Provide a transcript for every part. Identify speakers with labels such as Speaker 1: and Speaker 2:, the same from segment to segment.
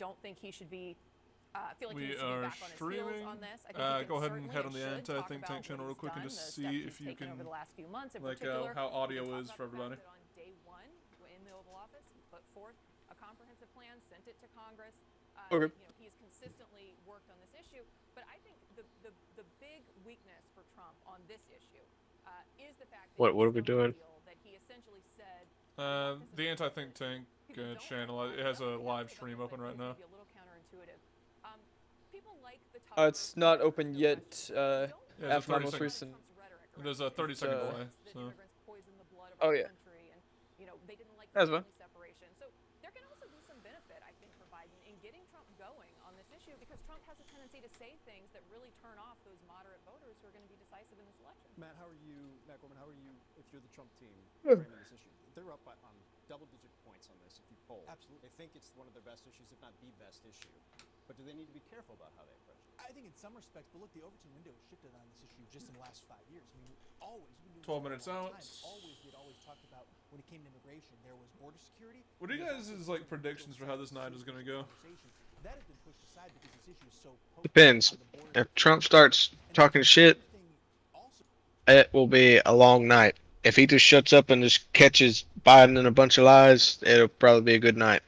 Speaker 1: don't think he should be feel like he
Speaker 2: We
Speaker 1: needs to be
Speaker 2: are
Speaker 1: back on his heels
Speaker 2: streaming.
Speaker 1: on this. I think he can
Speaker 2: Go ahead and
Speaker 1: certainly
Speaker 2: head
Speaker 1: and
Speaker 2: on the
Speaker 1: should
Speaker 2: Anti
Speaker 1: talk
Speaker 2: Think
Speaker 1: about
Speaker 2: Tank
Speaker 1: what
Speaker 2: channel real
Speaker 1: he's
Speaker 2: quick and
Speaker 1: done,
Speaker 2: just
Speaker 1: the
Speaker 2: see
Speaker 1: steps
Speaker 2: if
Speaker 1: he's
Speaker 2: you
Speaker 1: taken
Speaker 2: can,
Speaker 1: over the last few months in
Speaker 2: like,
Speaker 1: particular.
Speaker 2: how
Speaker 1: We
Speaker 2: audio
Speaker 1: can
Speaker 2: is
Speaker 1: talk
Speaker 2: for
Speaker 1: about the
Speaker 2: everybody.
Speaker 1: fact that on day one in the Oval Office, he put forth a comprehensive plan, sent it to Congress.
Speaker 3: Okay.
Speaker 1: You know, he's consistently worked on this issue, but I think the big weakness for Trump on this issue is the fact that
Speaker 3: What are we doing?
Speaker 1: that he essentially said
Speaker 2: The Anti Think Tank channel, it has a live stream open right now.
Speaker 1: a little counterintuitive. People like the
Speaker 3: It's not open yet.
Speaker 2: Yeah,
Speaker 3: After my most recent.
Speaker 2: There's a 30-second delay. So.
Speaker 3: Oh yeah.
Speaker 1: You know, they didn't like
Speaker 3: That's fine.
Speaker 1: separation. So there can also be some benefit, I think, for Biden in getting Trump going on this issue because Trump has a tendency to say things that really turn off those moderate voters who are going to be decisive in this election.
Speaker 4: Matt Gorman, how are you if you're the Trump team framing this issue? They're up on double-digit points on this if you poll.
Speaker 5: Absolutely.
Speaker 4: They think it's one of their best issues, if not the best issue. But do they need to be careful about how they approach it?
Speaker 5: I think in some respects, but look, the Overton window has shifted on this issue just in the last 5 years. I mean, always, we've been doing
Speaker 2: 12
Speaker 5: this
Speaker 2: minutes
Speaker 5: for a long
Speaker 2: out.
Speaker 5: time. We'd always talked about when it came to immigration, there was border security.
Speaker 2: What are you guys' like predictions for how this night is gonna go?
Speaker 5: That has been pushed aside because this issue is so
Speaker 3: Depends. If Trump starts talking shit, it will be a long night. If he just shuts up and just catches Biden in a bunch of lies, it'll probably be a good night.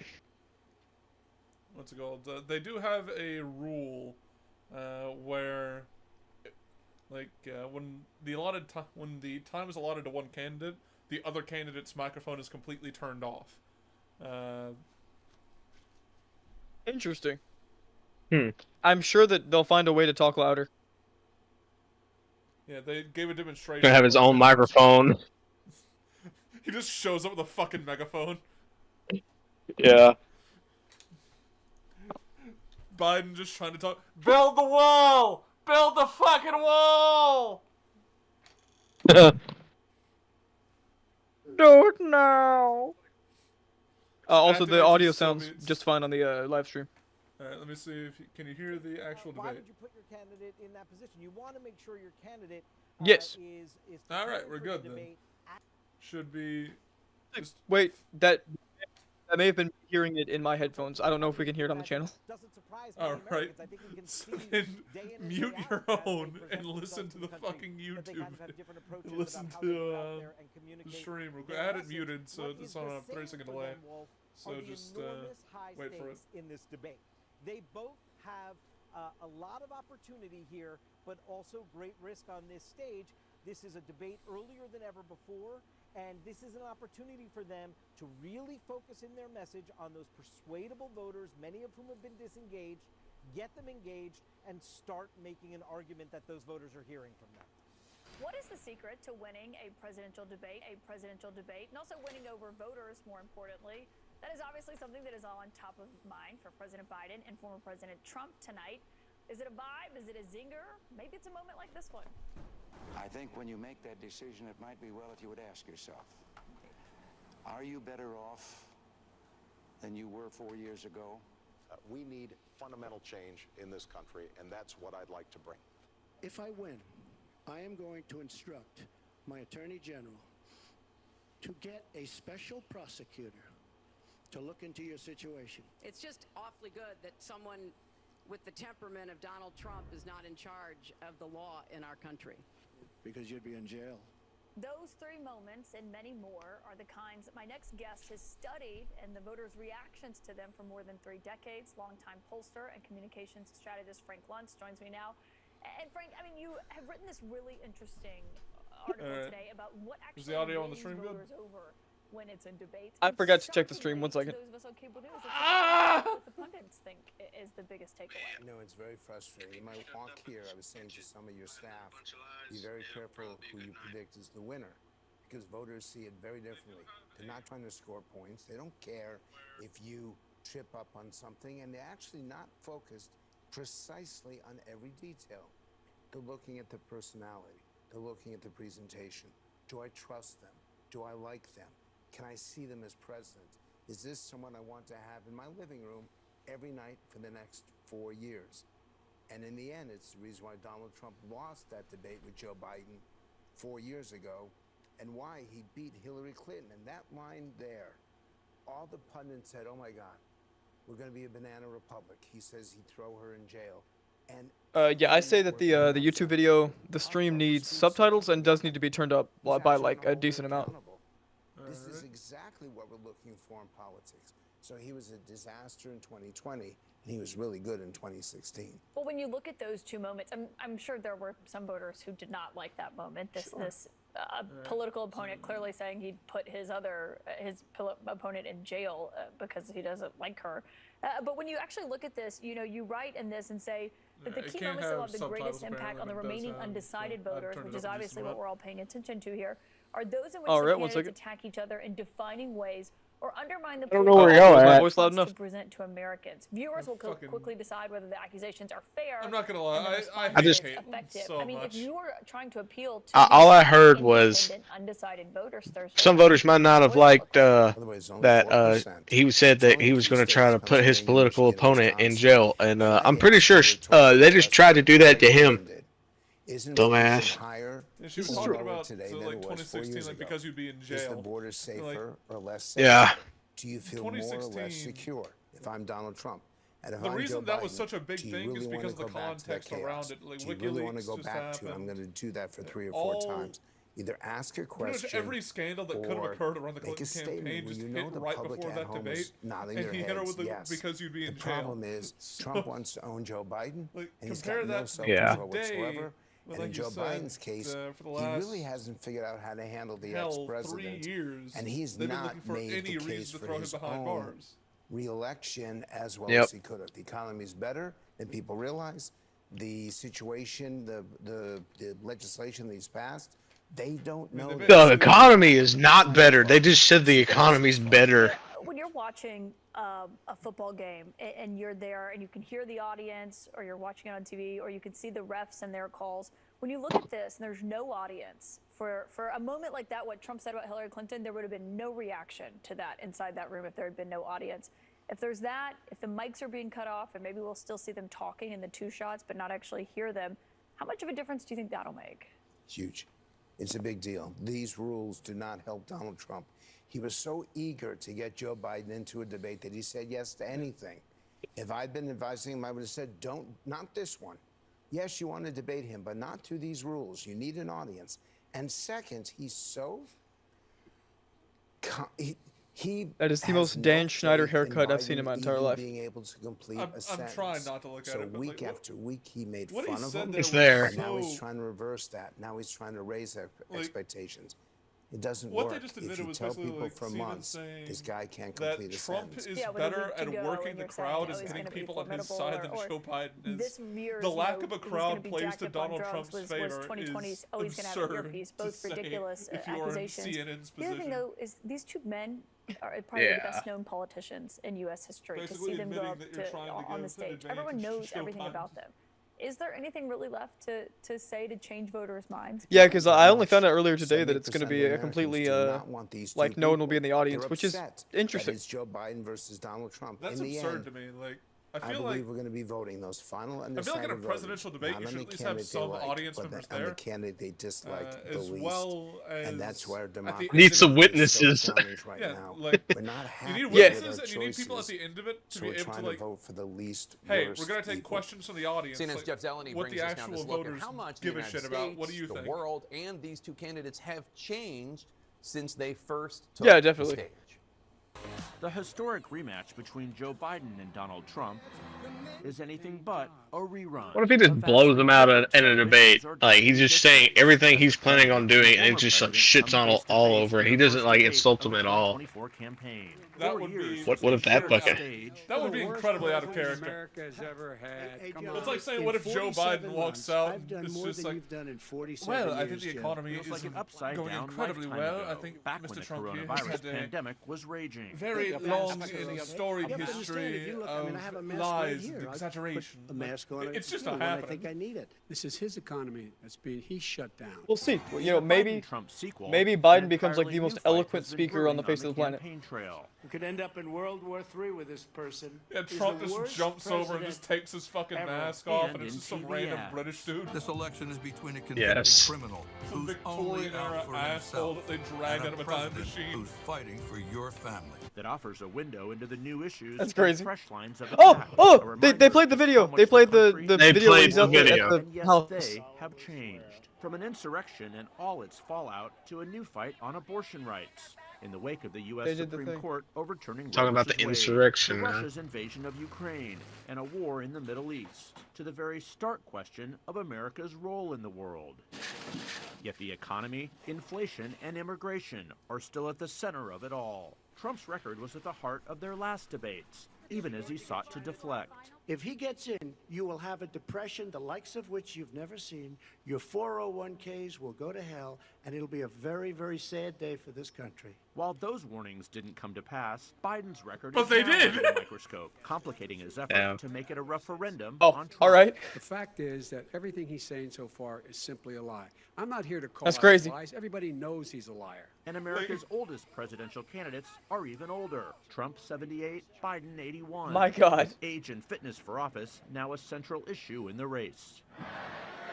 Speaker 2: What's it called? They do have a rule where, like, when the time is allotted to one candidate, the other candidate's microphone is completely turned off.
Speaker 3: Interesting. I'm sure that they'll find a way to talk louder.
Speaker 2: Yeah, they gave a demonstration.
Speaker 3: Gonna have his own microphone.
Speaker 2: He just shows up with a fucking megaphone.
Speaker 3: Yeah.
Speaker 2: Biden just trying to talk. Build the wall! Build the fucking wall!
Speaker 3: Do it now. Also, the audio sounds just fine on the live stream.
Speaker 2: Alright, let me see if can you hear the actual
Speaker 5: Why
Speaker 2: debate?
Speaker 5: would you put your candidate in that position? You want to make sure your candidate
Speaker 3: Yes.
Speaker 5: is
Speaker 2: Alright, we're
Speaker 5: prepared
Speaker 2: good
Speaker 5: for the
Speaker 2: then.
Speaker 5: debate.
Speaker 2: Should be just
Speaker 3: Wait, that may have been hearing it in my headphones. I don't know if we can hear it on the channel.
Speaker 5: Doesn't surprise many
Speaker 2: alright.
Speaker 5: Americans. I think we can
Speaker 2: So
Speaker 5: see
Speaker 2: then
Speaker 5: day in and
Speaker 2: mute
Speaker 5: day
Speaker 2: your
Speaker 5: out as they
Speaker 2: own
Speaker 5: present
Speaker 2: and listen
Speaker 5: themselves
Speaker 2: to
Speaker 5: the
Speaker 2: the
Speaker 5: country,
Speaker 2: fucking
Speaker 5: that they
Speaker 2: YouTube
Speaker 5: kind of have different approaches
Speaker 2: listen
Speaker 5: about how
Speaker 2: to
Speaker 5: they go out there and
Speaker 2: the
Speaker 5: communicate
Speaker 2: stream real quick.
Speaker 5: their
Speaker 2: I had it
Speaker 5: message.
Speaker 2: muted so
Speaker 5: What
Speaker 2: it's
Speaker 5: is
Speaker 2: on
Speaker 5: the
Speaker 2: a 30-second
Speaker 5: same for
Speaker 2: delay.
Speaker 5: them, Wolf,
Speaker 2: So
Speaker 5: are the
Speaker 2: just
Speaker 5: enormous high
Speaker 2: wait for it.
Speaker 5: stakes in this debate. They both have a lot of opportunity here, but also great risk on this stage. This is a debate earlier than ever before, and this is an opportunity for them to really focus in their message on those persuadable voters, many of whom have been disengaged, get them engaged, and start making an argument that those voters are hearing from them.
Speaker 6: What is the secret to winning a presidential debate, and also winning over voters, more importantly? That is obviously something that is all on top of mind for President Biden and former President Trump tonight. Is it a vibe? Is it a zinger? Maybe it's a moment like this one.
Speaker 7: I think when you make that decision, it might be well if you would ask yourself, are you better off than you were 4 years ago?
Speaker 8: We need fundamental change in this country, and that's what I'd like to bring.
Speaker 9: If I win, I am going to instruct my Attorney General to get a special prosecutor to look into your situation.
Speaker 10: It's just awfully good that someone with the temperament of Donald Trump is not in charge of the law in our country.
Speaker 9: Because you'd be in jail.
Speaker 6: Those three moments and many more are the kinds that my next guest has studied and the voters' reactions to them for more than 3 decades. Longtime pollster and communications strategist Frank Luntz joins me now. And Frank, I mean, you have written this really interesting article today about what actually
Speaker 2: is the audio on the
Speaker 6: wins
Speaker 2: stream good?
Speaker 6: voters over when it's in debates.
Speaker 3: I forgot to check the stream. 1 second.
Speaker 6: Those of us on cable news, it's what the pundits think is the biggest takeaway.
Speaker 11: No, it's very frustrating. You might walk here, I was saying to some of your staff, be very careful who you predict is the winner, because voters see it very differently. They're not trying to score points. They don't care if you trip up on something, and they're actually not focused precisely on every detail. They're looking at the personality. They're looking at the presentation. Do I trust them? Do I like them? Can I see them as president? Is this someone I want to have in my living room every night for the next 4 years? And in the end, it's the reason why Donald Trump lost that debate with Joe Biden 4 years ago, and why he beat Hillary Clinton. And that line there, all the pundits said, oh my God, we're going to be a banana republic. He says he'd throw her in jail. And
Speaker 12: Yeah, I say that the YouTube video, the stream needs subtitles and does need to be turned up by like a decent amount.
Speaker 11: This is exactly what we're looking for in politics. So he was a disaster in 2020, and he was really good in 2016.
Speaker 6: Well, when you look at those two moments, I'm sure there were some voters who did not like that moment. This political opponent clearly saying he'd put his opponent in jail because he doesn't like her. But when you actually look at this, you write in this and say that the key moments that will have the greatest impact on the remaining undecided voters, which is obviously what we're all paying attention to here, are those in which the candidates attack each other in defining ways or undermine the
Speaker 12: political
Speaker 6: to present to Americans. Viewers will quickly decide whether the accusations are fair.
Speaker 2: I'm not gonna lie,
Speaker 6: I
Speaker 2: just
Speaker 6: hate
Speaker 2: effective.
Speaker 6: so I mean, if you were trying to appeal to
Speaker 3: all I heard was
Speaker 6: undecided voters,
Speaker 3: some voters might not have liked that he said that he was going to try to put his political opponent in jail, and I'm pretty sure they just tried to do that to him. Dumbass.
Speaker 2: Yeah, she was talking about today like 2016, like because you'd be in jail.
Speaker 11: Is the border safer or less safe?
Speaker 3: Yeah.
Speaker 11: Do you feel more or less secure if I'm Donald Trump? And if
Speaker 2: the
Speaker 11: I'm
Speaker 2: reason
Speaker 11: Joe
Speaker 2: that
Speaker 11: Biden,
Speaker 2: was such a big thing
Speaker 11: really
Speaker 2: is because of the
Speaker 11: go back to
Speaker 2: context
Speaker 11: that
Speaker 2: around
Speaker 11: chaos?
Speaker 2: it. Like
Speaker 11: Do you really want to
Speaker 2: WikiLeaks
Speaker 11: go
Speaker 2: just
Speaker 11: back to?
Speaker 2: happened.
Speaker 11: I'm going to do that for 3 or 4 times. Either ask a
Speaker 2: Pretty much
Speaker 11: question.
Speaker 2: every scandal that could have occurred around the Clinton campaign just hit right before that debate, and he hit her with the because you'd be in jail.
Speaker 11: The problem is Trump wants to own Joe Biden, and he's
Speaker 2: compare
Speaker 11: got no
Speaker 2: that
Speaker 11: self-control
Speaker 2: today,
Speaker 11: whatsoever.
Speaker 2: well,
Speaker 11: And in
Speaker 2: like you
Speaker 11: Joe
Speaker 2: said,
Speaker 11: Biden's case,
Speaker 2: for the
Speaker 11: he
Speaker 2: last
Speaker 11: really hasn't figured out how to handle the
Speaker 2: 3
Speaker 11: ex-president,
Speaker 2: years,
Speaker 11: and he's
Speaker 2: they've been
Speaker 11: not
Speaker 2: looking for
Speaker 11: made
Speaker 2: any
Speaker 11: the
Speaker 2: reason
Speaker 11: case
Speaker 2: to
Speaker 11: for
Speaker 2: throw him
Speaker 11: his
Speaker 2: behind
Speaker 11: own
Speaker 2: bars.
Speaker 11: re-election as well
Speaker 3: Yep.
Speaker 11: as he could have. The economy's better than people realize. The situation, the legislation that he's passed, they don't know.
Speaker 3: The economy is not better. They just said the economy's better.
Speaker 6: When you're watching a football game and you're there and you can hear the audience, or you're watching it on TV, or you can see the refs and their calls, when you look at this and there's no audience, for a moment like that, what Trump said about Hillary Clinton, there would have been no reaction to that inside that room if there had been no audience. If there's that, if the mics are being cut off and maybe we'll still see them talking in the 2 shots but not actually hear them, how much of a difference do you think that'll make?
Speaker 11: Huge. It's a big deal. These rules do not help Donald Trump. He was so eager to get Joe Biden into a debate that he said yes to anything. If I'd been advising him, I would have said, not this one. Yes, you want to debate him, but not through these rules. You need an audience. And second, he's so...
Speaker 12: That is the most Dan Schneider haircut I've seen in my entire life.
Speaker 11: Being able to complete
Speaker 2: I'm
Speaker 11: a sentence.
Speaker 2: trying not to look at it, but
Speaker 11: week
Speaker 2: like,
Speaker 11: after week, he made
Speaker 2: what
Speaker 11: fun
Speaker 2: he
Speaker 11: of
Speaker 2: said
Speaker 11: him.
Speaker 2: there
Speaker 3: It's there.
Speaker 11: But now he's
Speaker 2: so-
Speaker 11: trying to reverse that. Now he's trying to raise expectations. It doesn't
Speaker 2: What
Speaker 11: work.
Speaker 2: they just
Speaker 11: If
Speaker 2: admitted
Speaker 11: you
Speaker 2: was
Speaker 11: tell
Speaker 2: basically
Speaker 11: people
Speaker 2: like
Speaker 11: for
Speaker 2: Steven
Speaker 11: months,
Speaker 2: saying
Speaker 11: this guy can't
Speaker 2: that
Speaker 11: complete a
Speaker 2: Trump
Speaker 11: sentence.
Speaker 2: is
Speaker 6: Yeah, with a
Speaker 2: better
Speaker 6: week to
Speaker 2: at
Speaker 6: go
Speaker 2: working
Speaker 6: and
Speaker 2: the
Speaker 6: you're saying,
Speaker 2: crowd
Speaker 6: oh,
Speaker 2: as
Speaker 6: he's
Speaker 2: getting
Speaker 6: gonna be
Speaker 2: people on his
Speaker 6: formidable,
Speaker 2: side than
Speaker 6: or
Speaker 2: Joe Biden is.
Speaker 6: this year's,
Speaker 2: The lack of a
Speaker 6: he's gonna
Speaker 2: crowd
Speaker 6: be
Speaker 2: plays
Speaker 6: jacked
Speaker 2: to
Speaker 6: up on
Speaker 2: Donald
Speaker 6: drugs
Speaker 2: Trump's
Speaker 6: was
Speaker 2: favor
Speaker 6: 2020's,
Speaker 2: is
Speaker 6: oh, he's gonna have an
Speaker 2: absurd
Speaker 6: earpiece.
Speaker 2: to
Speaker 6: Both
Speaker 2: say
Speaker 6: ridiculous
Speaker 2: if you are in
Speaker 6: accusations.
Speaker 2: CNN's
Speaker 6: The other thing,
Speaker 2: position.
Speaker 6: though, is these 2 men are probably the
Speaker 3: Yeah.
Speaker 6: best known politicians in U.S. history.
Speaker 2: Basically
Speaker 6: to see them go
Speaker 2: admitting
Speaker 6: up
Speaker 2: that you're trying to
Speaker 6: on the
Speaker 2: give an
Speaker 6: stage. Everyone
Speaker 2: advantage to
Speaker 6: knows
Speaker 2: Joe
Speaker 6: everything
Speaker 2: Biden.
Speaker 6: about them. Is there anything really left to say to change voters' minds?
Speaker 12: Yeah, because I only found out earlier today that it's going to be a completely, like, no one will be in the audience,
Speaker 11: They're
Speaker 12: which is
Speaker 11: upset
Speaker 12: interesting.
Speaker 11: that it's Joe Biden versus Donald Trump.
Speaker 2: That's
Speaker 11: in the
Speaker 2: absurd
Speaker 11: end,
Speaker 2: to me. Like, I
Speaker 11: I
Speaker 2: feel
Speaker 11: believe
Speaker 2: like
Speaker 11: we're going to be voting those final
Speaker 2: I feel like in a
Speaker 11: undecided
Speaker 2: presidential
Speaker 11: voters,
Speaker 2: debate,
Speaker 11: not
Speaker 2: you
Speaker 11: on
Speaker 2: should
Speaker 11: the
Speaker 2: at least have
Speaker 11: candidate they
Speaker 2: some
Speaker 11: like,
Speaker 2: audience
Speaker 11: but
Speaker 2: members
Speaker 11: on
Speaker 2: there,
Speaker 11: the candidate they dislike the
Speaker 2: as
Speaker 11: least.
Speaker 2: well as
Speaker 11: And that's where
Speaker 2: at the
Speaker 11: democracy
Speaker 3: Need some
Speaker 11: is
Speaker 3: witnesses.
Speaker 11: so challenged right
Speaker 2: Yeah,
Speaker 11: now.
Speaker 2: like,
Speaker 11: We're not
Speaker 2: you
Speaker 11: happy
Speaker 2: need
Speaker 11: with
Speaker 2: witnesses
Speaker 11: our
Speaker 2: and you need people at
Speaker 11: choices,
Speaker 2: the end of it to
Speaker 11: so
Speaker 2: be
Speaker 11: we're
Speaker 2: able
Speaker 11: trying
Speaker 2: to like,
Speaker 11: vote for the least
Speaker 2: hey,
Speaker 11: worst
Speaker 2: we're gonna take
Speaker 11: evil.
Speaker 2: questions from the audience.
Speaker 13: CNN's
Speaker 2: like,
Speaker 13: Jeff Zeleny
Speaker 2: what
Speaker 13: brings
Speaker 2: the
Speaker 13: us now
Speaker 2: actual
Speaker 13: this look at
Speaker 2: voters
Speaker 13: how much
Speaker 2: give
Speaker 13: the
Speaker 2: a
Speaker 13: United
Speaker 2: shit about. What do
Speaker 13: States,
Speaker 2: you
Speaker 13: the
Speaker 2: think?
Speaker 13: world, and these 2 candidates have changed since they first took
Speaker 12: Yeah,
Speaker 13: the
Speaker 12: definitely.
Speaker 13: stage.
Speaker 14: The historic rematch between Joe Biden and Donald Trump is anything but a rerun.
Speaker 3: What if he just blows them out in a debate? Like, he's just saying everything he's planning on doing, and it just like shits on all over it. He doesn't like insult them at all.
Speaker 2: That would be
Speaker 3: What if that fucking...
Speaker 2: that would be incredibly out of character.
Speaker 15: America's ever had.
Speaker 9: Hey,
Speaker 15: Come
Speaker 9: Joe,
Speaker 15: on.
Speaker 2: It's like saying,
Speaker 9: in
Speaker 2: what if Joe
Speaker 9: 47
Speaker 2: Biden walks
Speaker 9: months,
Speaker 2: out?
Speaker 9: I've done
Speaker 2: It's
Speaker 9: more
Speaker 2: just
Speaker 9: than
Speaker 2: like,
Speaker 9: you've done in 47
Speaker 2: well, I
Speaker 9: years,
Speaker 2: think the
Speaker 9: Joe.
Speaker 2: economy
Speaker 14: Feels
Speaker 2: is
Speaker 14: like an upside
Speaker 2: going
Speaker 14: down
Speaker 2: incredibly
Speaker 14: lifetime
Speaker 2: well.
Speaker 14: ago,
Speaker 2: I think
Speaker 14: back when
Speaker 2: Mr.
Speaker 14: the
Speaker 2: Trump here
Speaker 14: coronavirus
Speaker 2: has had a
Speaker 14: pandemic was raging.
Speaker 2: very
Speaker 9: Take a
Speaker 2: long
Speaker 9: mask
Speaker 2: and
Speaker 9: off.
Speaker 2: storied
Speaker 9: You have to understand, if
Speaker 2: history
Speaker 9: you look, I
Speaker 2: of
Speaker 9: mean, I have a mask right
Speaker 2: lies
Speaker 9: here.
Speaker 2: and
Speaker 9: I
Speaker 2: exaggeration.
Speaker 9: put a mask on.
Speaker 2: It's just
Speaker 9: too,
Speaker 2: not
Speaker 9: when I
Speaker 2: happening.
Speaker 9: think I need it.
Speaker 15: This is his economy that's being shut down.
Speaker 12: We'll see. You know, maybe
Speaker 14: Trump sequel,
Speaker 12: maybe Biden becomes like the most eloquent speaker on the face of the planet.
Speaker 14: Trail.
Speaker 9: We could end up in World War III with this person.
Speaker 2: Yeah,
Speaker 9: He's
Speaker 2: Trump
Speaker 9: the
Speaker 2: just
Speaker 9: worst
Speaker 2: jumps over and
Speaker 9: president
Speaker 2: just takes his fucking
Speaker 9: ever.
Speaker 2: mask off, and
Speaker 14: And
Speaker 2: it's just
Speaker 14: in
Speaker 2: some random
Speaker 14: PBS.
Speaker 2: British dude.
Speaker 16: This election is between a convicted
Speaker 3: Yes.
Speaker 16: criminal
Speaker 2: Some
Speaker 16: who's only
Speaker 2: Victorian era
Speaker 16: out for
Speaker 2: asshole
Speaker 16: himself
Speaker 2: that they drag
Speaker 16: and
Speaker 2: out of a time
Speaker 16: president
Speaker 2: machine.
Speaker 16: who's fighting for your family.
Speaker 14: that offers a window into the new issues
Speaker 12: That's
Speaker 14: and
Speaker 12: crazy.
Speaker 14: fresh lines of
Speaker 12: Oh,
Speaker 14: attack. A
Speaker 12: oh, they
Speaker 14: reminder
Speaker 12: played the video.
Speaker 14: how much
Speaker 12: They played the
Speaker 14: country
Speaker 3: They
Speaker 12: video.
Speaker 3: played
Speaker 12: He's
Speaker 3: the
Speaker 12: up there
Speaker 3: video.
Speaker 12: at
Speaker 14: and
Speaker 12: the
Speaker 14: yes,
Speaker 12: house.
Speaker 14: they have changed. From an insurrection and all its fallout to a new fight on abortion rights. In the wake of the U.S.
Speaker 12: They did the
Speaker 14: Supreme
Speaker 12: thing.
Speaker 14: Court overturning
Speaker 3: Talking
Speaker 14: Roe
Speaker 3: about the
Speaker 14: v. Wade,
Speaker 3: insurrection,
Speaker 14: to
Speaker 3: man.
Speaker 14: Russia's invasion of Ukraine, and a war in the Middle East, to the very stark question of America's role in the world. Yet the economy, inflation, and immigration are still at the center of it all. Trump's record was at the heart of their last debates, even as he sought to deflect.
Speaker 9: If he gets in, you will have a depression the likes of which you've never seen. Your 401ks will go to hell, and it'll be a very, very sad day for this country.
Speaker 14: While those warnings didn't come to pass, Biden's record
Speaker 2: But
Speaker 14: is
Speaker 2: they
Speaker 14: now
Speaker 2: did.
Speaker 14: under the microscope, complicating his effort
Speaker 3: Yeah.
Speaker 14: to make it a referendum
Speaker 12: Oh,
Speaker 14: on Trump.
Speaker 12: all right.
Speaker 15: The fact is that everything he's saying so far is simply a lie. I'm not here to call
Speaker 12: That's
Speaker 15: out
Speaker 12: crazy.
Speaker 15: lies. Everybody knows he's a liar.
Speaker 14: And America's oldest presidential candidates are even older. Trump 78, Biden 81.
Speaker 12: My God.
Speaker 14: With age and fitness for office now a central issue in the race.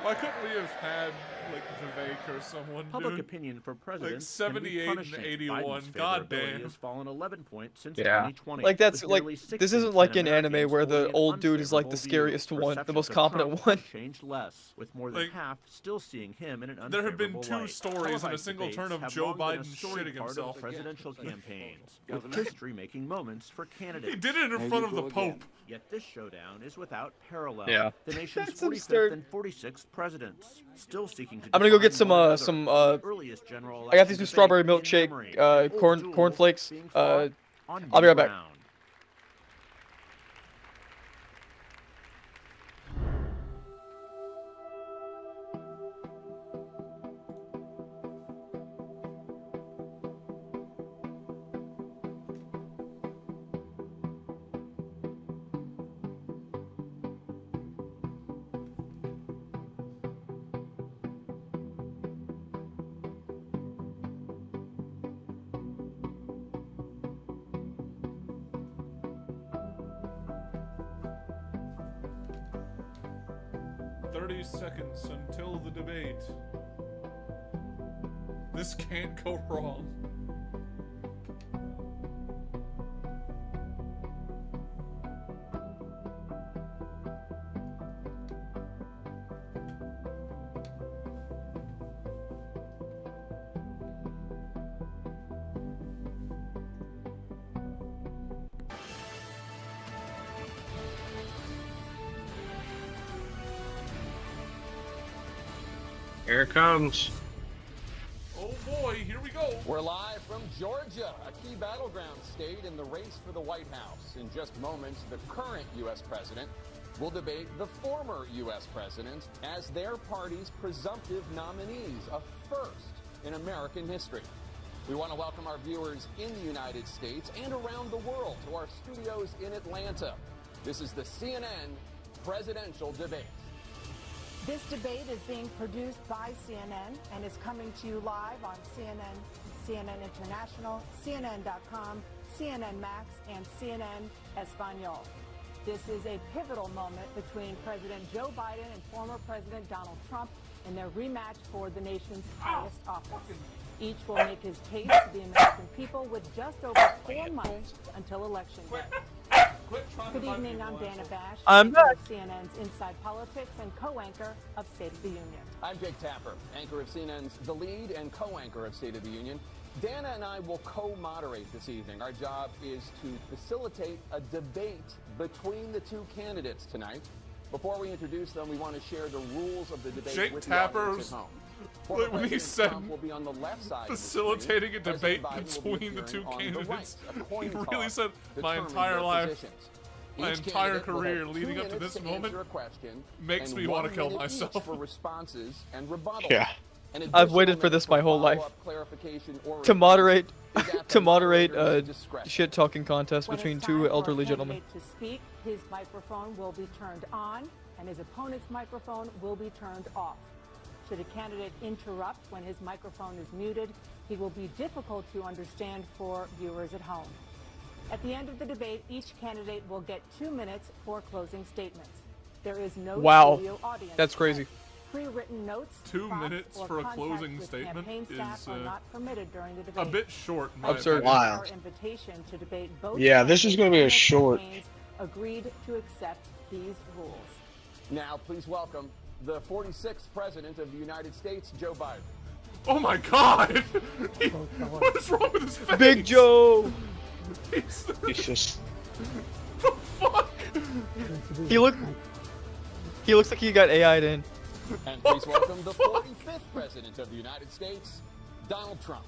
Speaker 2: Why couldn't we have had like Vivek or someone?
Speaker 14: Public
Speaker 2: dude?
Speaker 14: opinion for president
Speaker 2: Like 78 and 81. God damn.
Speaker 14: has fallen 11 points since
Speaker 3: Yeah.
Speaker 14: 2020.
Speaker 12: Like that's
Speaker 14: with
Speaker 12: like
Speaker 14: nearly 6
Speaker 12: this
Speaker 14: in
Speaker 12: isn't like
Speaker 14: 10
Speaker 12: an anime
Speaker 14: Americans
Speaker 12: where the
Speaker 14: holding an
Speaker 12: old dude is like the
Speaker 14: unfavorable
Speaker 12: scariest
Speaker 14: view.
Speaker 12: one, the
Speaker 14: Perceptions
Speaker 12: most
Speaker 14: of
Speaker 12: competent
Speaker 14: Trump
Speaker 12: one.
Speaker 14: have changed less, with more than
Speaker 2: Like,
Speaker 14: half still seeing him in an
Speaker 2: there have been
Speaker 14: unfavorable
Speaker 2: 2
Speaker 14: light.
Speaker 2: stories in a
Speaker 14: Televised
Speaker 2: single
Speaker 14: debates
Speaker 2: turn of
Speaker 14: have
Speaker 2: Joe
Speaker 14: long been a
Speaker 2: Biden
Speaker 14: storied
Speaker 2: shitting
Speaker 14: part of
Speaker 2: himself.
Speaker 14: presidential campaigns, with history-making moments for candidates.
Speaker 2: He did it in front of the Pope.
Speaker 14: Yet this showdown is without parallel.
Speaker 3: Yeah.
Speaker 14: The nation's
Speaker 12: That's
Speaker 14: 45th
Speaker 12: absurd.
Speaker 14: and 46th presidents still seeking to
Speaker 12: I'm gonna go get
Speaker 14: define one
Speaker 12: some
Speaker 14: another. The earliest general
Speaker 12: I got these
Speaker 14: election
Speaker 12: new strawberry
Speaker 14: debate in
Speaker 12: milkshake
Speaker 14: memory, an old duel
Speaker 12: cornflakes.
Speaker 14: being fought on
Speaker 12: I'll be
Speaker 14: new
Speaker 12: right back.
Speaker 14: ground.
Speaker 2: Seconds until the debate. This can't go wrong.
Speaker 3: Here it comes.
Speaker 2: Oh boy, here we go.
Speaker 16: We're live from Georgia, a key battleground state in the race for the White House. In just moments, the current U.S. president will debate the former U.S. president as their party's presumptive nominees, a first in American history. We want to welcome our viewers in the United States and around the world to our studios in Atlanta. This is the CNN presidential debate.
Speaker 17: This debate is being produced by CNN and is coming to you live on CNN, CNN International, CNN.com, CNN Max, and CNN Espanol. This is a pivotal moment between President Joe Biden and former President Donald Trump in their rematch for the nation's highest office. Each will make his case to the American people with just over 4 months until Election Day. Good evening, I'm Dana Bash,
Speaker 12: I'm back.
Speaker 17: CNN's Inside Politics and co-anchor of State of the Union.
Speaker 16: I'm Jake Tapper, anchor of CNN's The Lead and co-anchor of State of the Union. Dana and I will co-moderate this evening. Our job is to facilitate a debate between the two candidates tonight. Before we introduce them, we want to share the rules of the debate
Speaker 2: Jake
Speaker 16: with
Speaker 2: Tapper's-
Speaker 16: the audience at home.
Speaker 2: Like when he
Speaker 16: President
Speaker 2: said
Speaker 16: Trump will be on the left side of the
Speaker 2: facilitating
Speaker 16: screen.
Speaker 2: a debate
Speaker 16: President Biden will be
Speaker 2: between the two
Speaker 16: appearing on the
Speaker 2: candidates.
Speaker 16: right. A coin
Speaker 2: He
Speaker 16: toss
Speaker 2: really said my
Speaker 16: determines
Speaker 2: entire
Speaker 16: their
Speaker 2: life,
Speaker 16: positions.
Speaker 2: my
Speaker 16: Each
Speaker 2: entire
Speaker 16: candidate will
Speaker 2: career
Speaker 16: have
Speaker 2: leading
Speaker 16: 2
Speaker 2: up to
Speaker 16: minutes
Speaker 2: this
Speaker 16: to
Speaker 2: moment
Speaker 16: answer a question
Speaker 2: makes
Speaker 16: and
Speaker 2: me want to
Speaker 16: 1
Speaker 2: kill
Speaker 16: minute
Speaker 2: myself.
Speaker 16: each for responses and rebuttals.
Speaker 3: Yeah.
Speaker 16: An
Speaker 12: I've waited
Speaker 16: additional
Speaker 12: for this
Speaker 16: minute
Speaker 12: my whole life.
Speaker 16: follow-up, clarification, or
Speaker 12: To moderate
Speaker 16: response is at
Speaker 12: to
Speaker 16: the
Speaker 12: moderate
Speaker 16: moderator's
Speaker 12: a
Speaker 16: discretion.
Speaker 12: shit talking contest
Speaker 17: When
Speaker 12: between
Speaker 17: it's
Speaker 12: two
Speaker 17: time for a
Speaker 12: elderly gentlemen.
Speaker 17: candidate to speak, his microphone will be turned on and his opponent's microphone will be turned off. Should a candidate interrupt when his microphone is muted, he will be difficult to understand for viewers at home. At the end of the debate, each candidate will get 2 minutes for closing statements. There is no
Speaker 12: Wow,
Speaker 17: studio audience.
Speaker 12: that's crazy.
Speaker 17: Pre-written notes,
Speaker 2: 2
Speaker 17: prompts,
Speaker 2: minutes
Speaker 17: or
Speaker 2: for a
Speaker 17: contact
Speaker 2: closing
Speaker 17: with
Speaker 2: statement
Speaker 17: campaign staff
Speaker 2: is
Speaker 17: are not permitted during the
Speaker 2: a
Speaker 17: debate.
Speaker 2: bit short. In my
Speaker 12: Absurd.
Speaker 2: opinion.
Speaker 3: Wow.
Speaker 17: Our invitation to debate both
Speaker 3: Yeah, this is
Speaker 17: candidates
Speaker 3: gonna be a
Speaker 17: and their
Speaker 3: short.
Speaker 17: campaigns agreed to accept these rules.
Speaker 16: Now, please welcome the 46th President of the United States, Joe Biden.
Speaker 2: Oh my God! What is wrong with his face?
Speaker 12: Big Joe.
Speaker 2: He's
Speaker 3: just.
Speaker 2: the fuck?
Speaker 12: He looks like he got AI'd in.
Speaker 16: And please welcome the 45th President of the United States, Donald Trump.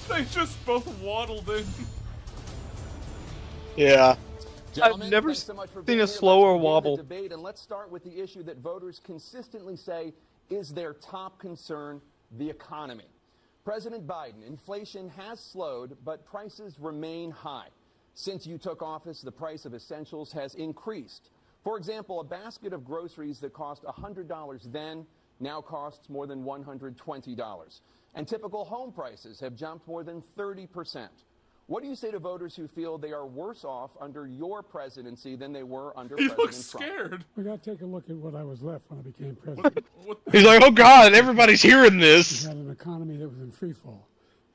Speaker 2: They just both waddled in.
Speaker 3: Yeah.
Speaker 16: Gentlemen,
Speaker 12: never
Speaker 16: thanks so much for
Speaker 12: seen
Speaker 16: being
Speaker 12: a
Speaker 16: here.
Speaker 12: slower
Speaker 16: Let's begin
Speaker 12: wobble.
Speaker 16: the debate, and let's start with the issue that voters consistently say is their top concern: the economy. President Biden, inflation has slowed, but prices remain high. Since you took office, the price of essentials has increased. For example, a basket of groceries that cost $100 then now costs more than $120. And typical home prices have jumped more than 30%. What do you say to voters who feel they are worse off under your presidency than they were under
Speaker 2: He
Speaker 16: President
Speaker 2: looks
Speaker 16: Trump?
Speaker 2: scared.
Speaker 15: We got to take a look at what I was left when I became president.
Speaker 3: He's like, oh God, everybody's hearing this.
Speaker 15: We had an economy that was in free fall.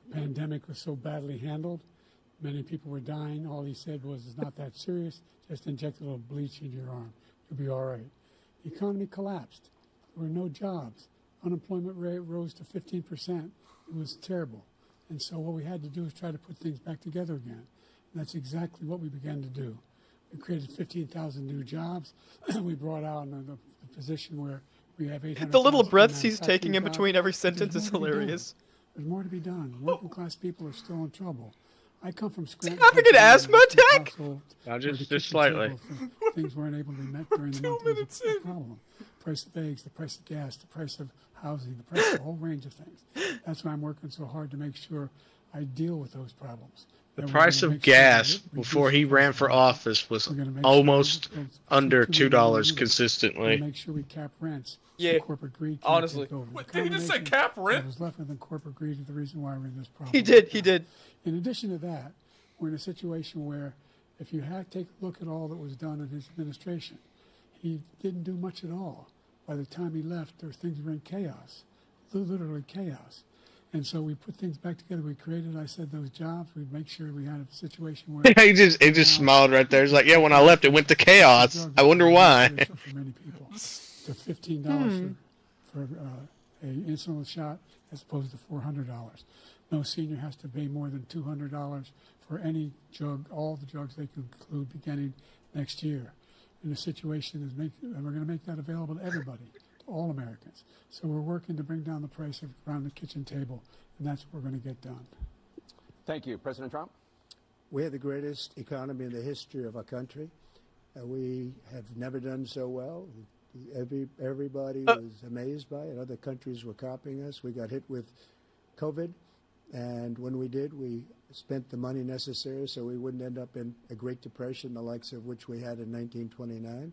Speaker 15: The pandemic was so badly handled. Many people were dying. All he said was, it's not that serious. Just inject a little bleach into your arm. You'll be all right. The economy collapsed. There were no jobs. Unemployment rate rose to 15%. It was terrible. And so what we had to do is try to put things back together again. And that's exactly what we began to do. We created 15,000 new jobs. We brought out the position where we have 800,000.
Speaker 12: The little breaths he's
Speaker 15: manufacturing
Speaker 12: taking in
Speaker 15: jobs.
Speaker 12: between every
Speaker 15: There's
Speaker 12: sentence is
Speaker 15: more to be done.
Speaker 12: hilarious.
Speaker 15: There's more to be done. Working class people are still in trouble. I come from Scranton.
Speaker 12: Having an
Speaker 15: Pennsylvania,
Speaker 12: asthma
Speaker 15: which is a
Speaker 12: attack?
Speaker 15: household
Speaker 3: Now
Speaker 15: where the
Speaker 3: just
Speaker 15: kitchen
Speaker 3: slightly.
Speaker 15: table things weren't able to be met during the month. It was a problem. The price of eggs, the price of gas, the price of housing, the price of a whole range of things. That's why I'm working so hard to make sure I deal with those problems.
Speaker 3: The
Speaker 15: And we're
Speaker 3: price
Speaker 15: gonna
Speaker 3: of
Speaker 15: make sure
Speaker 3: gas
Speaker 15: that we
Speaker 3: before
Speaker 15: reduce
Speaker 3: he
Speaker 15: the price
Speaker 3: ran
Speaker 15: of
Speaker 3: for
Speaker 15: gas.
Speaker 3: office was
Speaker 15: We're gonna make
Speaker 3: almost
Speaker 15: sure
Speaker 3: under
Speaker 15: $2
Speaker 3: $2
Speaker 15: million.
Speaker 3: consistently.
Speaker 15: We'll make sure we cap rents.
Speaker 12: Yeah,
Speaker 15: Corporate greed can't
Speaker 12: honestly.
Speaker 15: take over.
Speaker 2: Wait,
Speaker 15: The
Speaker 2: did he just say
Speaker 15: combination
Speaker 2: cap rent?
Speaker 15: that was left within corporate greed is the reason why we're in this problem.
Speaker 12: He did.
Speaker 15: In addition to that, we're in a situation where if you take a look at all that was done in his administration, he didn't do much at all. By the time he left, things were in chaos, literally chaos. And so we put things back together. We created, I said, those jobs. We make sure we had a situation where
Speaker 3: he just smiled right there. He's like, yeah, when I left, it went to chaos. I wonder why.
Speaker 15: For many people, to $15 for an insulin shot as opposed to $400. No senior has to pay more than $200 for any drug, all the drugs they can include beginning next year. And the situation is and we're going to make that available to everybody, to all Americans. So we're working to bring down the price around the kitchen table, and that's what we're going to get done.
Speaker 16: Thank you. President Trump?
Speaker 9: We have the greatest economy in the history of our country. We have never done so well. Everybody was amazed by it. Other countries were copying us. We got hit with COVID, and when we did, we spent the money necessary so we wouldn't end up in a Great Depression, the likes of which we had in 1929.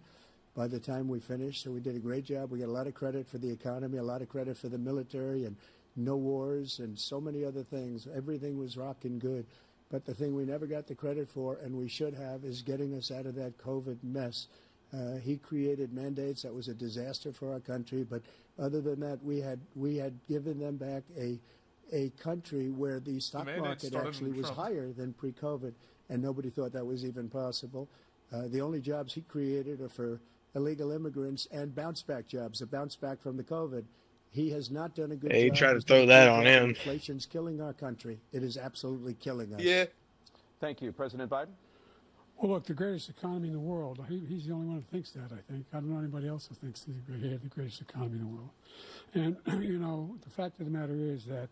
Speaker 9: By the time we finished, so we did a great job. We get a lot of credit for the economy, a lot of credit for the military, and no wars, and so many other things. Everything was rocking good. But the thing we never got the credit for, and we should have, is getting us out of that COVID mess. He created mandates that was a disaster for our country. But other than that, we had given them back a country where the stock market actually was higher than pre-COVID, and nobody thought that was even possible. The only jobs he created are for illegal immigrants and bounce-back jobs, a bounce-back from the COVID. He has not done a good job.
Speaker 3: He tried to
Speaker 9: He's
Speaker 3: throw
Speaker 9: done a
Speaker 3: that
Speaker 9: good
Speaker 3: on
Speaker 9: job.
Speaker 3: him.
Speaker 9: Inflation's killing our country. It is absolutely killing us.
Speaker 12: Yeah.
Speaker 16: Thank you. President Biden?
Speaker 15: Well, look, the greatest economy in the world, he's the only one who thinks that, I think. I don't know anybody else who thinks he had the greatest economy in the world. And, you know, the fact of the matter is that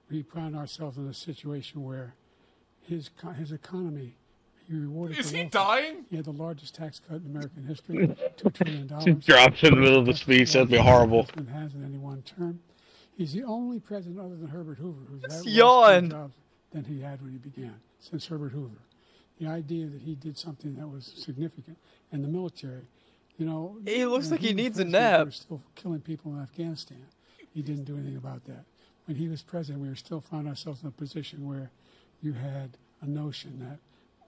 Speaker 15: we find ourselves in a situation where his economy, he rewarded
Speaker 2: Is
Speaker 15: the
Speaker 2: he
Speaker 15: wealthy.
Speaker 2: dying?
Speaker 15: He had the largest tax cut in American history, $2 trillion.
Speaker 3: Drops in the middle of the speech. That'd be horrible.
Speaker 15: President has in any one term. He's the only president other than Herbert Hoover who's had
Speaker 12: yawn.
Speaker 15: more jobs than he had when he began, since Herbert Hoover. The idea that he did something that was significant, and the military, you know,
Speaker 12: He looks like he
Speaker 15: was
Speaker 12: needs a
Speaker 15: president,
Speaker 12: nap.
Speaker 15: We were still killing people in Afghanistan. He didn't do anything about that. When he was president, we were still found ourselves in a position where you had a notion that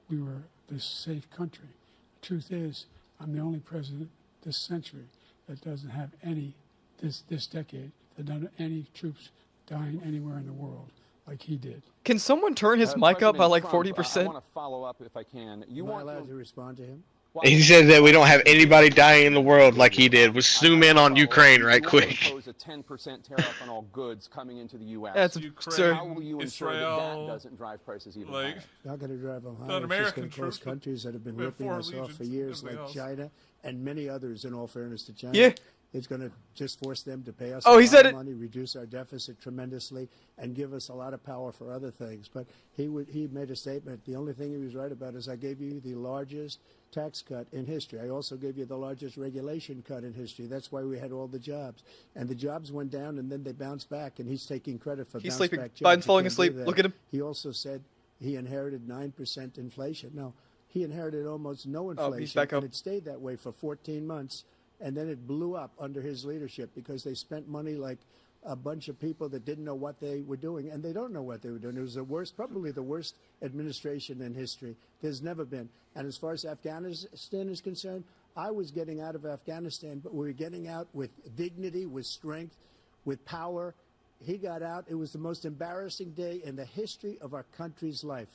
Speaker 15: we were this safe country. The truth is, I'm the only president this century that doesn't have any, this decade, that doesn't have any troops dying anywhere in the world like he did.
Speaker 12: Can someone turn his mic up by like 40%?
Speaker 16: I want to follow up if I can.
Speaker 9: Am I allowed to respond to him?
Speaker 3: He said that we don't have anybody dying in the world like he did. We'll zoom in on Ukraine right quick.
Speaker 16: Impose a 10% tariff on all goods coming into the U.S.
Speaker 12: That's
Speaker 2: Ukraine,
Speaker 16: How will you ensure
Speaker 2: Israel,
Speaker 16: that doesn't drive prices even
Speaker 2: like,
Speaker 16: higher?
Speaker 9: Not going to drive them higher.
Speaker 2: Not
Speaker 9: It's
Speaker 2: American
Speaker 9: just going to
Speaker 2: troops,
Speaker 9: force countries that have been
Speaker 2: we have
Speaker 9: ripping
Speaker 2: foreign
Speaker 9: us off for
Speaker 2: legions,
Speaker 9: years,
Speaker 2: everything
Speaker 9: like
Speaker 2: else.
Speaker 9: China and many others, in all fairness to China.
Speaker 12: Yeah.
Speaker 9: It's going to just force them to pay us
Speaker 12: Oh,
Speaker 9: a
Speaker 12: he
Speaker 9: lot
Speaker 12: said
Speaker 9: of
Speaker 12: it.
Speaker 9: money, reduce our deficit tremendously, and give us a lot of power for other things. But he made a statement. The only thing he was right about is I gave you the largest tax cut in history. I also gave you the largest regulation cut in history. That's why we had all the jobs. And the jobs went down, and then they bounced back, and he's taking credit for
Speaker 12: He's
Speaker 9: bounce
Speaker 12: sleeping.
Speaker 9: back jobs.
Speaker 12: Biden's
Speaker 9: You
Speaker 12: falling
Speaker 9: can't do
Speaker 12: asleep.
Speaker 9: that.
Speaker 12: Look at him.
Speaker 9: He also said he inherited 9% inflation. No, he inherited almost no inflation,
Speaker 12: Oh, he's back up.
Speaker 9: and it stayed that way for 14 months. And then it blew up under his leadership because they spent money like a bunch of people that didn't know what they were doing, and they don't know what they were doing. It was the worst, probably the worst administration in history. There's never been. And as far as Afghanistan is concerned, I was getting out of Afghanistan, but we were getting out with dignity, with strength, with power. He got out. It was the most embarrassing day in the history of our country's life.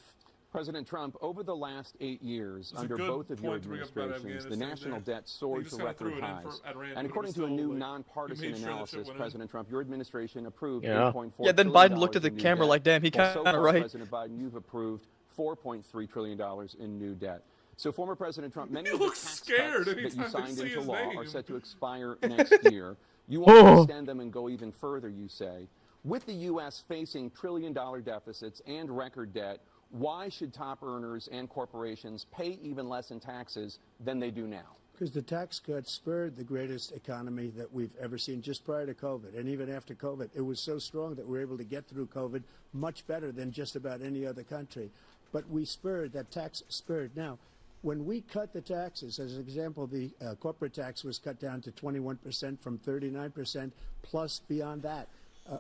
Speaker 16: President Trump, over the last 8 years,
Speaker 2: It's a
Speaker 16: under
Speaker 2: good
Speaker 16: both of your
Speaker 2: point to bring up about
Speaker 16: administrations, the
Speaker 2: Afghanistan
Speaker 16: national
Speaker 2: there.
Speaker 16: debt soared
Speaker 2: He
Speaker 16: to
Speaker 2: just kinda threw
Speaker 16: record
Speaker 2: it in
Speaker 16: highs.
Speaker 2: for Iran,
Speaker 16: And
Speaker 2: but it
Speaker 16: according
Speaker 2: was
Speaker 16: to a
Speaker 2: still,
Speaker 16: new
Speaker 2: like,
Speaker 16: nonpartisan
Speaker 2: he made sure that shit
Speaker 16: analysis,
Speaker 2: went in.
Speaker 16: President Trump, your administration approved
Speaker 3: Yeah.
Speaker 16: $8.4
Speaker 12: Yeah, then
Speaker 16: trillion
Speaker 12: Biden looked at the
Speaker 16: in new
Speaker 12: camera
Speaker 16: debt.
Speaker 12: like, damn, he
Speaker 16: Well, so
Speaker 12: kinda
Speaker 16: far,
Speaker 12: right.
Speaker 16: President Biden, you've approved $4.3 trillion in new debt. So former President Trump, many
Speaker 2: He
Speaker 16: of the
Speaker 2: looks
Speaker 16: tax
Speaker 2: scared
Speaker 16: cuts that you
Speaker 2: anytime they
Speaker 16: signed
Speaker 2: say
Speaker 16: into
Speaker 2: his
Speaker 16: law are
Speaker 2: name.
Speaker 16: set to expire next year. You want to extend them and go even further, you say. With the U.S. facing trillion-dollar deficits and record debt, why should top earners and corporations pay even less in taxes than they do now?
Speaker 9: Because the tax cuts spurred the greatest economy that we've ever seen just prior to COVID. And even after COVID, it was so strong that we were able to get through COVID much better than just about any other country. But we spurred, that tax spurred. Now, when we cut the taxes, as an example, the corporate tax was cut down to 21% from 39%, plus beyond that.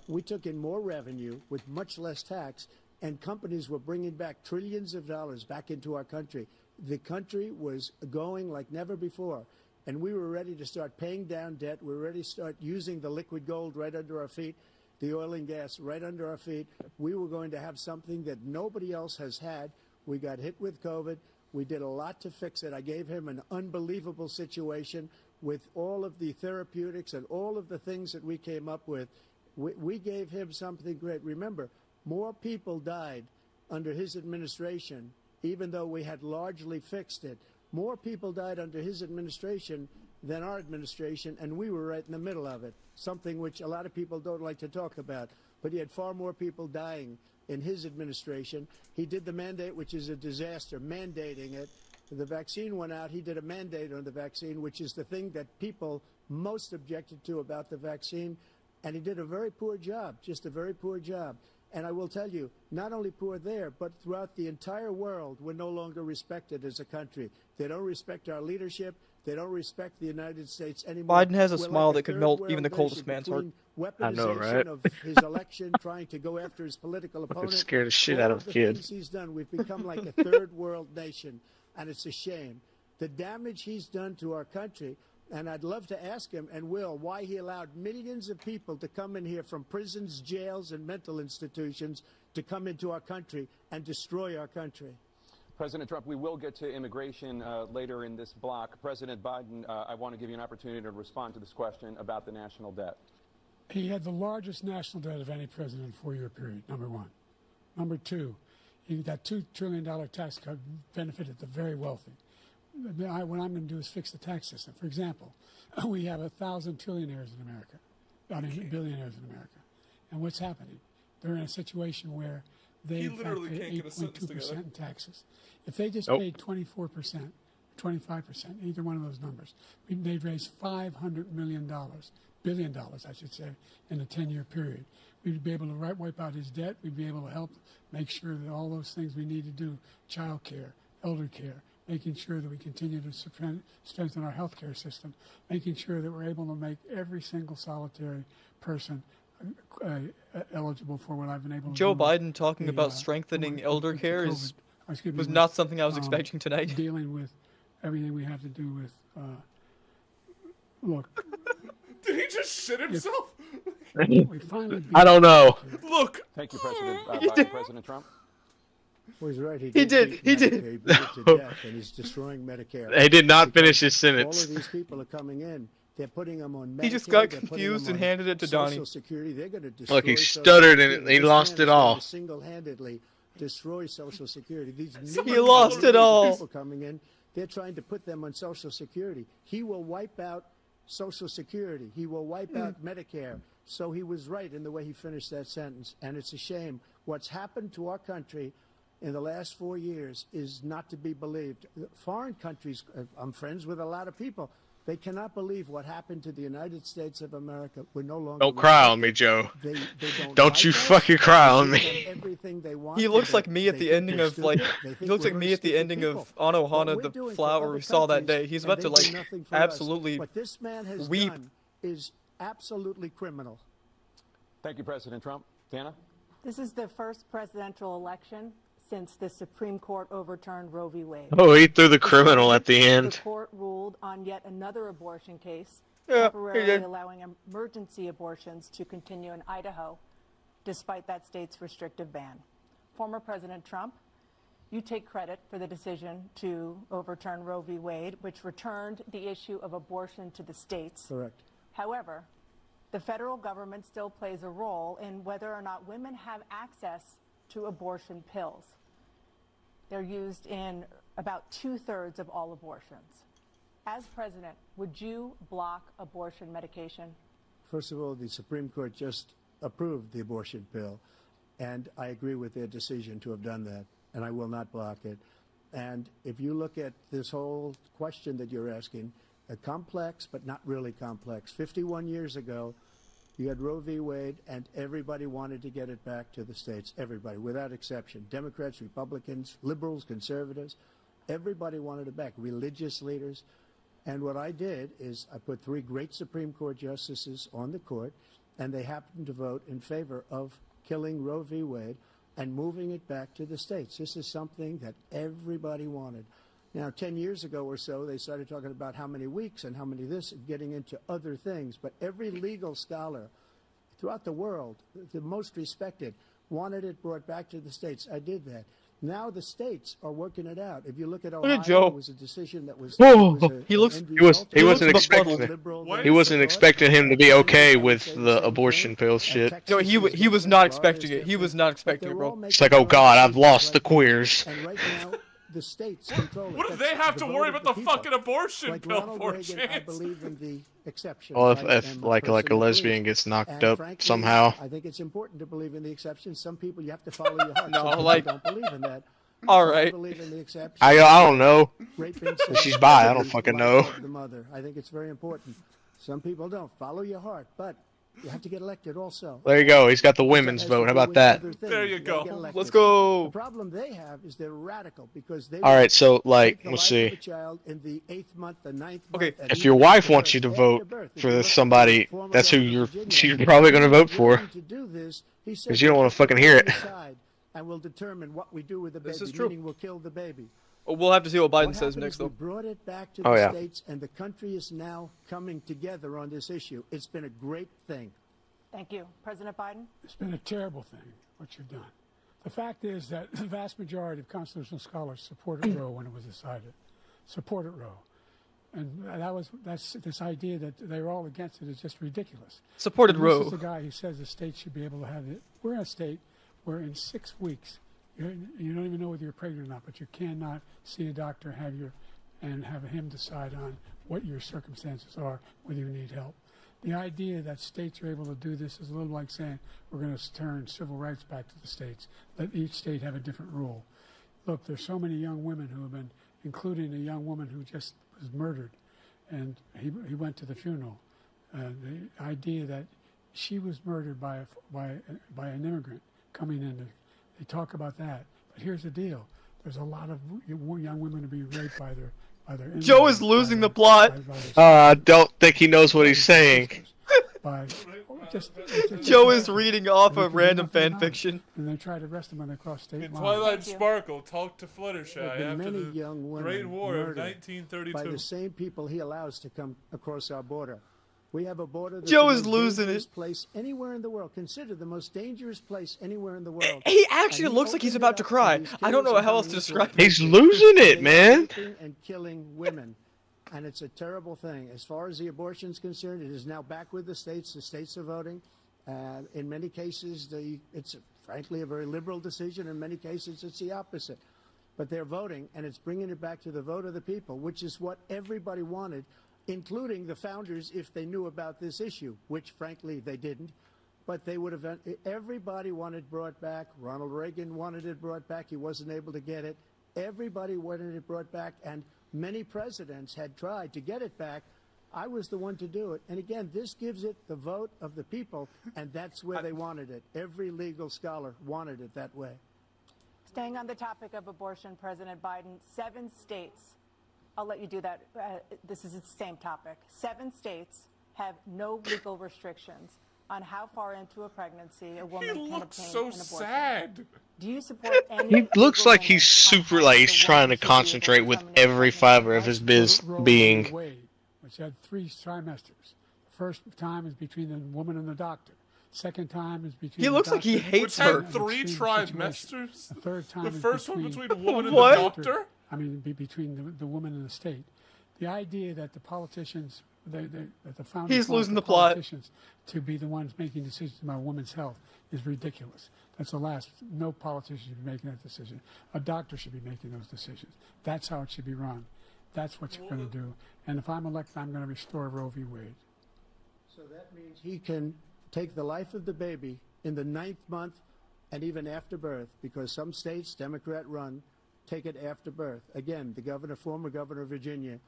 Speaker 9: We took in more revenue with much less tax, and companies were bringing back trillions of dollars back into our country. The country was going like never before, and we were ready to start paying down debt. We were ready to start using the liquid gold right under our feet, the oil and gas right under our feet. We were going to have something that nobody else has had. We got hit with COVID. We did a lot to fix it. I gave him an unbelievable situation with all of the therapeutics and all of the things that we came up with. We gave him something great. Remember, more people died under his administration, even though we had largely fixed it. More people died under his administration than our administration, and we were right in the middle of it, something which a lot of people don't like to talk about. But he had far more people dying in his administration. He did the mandate, which is a disaster, mandating it. The vaccine went out. He did a mandate on the vaccine, which is the thing that people most objected to about the vaccine. And he did a very poor job, just a very poor job. And I will tell you, not only poor there, but throughout the entire world, we're no longer respected as a country. They don't respect our leadership. They don't respect the United States anymore.
Speaker 12: Biden has a
Speaker 9: We're
Speaker 12: smile
Speaker 9: like
Speaker 12: that could melt
Speaker 9: third
Speaker 12: even the
Speaker 9: world
Speaker 12: coldest
Speaker 9: nation
Speaker 12: man's heart.
Speaker 9: between
Speaker 3: I know,
Speaker 9: weaponization
Speaker 3: right?
Speaker 9: of his election, trying to go after his political opponent.
Speaker 3: scared the shit
Speaker 9: all
Speaker 3: out
Speaker 9: of
Speaker 3: of
Speaker 9: the
Speaker 3: kids.
Speaker 9: things he's done, we've become like a third world nation, and it's a shame. The damage he's done to our country. And I'd love to ask him, and will, why he allowed millions of people to come in here from prisons, jails, and mental institutions to come into our country and destroy our country.
Speaker 16: President Trump, we will get to immigration later in this block. President Biden, I want to give you an opportunity to respond to this question about the national debt.
Speaker 15: He had the largest national debt of any president in a four-year period, number one. Number two, that $2 trillion tax cut benefited the very wealthy. What I'm going to do is fix the tax system. For example, we have 1,000 trillionaires in America, I mean billionaires in America. And what's happening? They're in a situation where they in fact pay 8.2% in taxes. If they just paid 24%, 25%, either one of those numbers, they'd raise $500 million, billion dollars, I should say, in a 10-year period. We'd be able to wipe out his debt. We'd be able to help make sure that all those things we need to do, child care, elder care, making sure that we continue to strengthen our health care system, making sure that we're able to make every single solitary person eligible for what I've been able to
Speaker 12: Joe
Speaker 15: do.
Speaker 12: Biden talking about strengthening elder care is
Speaker 15: excuse me,
Speaker 12: Was
Speaker 15: with,
Speaker 12: not something I was expecting tonight.
Speaker 15: Dealing with everything we have to do with. Look.
Speaker 2: Did he just shit himself?
Speaker 15: We finally
Speaker 3: I don't know.
Speaker 2: Look.
Speaker 16: Thank you, President President Trump.
Speaker 9: Well, he's right.
Speaker 12: He did.
Speaker 9: He beat it to death, and he's destroying Medicare.
Speaker 3: He did not finish his
Speaker 9: All
Speaker 3: sentence.
Speaker 9: of these people are coming in. They're putting them on Medicare.
Speaker 12: He just got
Speaker 9: they're putting
Speaker 12: confused
Speaker 9: them
Speaker 12: and
Speaker 9: on
Speaker 12: handed it to Donnie.
Speaker 9: Social Security. They're going to destroy
Speaker 3: Look, he
Speaker 9: Social
Speaker 3: stuttered and
Speaker 9: Security.
Speaker 3: he
Speaker 9: This
Speaker 3: lost
Speaker 9: man
Speaker 3: it
Speaker 9: is going
Speaker 3: all.
Speaker 9: to single-handedly destroy Social Security. These
Speaker 12: He lost it all.
Speaker 9: people coming in, they're trying to put them on Social Security. He will wipe out Social Security. He will wipe out Medicare. So he was right in the way he finished that sentence. And it's a shame. What's happened to our country in the last 4 years is not to be believed. Foreign countries, I'm friends with a lot of people. They cannot believe what happened to the United States of America. We're no longer.
Speaker 3: Don't cry on me, Joe.
Speaker 9: They
Speaker 3: Don't you fucking cry on me.
Speaker 9: Everything they want.
Speaker 12: He looks like me at the
Speaker 9: think
Speaker 12: ending
Speaker 9: we're
Speaker 12: of like.
Speaker 9: stupid. They
Speaker 12: He
Speaker 9: think
Speaker 12: looks
Speaker 9: we're
Speaker 12: like me
Speaker 9: very
Speaker 12: at the
Speaker 9: stupid
Speaker 12: ending
Speaker 9: people.
Speaker 12: of Ano
Speaker 9: What
Speaker 12: Hana,
Speaker 9: we're
Speaker 12: the
Speaker 9: doing for
Speaker 12: flower
Speaker 9: other
Speaker 12: we saw that
Speaker 9: countries,
Speaker 12: day. He's
Speaker 9: and
Speaker 12: about to
Speaker 9: they do
Speaker 12: like
Speaker 9: nothing for us.
Speaker 12: absolutely
Speaker 9: What this man has
Speaker 12: weep.
Speaker 9: done is absolutely criminal.
Speaker 16: Thank you, President Trump. Dana?
Speaker 17: This is the first presidential election since the Supreme Court overturned Roe v. Wade.
Speaker 3: Oh, he threw the criminal at the end.
Speaker 17: The court ruled on yet another abortion case,
Speaker 12: Yeah, he
Speaker 17: temporarily
Speaker 12: did.
Speaker 17: allowing emergency abortions to continue in Idaho, despite that state's restrictive ban. Former President Trump, you take credit for the decision to overturn Roe v. Wade, which returned the issue of abortion to the states.
Speaker 9: Correct.
Speaker 17: However, the federal government still plays a role in whether or not women have access to abortion pills. They're used in about 2/3 of all abortions. As president, would you block abortion medication?
Speaker 9: First of all, the Supreme Court just approved the abortion bill, and I agree with their decision to have done that, and I will not block it. And if you look at this whole question that you're asking, complex but not really complex. 51 years ago, you had Roe v. Wade, and everybody wanted to get it back to the states. Everybody, without exception. Democrats, Republicans, liberals, conservatives. Everybody wanted it back. Religious leaders. And what I did is I put 3 great Supreme Court justices on the court, and they happened to vote in favor of killing Roe v. Wade and moving it back to the states. This is something that everybody wanted. Now, 10 years ago or so, they started talking about how many weeks and how many this, and getting into other things. But every legal scholar throughout the world, the most respected, wanted it brought back to the states. I did that. Now the states are working it out. If you look at
Speaker 12: Look
Speaker 9: Ohio,
Speaker 12: at Joe.
Speaker 9: it was a decision that was.
Speaker 3: Whoa.
Speaker 12: He looks-
Speaker 9: an end
Speaker 3: He
Speaker 9: result.
Speaker 3: wasn't
Speaker 12: looks
Speaker 3: expecting
Speaker 12: befuddled.
Speaker 3: it. He wasn't expecting him to be okay with the abortion pill shit.
Speaker 12: No, he was not expecting it. He was not expecting it, bro.
Speaker 3: It's like, oh god, I've lost the queers.
Speaker 9: And right now, the states control it.
Speaker 2: What do
Speaker 9: That's
Speaker 2: they have
Speaker 9: the
Speaker 2: to
Speaker 9: vote
Speaker 2: worry
Speaker 9: of
Speaker 2: about the
Speaker 9: people.
Speaker 2: fucking abortion
Speaker 9: Like
Speaker 2: pill
Speaker 9: Ronald
Speaker 2: for
Speaker 9: Reagan, I
Speaker 2: chance?
Speaker 9: believe in the exceptions.
Speaker 3: Well,
Speaker 9: I
Speaker 3: if
Speaker 9: am
Speaker 3: like
Speaker 9: person
Speaker 3: a
Speaker 9: that
Speaker 3: lesbian
Speaker 9: believes.
Speaker 3: gets knocked
Speaker 9: And
Speaker 3: up
Speaker 9: frankly,
Speaker 3: somehow.
Speaker 9: I think it's important to believe in the exceptions. Some people you have to follow your heart.
Speaker 12: No,
Speaker 9: Some people
Speaker 12: like-
Speaker 9: don't believe in that.
Speaker 12: All
Speaker 9: I
Speaker 12: right.
Speaker 9: believe in the exceptions.
Speaker 3: I don't know.
Speaker 9: Rape
Speaker 3: If
Speaker 9: incest,
Speaker 3: she's bi, I don't
Speaker 9: the
Speaker 3: fucking
Speaker 9: life
Speaker 3: know.
Speaker 9: of the mother. I think it's very important. Some people don't. Follow your heart, but you have to get elected also.
Speaker 3: There you go. He's got the women's
Speaker 9: That has
Speaker 3: vote.
Speaker 9: to
Speaker 3: How
Speaker 9: do
Speaker 3: about
Speaker 9: with
Speaker 3: that?
Speaker 9: other things.
Speaker 2: There you
Speaker 9: gotta
Speaker 2: go.
Speaker 9: get elected.
Speaker 12: Let's go.
Speaker 9: The problem they have is they're radical because they
Speaker 3: All right, so like,
Speaker 9: take the
Speaker 3: let's
Speaker 9: life of
Speaker 3: see.
Speaker 9: a child in the 8th month, the 9th
Speaker 12: Okay.
Speaker 9: month, and
Speaker 3: If
Speaker 9: even
Speaker 3: your wife
Speaker 9: after
Speaker 3: wants
Speaker 9: birth.
Speaker 3: you to
Speaker 9: After
Speaker 3: vote
Speaker 9: birth, if
Speaker 3: for
Speaker 9: you look at
Speaker 3: somebody,
Speaker 9: the former
Speaker 3: that's who
Speaker 9: governor of Virginia,
Speaker 3: she's probably gonna vote
Speaker 9: he's
Speaker 3: for.
Speaker 9: willing to do this. He said
Speaker 3: 'Cause you don't wanna
Speaker 9: we'll put
Speaker 3: fucking
Speaker 9: the
Speaker 3: hear
Speaker 9: baby
Speaker 3: it.
Speaker 9: aside And we'll determine what we do with the baby.
Speaker 12: This is true.
Speaker 9: Meaning we'll kill the baby.
Speaker 12: Well, we'll have to see what Biden
Speaker 9: What
Speaker 12: says
Speaker 9: happened
Speaker 12: next,
Speaker 9: is we
Speaker 12: though.
Speaker 9: brought it back to
Speaker 3: Oh,
Speaker 9: the
Speaker 3: yeah.
Speaker 9: states, and the country is now coming together on this issue. It's been a great thing.
Speaker 17: Thank you. President Biden?
Speaker 15: It's been a terrible thing, what you've done. The fact is that the vast majority of constitutional scholars supported Roe when it was decided. Supported Roe. And that's this idea that they're all against it is just ridiculous.
Speaker 12: Supported
Speaker 15: And
Speaker 12: Roe.
Speaker 15: This is the guy who says the state should be able to have it. We're in a state where in 6 weeks, you don't even know whether you're pregnant or not, but you cannot see a doctor and have him decide on what your circumstances are, whether you need help. The idea that states are able to do this is a little like saying we're going to turn civil rights back to the states. Let each state have a different rule. Look, there's so many young women who have been, including a young woman who just was murdered, and he went to the funeral. The idea that she was murdered by an immigrant coming in, they talk about that. But here's the deal: there's a lot of young women who be raped by their
Speaker 12: Joe is losing the plot.
Speaker 3: I don't think he knows what he's saying.
Speaker 15: By
Speaker 12: Joe is reading off of random fan fiction.
Speaker 15: And they tried to arrest him when they crossed state
Speaker 2: In
Speaker 15: lines.
Speaker 2: Twilight Sparkle talked to Fluttershy
Speaker 9: There have been
Speaker 2: after
Speaker 9: many
Speaker 2: the
Speaker 9: young women
Speaker 2: Great War of
Speaker 9: murdered
Speaker 2: 1932.
Speaker 9: by the same people he allows to come across our border. We have a border that's
Speaker 12: Joe
Speaker 9: the
Speaker 12: is
Speaker 9: most
Speaker 12: losing
Speaker 9: dangerous
Speaker 12: it.
Speaker 9: place anywhere in the world. Considered the most dangerous place anywhere in the world.
Speaker 12: He actually
Speaker 9: And
Speaker 12: looks like he's
Speaker 9: opened
Speaker 12: about
Speaker 9: it
Speaker 12: to
Speaker 9: up
Speaker 12: cry.
Speaker 9: these
Speaker 12: I don't know
Speaker 9: killers
Speaker 12: how
Speaker 9: are
Speaker 12: else to
Speaker 9: coming into
Speaker 12: describe
Speaker 9: our
Speaker 12: it.
Speaker 3: He's losing it, man.
Speaker 9: raping and killing women. And it's a terrible thing. As far as the abortion is concerned, it is now back with the states. The states are voting. In many cases, it's frankly a very liberal decision. In many cases, it's the opposite. But they're voting, and it's bringing it back to the vote of the people, which is what everybody wanted, including the founders, if they knew about this issue, which frankly they didn't. But they would have. Everybody wanted brought back. Ronald Reagan wanted it brought back. He wasn't able to get it. Everybody wanted it brought back, and many presidents had tried to get it back. I was the one to do it. And again, this gives it the vote of the people, and that's where they wanted it. Every legal scholar wanted it that way.
Speaker 17: Staying on the topic of abortion, President Biden, 7 states, I'll let you do that. This is the same topic. 7 states have no legal restrictions on how far into a pregnancy a woman can obtain
Speaker 2: so
Speaker 17: an abortion.
Speaker 2: sad.
Speaker 17: Do you support any
Speaker 3: He looks like he's super, like he's trying to concentrate with every fiber of his being.
Speaker 15: Wade, which had 3 trimesters. The first time is between the woman and the doctor. Second time is between.
Speaker 12: He looks
Speaker 15: the
Speaker 12: like he
Speaker 15: doctor
Speaker 12: hates
Speaker 2: Which
Speaker 12: her.
Speaker 2: had 3 trimesters?
Speaker 15: The third time
Speaker 2: The
Speaker 15: is
Speaker 2: first one between a woman and
Speaker 12: What?
Speaker 2: the doctor?
Speaker 15: I mean, between the woman and the state. The idea that the politicians, that the founders
Speaker 12: He's
Speaker 15: want
Speaker 12: losing
Speaker 15: the
Speaker 12: the plot.
Speaker 15: politicians to be the ones making decisions about women's health is ridiculous. That's the last. No politician should be making that decision. A doctor should be making those decisions. That's how it should be run. That's what you're going to do. And if I'm elected, I'm going to restore Roe v. Wade.
Speaker 9: So that means he can take the life of the baby in the 9th month and even after birth, because some states, Democrat run, take it after birth. Again, the former governor of Virginia,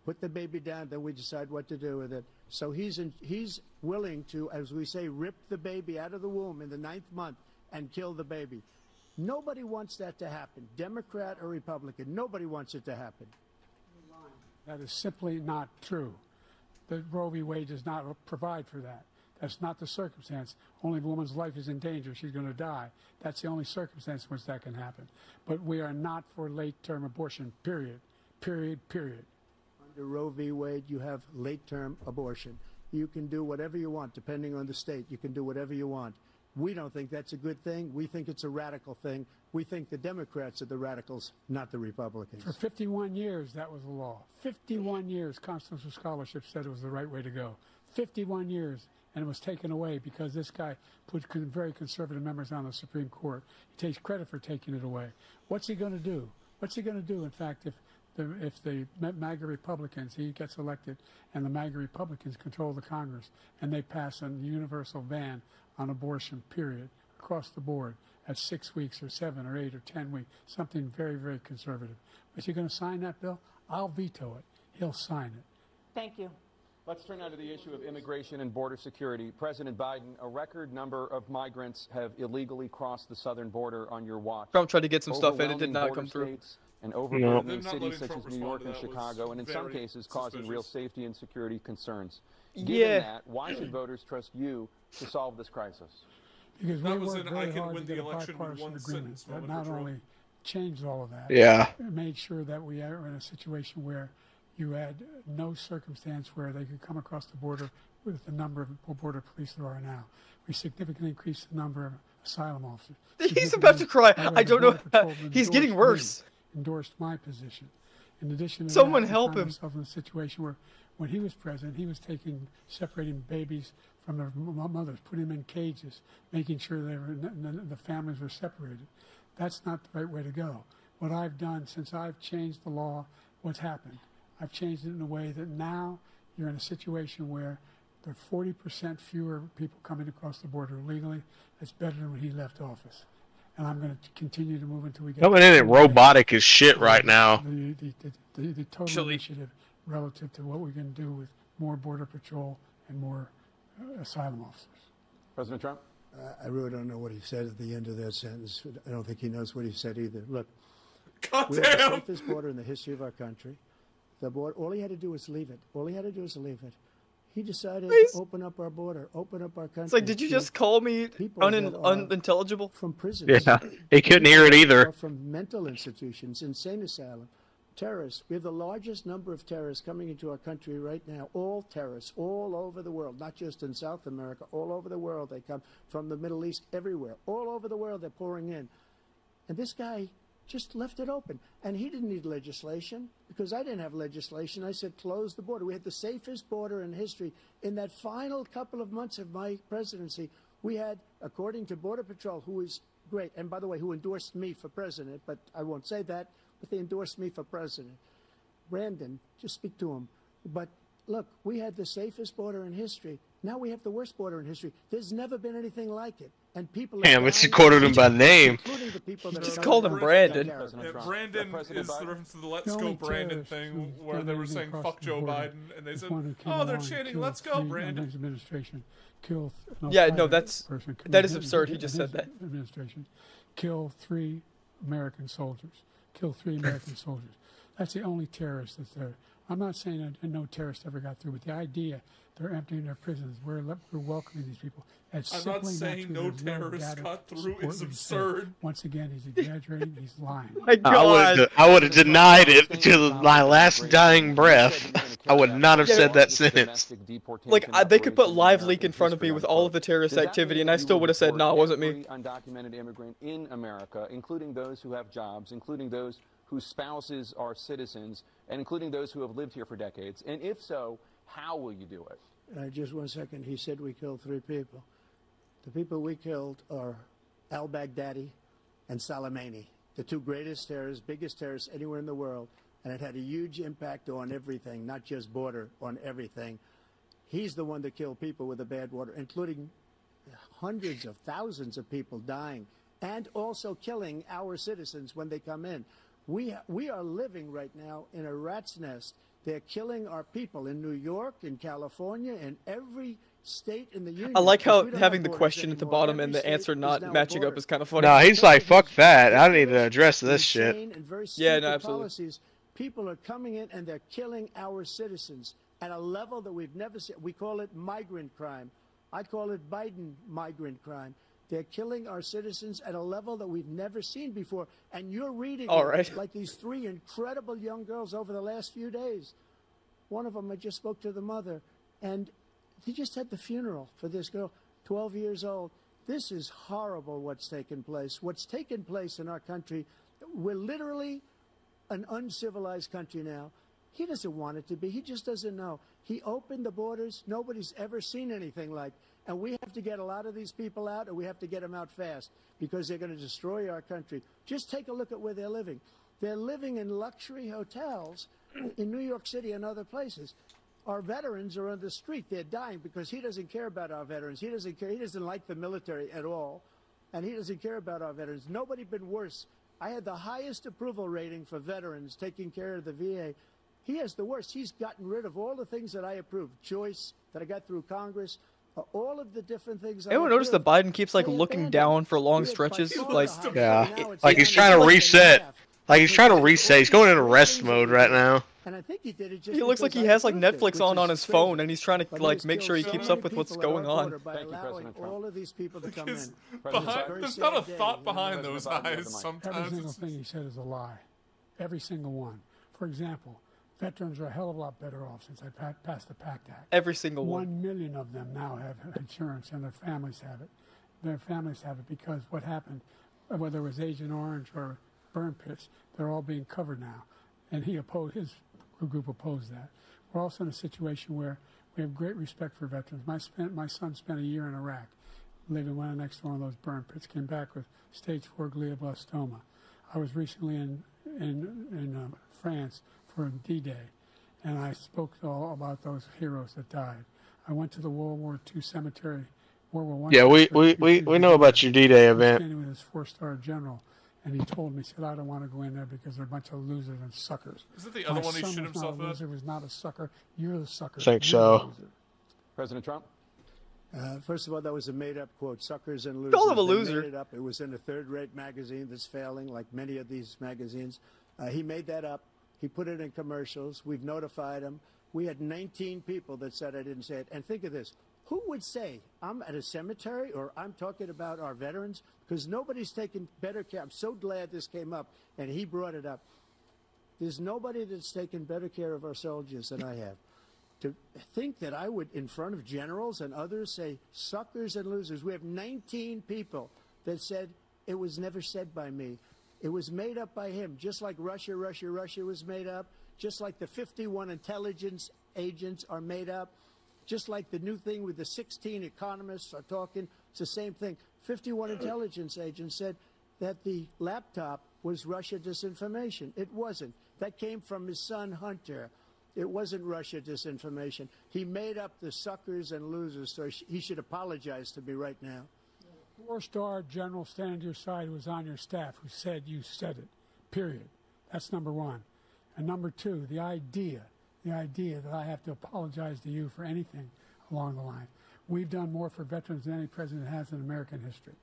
Speaker 9: put the baby down, then we decide what to do with it. So he's willing to, as we say, rip the baby out of the womb in the 9th month and kill the baby. Nobody wants that to happen, Democrat or Republican. Nobody wants it to happen.
Speaker 15: That is simply not true. The Roe v. Wade does not provide for that. That's not the circumstance. Only if a woman's life is in danger, she's going to die. That's the only circumstance in which that can happen. But we are not for late-term abortion, period. Period, period.
Speaker 9: Under Roe v. Wade, you have late-term abortion. You can do whatever you want, depending on the state. You can do whatever you want. We don't think that's a good thing. We think it's a radical thing. We think the Democrats are the radicals, not the Republicans.
Speaker 15: For 51 years, that was the law. 51 years, constitutional scholarship said it was the right way to go. 51 years, and it was taken away because this guy put very conservative members on the Supreme Court. He takes credit for taking it away. What's he going to do? What's he going to do, in fact, if the MAGA Republicans, he gets elected, and the MAGA Republicans control the Congress, and they pass a universal ban on abortion, period, across the board at 6 weeks or 7 or 8 or 10 weeks, something very, very conservative. Is he going to sign that bill? I'll veto it. He'll sign it.
Speaker 17: Thank you.
Speaker 16: Let's turn now to the issue of immigration and border security. President Biden, a record number of migrants have illegally crossed the southern border on your watch.
Speaker 12: Trump tried to get some stuff in. It did not
Speaker 16: Overwhelming
Speaker 12: come through.
Speaker 16: border states And overburdening cities such as New York and Chicago, and in some cases causing real safety and security concerns. Given that, why should voters trust you to solve this crisis?
Speaker 15: Because
Speaker 2: That
Speaker 15: we
Speaker 2: was
Speaker 15: worked
Speaker 2: an
Speaker 15: very
Speaker 2: I can
Speaker 15: hard
Speaker 2: win
Speaker 15: to
Speaker 2: the
Speaker 15: get a
Speaker 2: election with
Speaker 15: bipartisan
Speaker 2: one
Speaker 15: agreement
Speaker 2: sentence
Speaker 15: that
Speaker 2: moment
Speaker 15: not
Speaker 2: for Trump.
Speaker 15: only changed all of that,
Speaker 3: Yeah.
Speaker 15: it made sure that we are in a situation where you had no circumstance where they could come across the border with the number of border police there are now. We significantly increased the number of asylum officers.
Speaker 12: He's about to cry.
Speaker 15: By the way,
Speaker 12: I
Speaker 15: the
Speaker 12: don't know.
Speaker 15: Border Patrol
Speaker 12: He's getting worse.
Speaker 15: Endorsed my position. In addition to
Speaker 12: Someone
Speaker 15: that,
Speaker 12: help
Speaker 15: we found
Speaker 12: him.
Speaker 15: ourselves in a situation where, when he was president, he was separating babies from their mothers, putting them in cages, making sure the families were separated. That's not the right way to go. What I've done since I've changed the law, what's happened? I've changed it in a way that now you're in a situation where there are 40% fewer people coming across the border illegally. That's better than when he left office. And I'm going to continue to move until we get
Speaker 3: Coming in and robotic as shit right now.
Speaker 15: the total initiative relative to what we can do with more border patrol and more asylum officers.
Speaker 16: President Trump?
Speaker 9: I really don't know what he said at the end of that sentence. I don't think he knows what he said either. Look, we have the safest border in the history of our country. The border, all he had to do was leave it. All he had to do was leave it. He decided
Speaker 12: Please.
Speaker 9: to open up our border, open up our country.
Speaker 12: It's like, did you
Speaker 9: to
Speaker 12: just call me
Speaker 9: people that are
Speaker 12: unintelligible?
Speaker 9: from prisons.
Speaker 3: Yeah, he couldn't hear it
Speaker 9: People
Speaker 3: either.
Speaker 9: are from mental institutions, insane asylum, terrorists. We have the largest number of terrorists coming into our country right now. All terrorists, all over the world, not just in South America, all over the world. They come from the Middle East, everywhere. All over the world, they're pouring in. And this guy just left it open. And he didn't need legislation because I didn't have legislation. I said, close the border. We had the safest border in history. In that final couple of months of my presidency, we had, according to Border Patrol, who is great, and by the way, who endorsed me for president, but I won't say that, but they endorsed me for president. Brandon, just speak to him. But look, we had the safest border in history. Now we have the worst border in history. There's never been anything like it. And people
Speaker 3: Damn, it's quoted him by name.
Speaker 12: Just called him Brandon.
Speaker 2: Brandon is the reference to the Let's Go Brandon thing where they were saying fuck Joe Biden and they said, oh, they're chanting Let's Go Brandon.
Speaker 15: Administration kill.
Speaker 12: Yeah, no, that is absurd. He just said that.
Speaker 15: Administration kill 3 American soldiers. Kill 3 American soldiers. That's the only terrorist that's there. I'm not saying that no terrorist ever got through, but the idea they're emptying their prisons, we're welcoming these people. That's
Speaker 2: I'm not saying no terrorists got through. It's absurd.
Speaker 15: Once again, he's exaggerating. He's lying.
Speaker 3: I would have denied it to my last dying breath. I would not have said that sentence.
Speaker 12: Like, they could put Live Leak in front of me with all of the terrorist activity, and I still would have said, no, it wasn't me.
Speaker 16: Undocumented immigrant in America, including those who have jobs, including those whose spouses are citizens, and including those who have lived here for decades? And if so, how will you do it?
Speaker 9: Just 1 second. He said we killed 3 people. The people we killed are al-Baghdadi and Soleimani, the 2 greatest terrorists, biggest terrorists anywhere in the world. And it had a huge impact on everything, not just border, on everything. He's the one that killed people with the bad water, including hundreds of thousands of people dying and also killing our citizens when they come in. We are living right now in a rat's nest. They're killing our people in New York, in California, in every state in the union.
Speaker 12: I like how having the question at the bottom and the answer not matching up is kind of funny.
Speaker 3: No, he's like, fuck that. I need to address this shit.
Speaker 9: Yeah, no, absolutely. Policies. People are coming in and they're killing our citizens at a level that we've never seen. We call it migrant crime. I call it Biden migrant crime. They're killing our citizens at a level that we've never seen before. And you're reading like these 3 incredible young girls over the last few days. One of them, I just spoke to the mother, and he just had the funeral for this girl, 12 years old. This is horrible what's taken place. What's taken place in our country, we're literally an uncivilized country now. He doesn't want it to be. He just doesn't know. He opened the borders. Nobody's ever seen anything like. And we have to get a lot of these people out, and we have to get them out fast because they're going to destroy our country. Just take a look at where they're living. They're living in luxury hotels in New York City and other places. Our veterans are on the street. They're dying because he doesn't care about our veterans. He doesn't care. He doesn't like the military at all, and he doesn't care about our veterans. Nobody been worse. I had the highest approval rating for veterans taking care of the VA. He has the worst. He's gotten rid of all the things that I approved. Choice that I got through Congress. All of the different things.
Speaker 12: Anyone notice that Biden keeps like looking down for long stretches? Like,
Speaker 3: yeah, like he's trying to reset. Like he's trying to reset. He's going into rest mode right now.
Speaker 9: And I think he did it just
Speaker 12: he looks like he has like Netflix on his phone, and he's trying to like make sure he keeps up with what's going on.
Speaker 9: Thank you, President Trump. All of these people to come in.
Speaker 2: There's not a thought behind those eyes sometimes.
Speaker 15: Every single thing he said is a lie. Every single one. For example, veterans are a hell of a lot better off since I passed the PACT Act.
Speaker 12: Every single one.
Speaker 15: 1 million of them now have insurance, and their families have it. Their families have it because what happened, whether it was Agent Orange or burn pits, they're all being covered now. And his group opposed that. We're also in a situation where we have great respect for veterans. My son spent a year in Iraq, living right next to one of those burn pits, came back with stage 4 glioblastoma. I was recently in France for D-Day, and I spoke all about those heroes that died. I went to the World War II cemetery, World War I.
Speaker 3: Yeah, we know about your D-Day event.
Speaker 15: Standing with his 4-star general, and he told me, he said, I don't want to go in there because they're a bunch of losers and suckers.
Speaker 2: Isn't the other one he shoot himself at?
Speaker 15: My son was not a sucker. You're the sucker.
Speaker 3: I think so.
Speaker 16: President Trump?
Speaker 9: First of all, that was a made-up quote. Suckers and losers.
Speaker 12: Call him a loser.
Speaker 9: They made it up. It was in a third-rate magazine that's failing, like many of these magazines. He made that up. He put it in commercials. We've notified him. We had 19 people that said I didn't say it. And think of this. Who would say I'm at a cemetery or I'm talking about our veterans? Because nobody's taken better care. I'm so glad this came up, and he brought it up. There's nobody that's taken better care of our soldiers than I have. To think that I would, in front of generals and others, say suckers and losers. We have 19 people that said it was never said by me. It was made up by him, just like Russia was made up, just like the 51 intelligence agents are made up, just like the new thing with the 16 economists are talking. It's the same thing. 51 intelligence agents said that the laptop was Russia disinformation. It wasn't. That came from his son, Hunter. It wasn't Russia disinformation. He made up the suckers and losers, so he should apologize to me right now.
Speaker 15: Four-star general standing to your side who was on your staff who said you said it, period. That's number one. And number two, the idea that I have to apologize to you for anything along the line. We've done more for veterans than any president has in American history.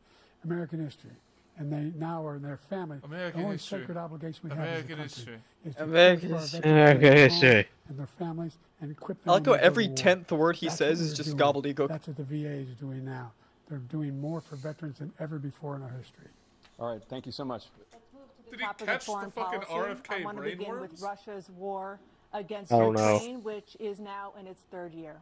Speaker 15: And they now are in their family. The only sacred obligation we have as a country is to
Speaker 3: American
Speaker 15: care for our
Speaker 3: history.
Speaker 15: veterans
Speaker 3: American history.
Speaker 15: and their families and equip them.
Speaker 12: I like how
Speaker 15: to go to
Speaker 12: every
Speaker 15: war.
Speaker 12: 10th word he
Speaker 15: That's
Speaker 12: says
Speaker 15: what
Speaker 12: is
Speaker 15: we're
Speaker 12: just
Speaker 15: doing.
Speaker 12: gobbledygook.
Speaker 15: That's what the VA is doing now. They're doing more for veterans than ever before in our history.
Speaker 16: All right, thank you so much.
Speaker 2: Did he
Speaker 17: Top of
Speaker 2: catch
Speaker 17: the foreign
Speaker 2: fucking
Speaker 17: policy. I
Speaker 2: RFK
Speaker 17: want to begin
Speaker 2: brainworms?
Speaker 17: with Russia's war against
Speaker 3: I don't know.
Speaker 17: Ukraine, which is now in its third year.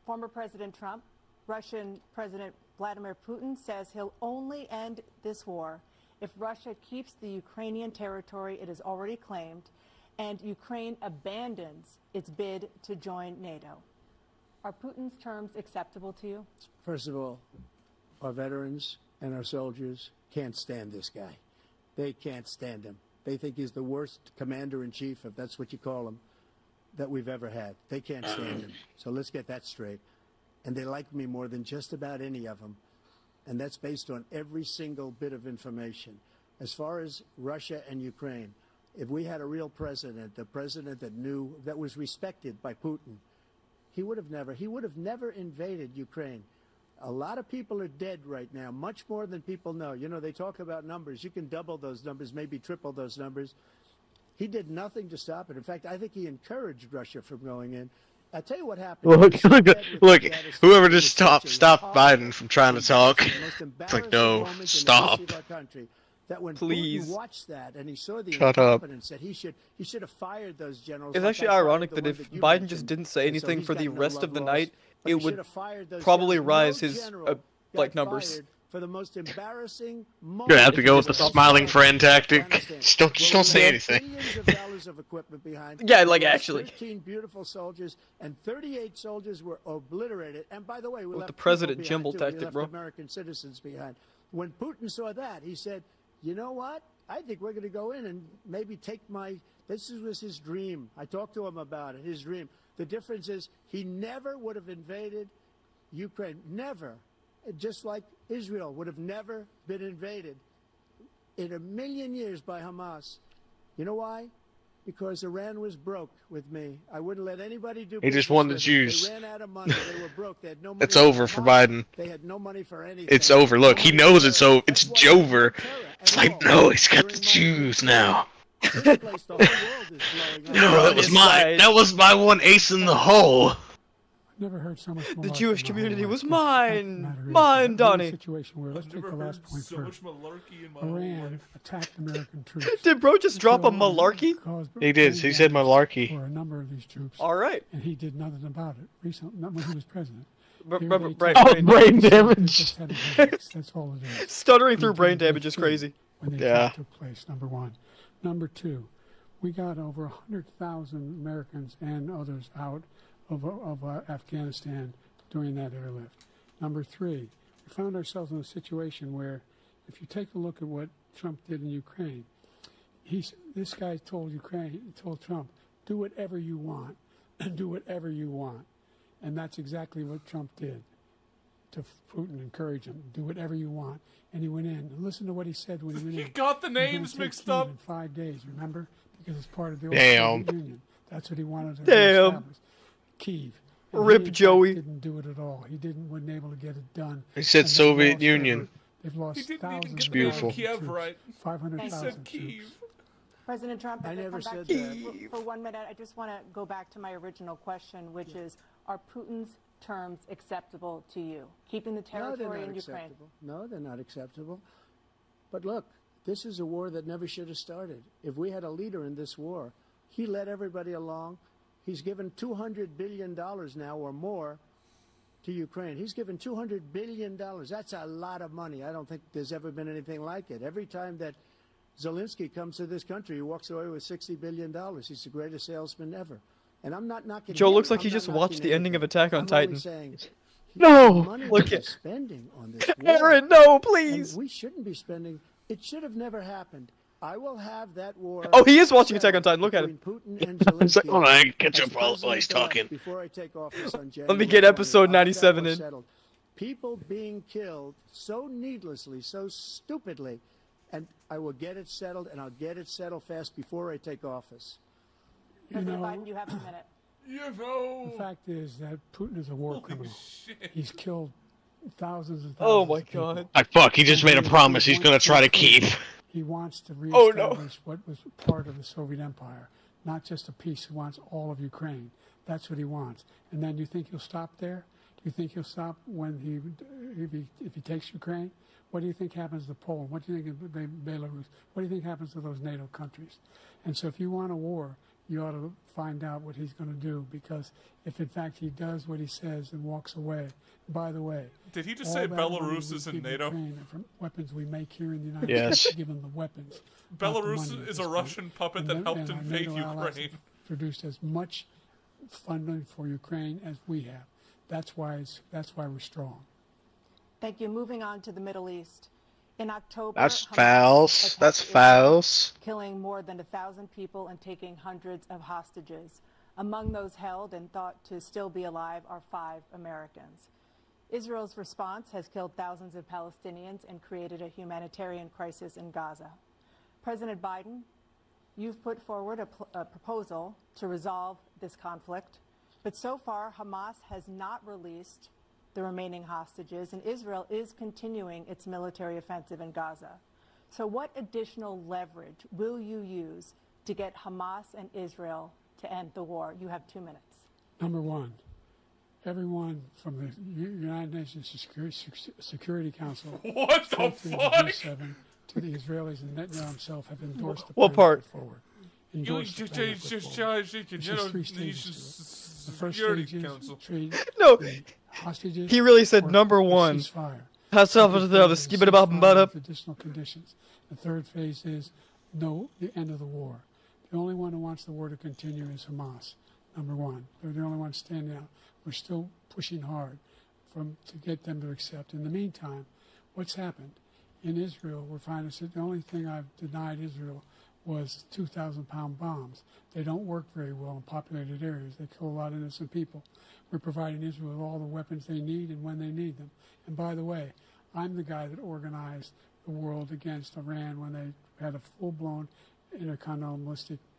Speaker 17: Former President Trump, Russian President Vladimir Putin says he'll only end this war if Russia keeps the Ukrainian territory it has already claimed and Ukraine abandons its bid to join NATO. Are Putin's terms acceptable to you?
Speaker 9: First of all, our veterans and our soldiers can't stand this guy. They can't stand him. They think he's the worst commander-in-chief, if that's what you call him, that we've ever had. They can't stand him. So let's get that straight. And they like me more than just about any of them. And that's based on every single bit of information. As far as Russia and Ukraine, if we had a real president, a president that knew, that was respected by Putin, he would have never invaded Ukraine. A lot of people are dead right now, much more than people know. You know, they talk about numbers. You can double those numbers, maybe triple those numbers. He did nothing to stop it. In fact, I think he encouraged Russia from going in. I'll tell you what happened.
Speaker 3: Look, whoever just stopped Biden from trying to talk. It's like, no, stop.
Speaker 12: Please.
Speaker 9: Putin watched that and he saw the
Speaker 3: Shut up.
Speaker 9: incompetence that he should have fired those generals.
Speaker 12: It's
Speaker 9: like
Speaker 12: actually
Speaker 9: I fired
Speaker 12: ironic
Speaker 9: the
Speaker 12: that
Speaker 9: one
Speaker 12: if
Speaker 9: you
Speaker 12: Biden
Speaker 9: mentioned.
Speaker 12: just didn't say
Speaker 9: And so
Speaker 12: anything
Speaker 9: he's
Speaker 12: for
Speaker 9: got
Speaker 12: the
Speaker 9: no
Speaker 12: rest
Speaker 9: love
Speaker 12: of the
Speaker 9: lost.
Speaker 12: night,
Speaker 9: But
Speaker 12: it
Speaker 9: he
Speaker 12: would
Speaker 9: should have fired those
Speaker 12: probably
Speaker 9: generals.
Speaker 12: rise
Speaker 9: No
Speaker 12: his
Speaker 9: general
Speaker 12: like
Speaker 9: got
Speaker 12: numbers.
Speaker 9: fired for the most embarrassing
Speaker 3: You're gonna have to go with the smiling friend tactic.
Speaker 9: Afghanistan.
Speaker 3: Just don't say
Speaker 9: Well, we
Speaker 3: anything.
Speaker 9: had billions of dollars of equipment behind.
Speaker 12: Yeah,
Speaker 9: We
Speaker 12: like,
Speaker 9: lost
Speaker 12: actually.
Speaker 9: 13 beautiful soldiers, and 38 soldiers were obliterated. And by the way, we
Speaker 12: With
Speaker 9: left
Speaker 12: the
Speaker 9: people
Speaker 12: president
Speaker 9: behind,
Speaker 12: Jimble
Speaker 9: too.
Speaker 12: tactic,
Speaker 9: we left
Speaker 12: bro.
Speaker 9: American citizens behind. When Putin saw that, he said, "You know what? I think we're going to go in and maybe take my." This was his dream. I talked to him about it. His dream. The difference is he never would have invaded Ukraine. Never. Just like Israel would have never been invaded in a million years by Hamas. You know why? Because Iran was broke with me. I wouldn't let anybody do
Speaker 3: He just
Speaker 9: business
Speaker 3: won the
Speaker 9: with them.
Speaker 3: Jews.
Speaker 9: They ran out of money. They were broke. They had no money.
Speaker 3: It's over for Biden.
Speaker 9: They had no money for anything.
Speaker 3: It's over. Look, he knows it's over. It's over. It's like, no, he's got the Jews now. No, that was mine. That was my one ace in the hole.
Speaker 15: Never heard so much.
Speaker 12: The Jewish community was
Speaker 15: Matter
Speaker 12: mine.
Speaker 15: is,
Speaker 12: Mine,
Speaker 15: we're in a
Speaker 12: Donnie.
Speaker 15: Situation where, let's
Speaker 2: I've
Speaker 15: take
Speaker 2: never
Speaker 15: the
Speaker 2: heard
Speaker 15: last point
Speaker 2: so
Speaker 15: first.
Speaker 2: much malarkey in my
Speaker 15: Iran
Speaker 2: life.
Speaker 15: attacked American troops.
Speaker 12: Did bro just drop a
Speaker 15: Killed
Speaker 12: malarkey?
Speaker 15: caused
Speaker 3: He did. He said malarkey.
Speaker 15: For a number of these troops.
Speaker 12: All right.
Speaker 15: And he did nothing about it. Recently, not when he was president.
Speaker 12: Brain
Speaker 3: damage.
Speaker 15: That's all it is.
Speaker 12: Stuttering through brain damage is crazy.
Speaker 15: When the attack took place, number one. Number two, we got over 100,000 Americans and others out of Afghanistan during that airlift. Number three, we found ourselves in a situation where, if you take a look at what Trump did in Ukraine, this guy told Trump, do whatever you want, do whatever you want. And that's exactly what Trump did to Putin, encourage him, do whatever you want. And he went in. And listen to what he said when he went in.
Speaker 2: He got the
Speaker 15: We're gonna
Speaker 2: names
Speaker 15: take
Speaker 2: mixed
Speaker 15: Kyiv
Speaker 2: up.
Speaker 15: in 5 days, remember? Because it's part of the
Speaker 3: Damn.
Speaker 15: Soviet Union. That's what he wanted to
Speaker 12: Damn.
Speaker 15: reestablish. Kyiv. And
Speaker 12: Rip
Speaker 15: he, in fact,
Speaker 12: Joey.
Speaker 15: didn't do it at all. He wasn't able to get it done.
Speaker 3: He said
Speaker 15: And they've
Speaker 3: Soviet
Speaker 15: lost
Speaker 3: Union.
Speaker 15: They've lost
Speaker 2: He didn't even
Speaker 15: thousands
Speaker 2: get
Speaker 15: of
Speaker 2: the name
Speaker 3: beautiful.
Speaker 2: Kiev
Speaker 15: troops.
Speaker 2: right.
Speaker 15: 500,000
Speaker 2: He said
Speaker 15: troops.
Speaker 2: Kyiv.
Speaker 17: President Trump,
Speaker 9: I
Speaker 17: if I
Speaker 9: never
Speaker 17: come back
Speaker 9: said
Speaker 17: to
Speaker 9: that.
Speaker 17: you for 1 minute, I just want to go back to my original question, which is, are Putin's terms acceptable to you? Keeping the territory in Ukraine.
Speaker 9: Acceptable. No, they're not acceptable. But look, this is a war that never should have started. If we had a leader in this war, he led everybody along. He's given $200 billion now or more to Ukraine. He's given $200 billion. That's a lot of money. I don't think there's ever been anything like it. Every time that Zelensky comes to this country, he walks away with $60 billion. He's the greatest salesman ever. And I'm not knocking
Speaker 12: Joe
Speaker 9: him.
Speaker 12: looks like
Speaker 9: I'm
Speaker 12: he
Speaker 9: not
Speaker 12: just
Speaker 9: knocking
Speaker 12: watched the ending of Attack on
Speaker 9: I'm
Speaker 12: Titan.
Speaker 9: only saying,
Speaker 12: No!
Speaker 9: money
Speaker 12: Look
Speaker 9: we're
Speaker 12: at
Speaker 9: spending on this war.
Speaker 12: Aaron, no, please!
Speaker 9: And we shouldn't be spending. It should have never happened. I will have that war.
Speaker 12: Oh, he is watching Attack on Titan. Look at him.
Speaker 9: Putin and Zelensky.
Speaker 3: It's like, hold on, I can catch
Speaker 9: as
Speaker 3: up while he's
Speaker 9: president-elect
Speaker 3: talking.
Speaker 9: Before I take office on January
Speaker 12: Let me get
Speaker 9: 20th,
Speaker 12: episode
Speaker 9: I'll have that
Speaker 12: 97
Speaker 9: war
Speaker 12: in.
Speaker 9: settled. People being killed so needlessly, so stupidly, and I will get it settled, and I'll get it settled fast before I take office.
Speaker 17: President Biden, you have a minute.
Speaker 15: The fact is that Putin is a war criminal.
Speaker 2: shit.
Speaker 15: He's killed thousands and thousands
Speaker 12: Oh my
Speaker 15: of people.
Speaker 12: god.
Speaker 3: Like, fuck, he just made a promise he's gonna try to keep.
Speaker 15: He wants to
Speaker 12: Oh, no.
Speaker 15: reestablish what was part of the Soviet Empire, not just a piece. He wants all of Ukraine. That's what he wants. And then you think he'll stop there? Do you think he'll stop when if he takes Ukraine? What do you think happens to Poland? What do you think of Belarus? What do you think happens to those NATO countries? And so if you want a war, you ought to find out what he's going to do, because if in fact he does what he says and walks away, by the way,
Speaker 2: Did he just
Speaker 15: all
Speaker 2: say
Speaker 15: that money
Speaker 2: Belarus
Speaker 15: we
Speaker 2: is in
Speaker 15: give
Speaker 2: NATO?
Speaker 15: Ukraine are from weapons we make here in the United
Speaker 3: Yes.
Speaker 15: States, give them the weapons. not the
Speaker 2: Belarus
Speaker 15: money at
Speaker 2: is
Speaker 15: this
Speaker 2: a
Speaker 15: point.
Speaker 2: Russian puppet
Speaker 15: And
Speaker 2: that
Speaker 15: then-
Speaker 2: helped
Speaker 15: and our
Speaker 2: invade
Speaker 15: NATO allies
Speaker 2: Ukraine.
Speaker 15: have produced as much funding for Ukraine as we have. That's why we're strong.
Speaker 17: Thank you. Moving on to the Middle East. In October,
Speaker 3: That's
Speaker 17: Hamas
Speaker 3: fouls.
Speaker 17: attacked
Speaker 3: That's
Speaker 17: Israel,
Speaker 3: fouls.
Speaker 17: killing more than 1,000 people and taking hundreds of hostages. Among those held and thought to still be alive are 5 Americans. Israel's response has killed thousands of Palestinians and created a humanitarian crisis in Gaza. President Biden, you've put forward a proposal to resolve this conflict, but so far Hamas has not released the remaining hostages, and Israel is continuing its military offensive in Gaza. So what additional leverage will you use to get Hamas and Israel to end the war? You have 2 minutes.
Speaker 15: Number one, everyone from the United Nations Security Council
Speaker 2: What the
Speaker 15: straight through
Speaker 2: fuck?
Speaker 15: the G7 to the Israelis and Netanyahu himself have endorsed the
Speaker 12: What
Speaker 15: plan
Speaker 12: part?
Speaker 15: put forward.
Speaker 2: You
Speaker 15: Endorsed the
Speaker 2: just
Speaker 15: plan put forward. There's just 3 stages to it. The first
Speaker 2: Security
Speaker 15: stage is
Speaker 2: Council.
Speaker 15: trade
Speaker 12: No,
Speaker 15: the hostages.
Speaker 12: he really said
Speaker 15: or
Speaker 12: number
Speaker 15: a
Speaker 12: one.
Speaker 15: ceasefire.
Speaker 12: How's
Speaker 15: Second
Speaker 12: up
Speaker 15: phase
Speaker 12: the
Speaker 15: is a
Speaker 12: skip it about
Speaker 15: ceasefire
Speaker 12: up?
Speaker 15: with additional conditions. The third phase is the end of the war. The only one who wants the war to continue is Hamas. Number one, they're the only ones standing out. We're still pushing hard to get them to accept. In the meantime, what's happened in Israel? We're finding that the only thing I've denied Israel was 2,000-pound bombs. They don't work very well in populated areas. They kill a lot of innocent people. We're providing Israel with all the weapons they need and when they need them. And by the way, I'm the guy that organized the world against Iran when they had a full-blown intercontinental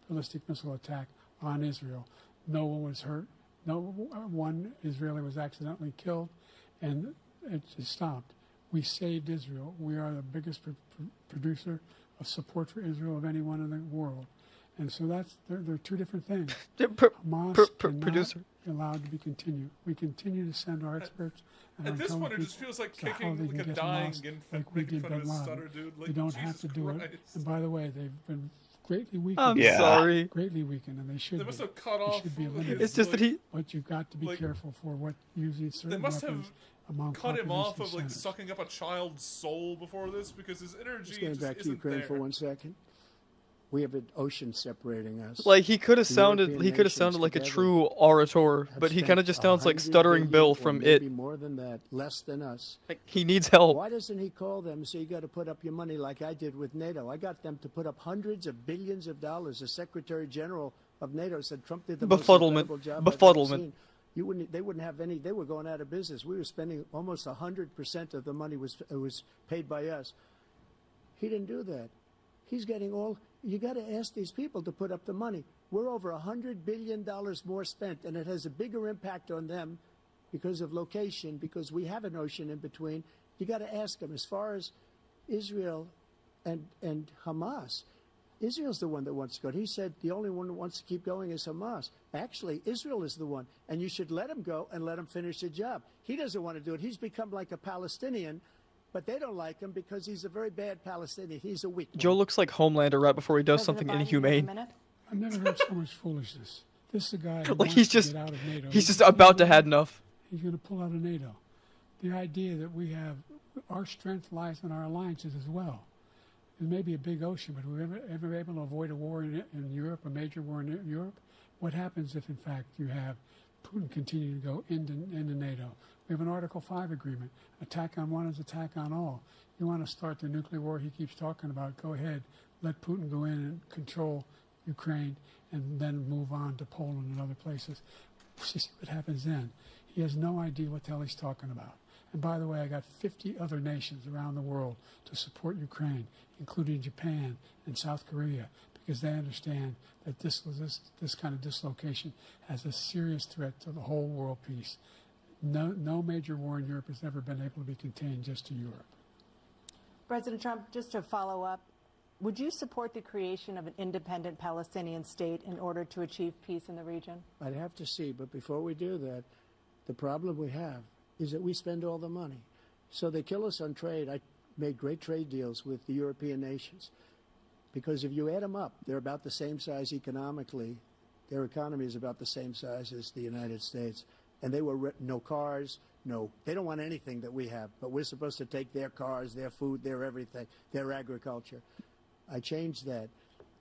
Speaker 15: ballistic missile attack on Israel. No one was hurt. No one Israeli was accidentally killed, and it just stopped. We saved Israel. We are the biggest producer of support for Israel of anyone in the world. And so they're 2 different things. Hamas cannot
Speaker 12: producer.
Speaker 15: be allowed to be continued. We continue to send our experts and our
Speaker 2: At this point, it
Speaker 15: intelligence
Speaker 2: just feels like
Speaker 15: to how
Speaker 2: kicking
Speaker 15: they
Speaker 2: like
Speaker 15: can
Speaker 2: a
Speaker 15: get
Speaker 2: dying
Speaker 15: Hamas
Speaker 2: infant,
Speaker 15: like we
Speaker 2: making
Speaker 15: did
Speaker 2: fun of
Speaker 15: Bin
Speaker 2: his
Speaker 15: Laden.
Speaker 2: stutter, dude. Like,
Speaker 15: We don't
Speaker 2: Jesus
Speaker 15: have to do
Speaker 2: Christ.
Speaker 15: it. And by the way, they've been greatly weakened.
Speaker 12: I'm sorry.
Speaker 15: Greatly weakened, and they should
Speaker 2: They
Speaker 15: be.
Speaker 2: must have cut
Speaker 15: They
Speaker 2: off
Speaker 15: should be
Speaker 2: his,
Speaker 15: eliminated.
Speaker 12: It's just that he.
Speaker 15: But you've got to be
Speaker 2: like,
Speaker 15: careful for what using certain
Speaker 2: They must have
Speaker 15: weapons among
Speaker 2: cut him off
Speaker 15: population
Speaker 2: of like
Speaker 15: centers.
Speaker 2: sucking up a child's soul before this because his energy
Speaker 9: Just getting
Speaker 2: just
Speaker 9: back to
Speaker 2: isn't
Speaker 9: Ukraine
Speaker 2: there.
Speaker 9: for 1 second. We have an ocean separating us.
Speaker 12: Like he could have
Speaker 9: The
Speaker 12: sounded,
Speaker 9: European
Speaker 12: he could have
Speaker 9: nations
Speaker 12: sounded like a
Speaker 9: together
Speaker 12: true orator,
Speaker 9: have
Speaker 12: but he
Speaker 9: spent
Speaker 12: kind of just sounds like
Speaker 9: 100
Speaker 12: stuttering
Speaker 9: billion
Speaker 12: Bill
Speaker 9: or
Speaker 12: from
Speaker 9: maybe
Speaker 12: It.
Speaker 9: more than that, less than us.
Speaker 12: Like he needs help.
Speaker 9: Why doesn't he call them and say, you got to put up your money like I did with NATO? I got them to put up hundreds of billions of dollars. The Secretary General of NATO said Trump did the most
Speaker 12: Befuddlement.
Speaker 9: incredible job I've ever
Speaker 12: Befuddlement.
Speaker 9: seen. They wouldn't have any. They were going out of business. We were spending almost 100% of the money was paid by us. He didn't do that. He's getting all. You got to ask these people to put up the money. We're over $100 billion more spent, and it has a bigger impact on them because of location, because we have an ocean in between. You got to ask them. As far as Israel and Hamas, Israel's the one that wants to go. He said the only one who wants to keep going is Hamas. Actually, Israel is the one, and you should let him go and let him finish the job. He doesn't want to do it. He's become like a Palestinian, but they don't like him because he's a very bad Palestinian. He's a weak one.
Speaker 12: Joe looks like Homelander right before he does something inhumane.
Speaker 15: I've never heard so much foolishness. This is a guy who
Speaker 12: Like
Speaker 15: wants
Speaker 12: he's
Speaker 15: to
Speaker 12: just,
Speaker 15: get out of NATO.
Speaker 12: he's just about to have enough.
Speaker 15: He's going to pull out of NATO. The idea that we have, our strength lies in our alliances as well. There may be a big ocean, but we're ever able to avoid a war in Europe, a major war in Europe? What happens if, in fact, you have Putin continue to go into NATO? We have an Article 5 agreement. Attack on one is attack on all. You want to start the nuclear war he keeps talking about, go ahead. Let Putin go in and control Ukraine and then move on to Poland and other places. See what happens then. He has no idea what the hell he's talking about. And by the way, I got 50 other nations around the world to support Ukraine, including Japan and South Korea, because they understand that this kind of dislocation has a serious threat to the whole world peace. No major war in Europe has ever been able to be contained just to Europe.
Speaker 17: President Trump, just to follow up, would you support the creation of an independent Palestinian state in order to achieve peace in the region?
Speaker 9: I'd have to see, but before we do that, the problem we have is that we spend all the money. So they kill us on trade. I made great trade deals with the European nations because if you add them up, they're about the same size economically. Their economy is about the same size as the United States. And they were no cars, they don't want anything that we have, but we're supposed to take their cars, their food, their everything, their agriculture. I changed that.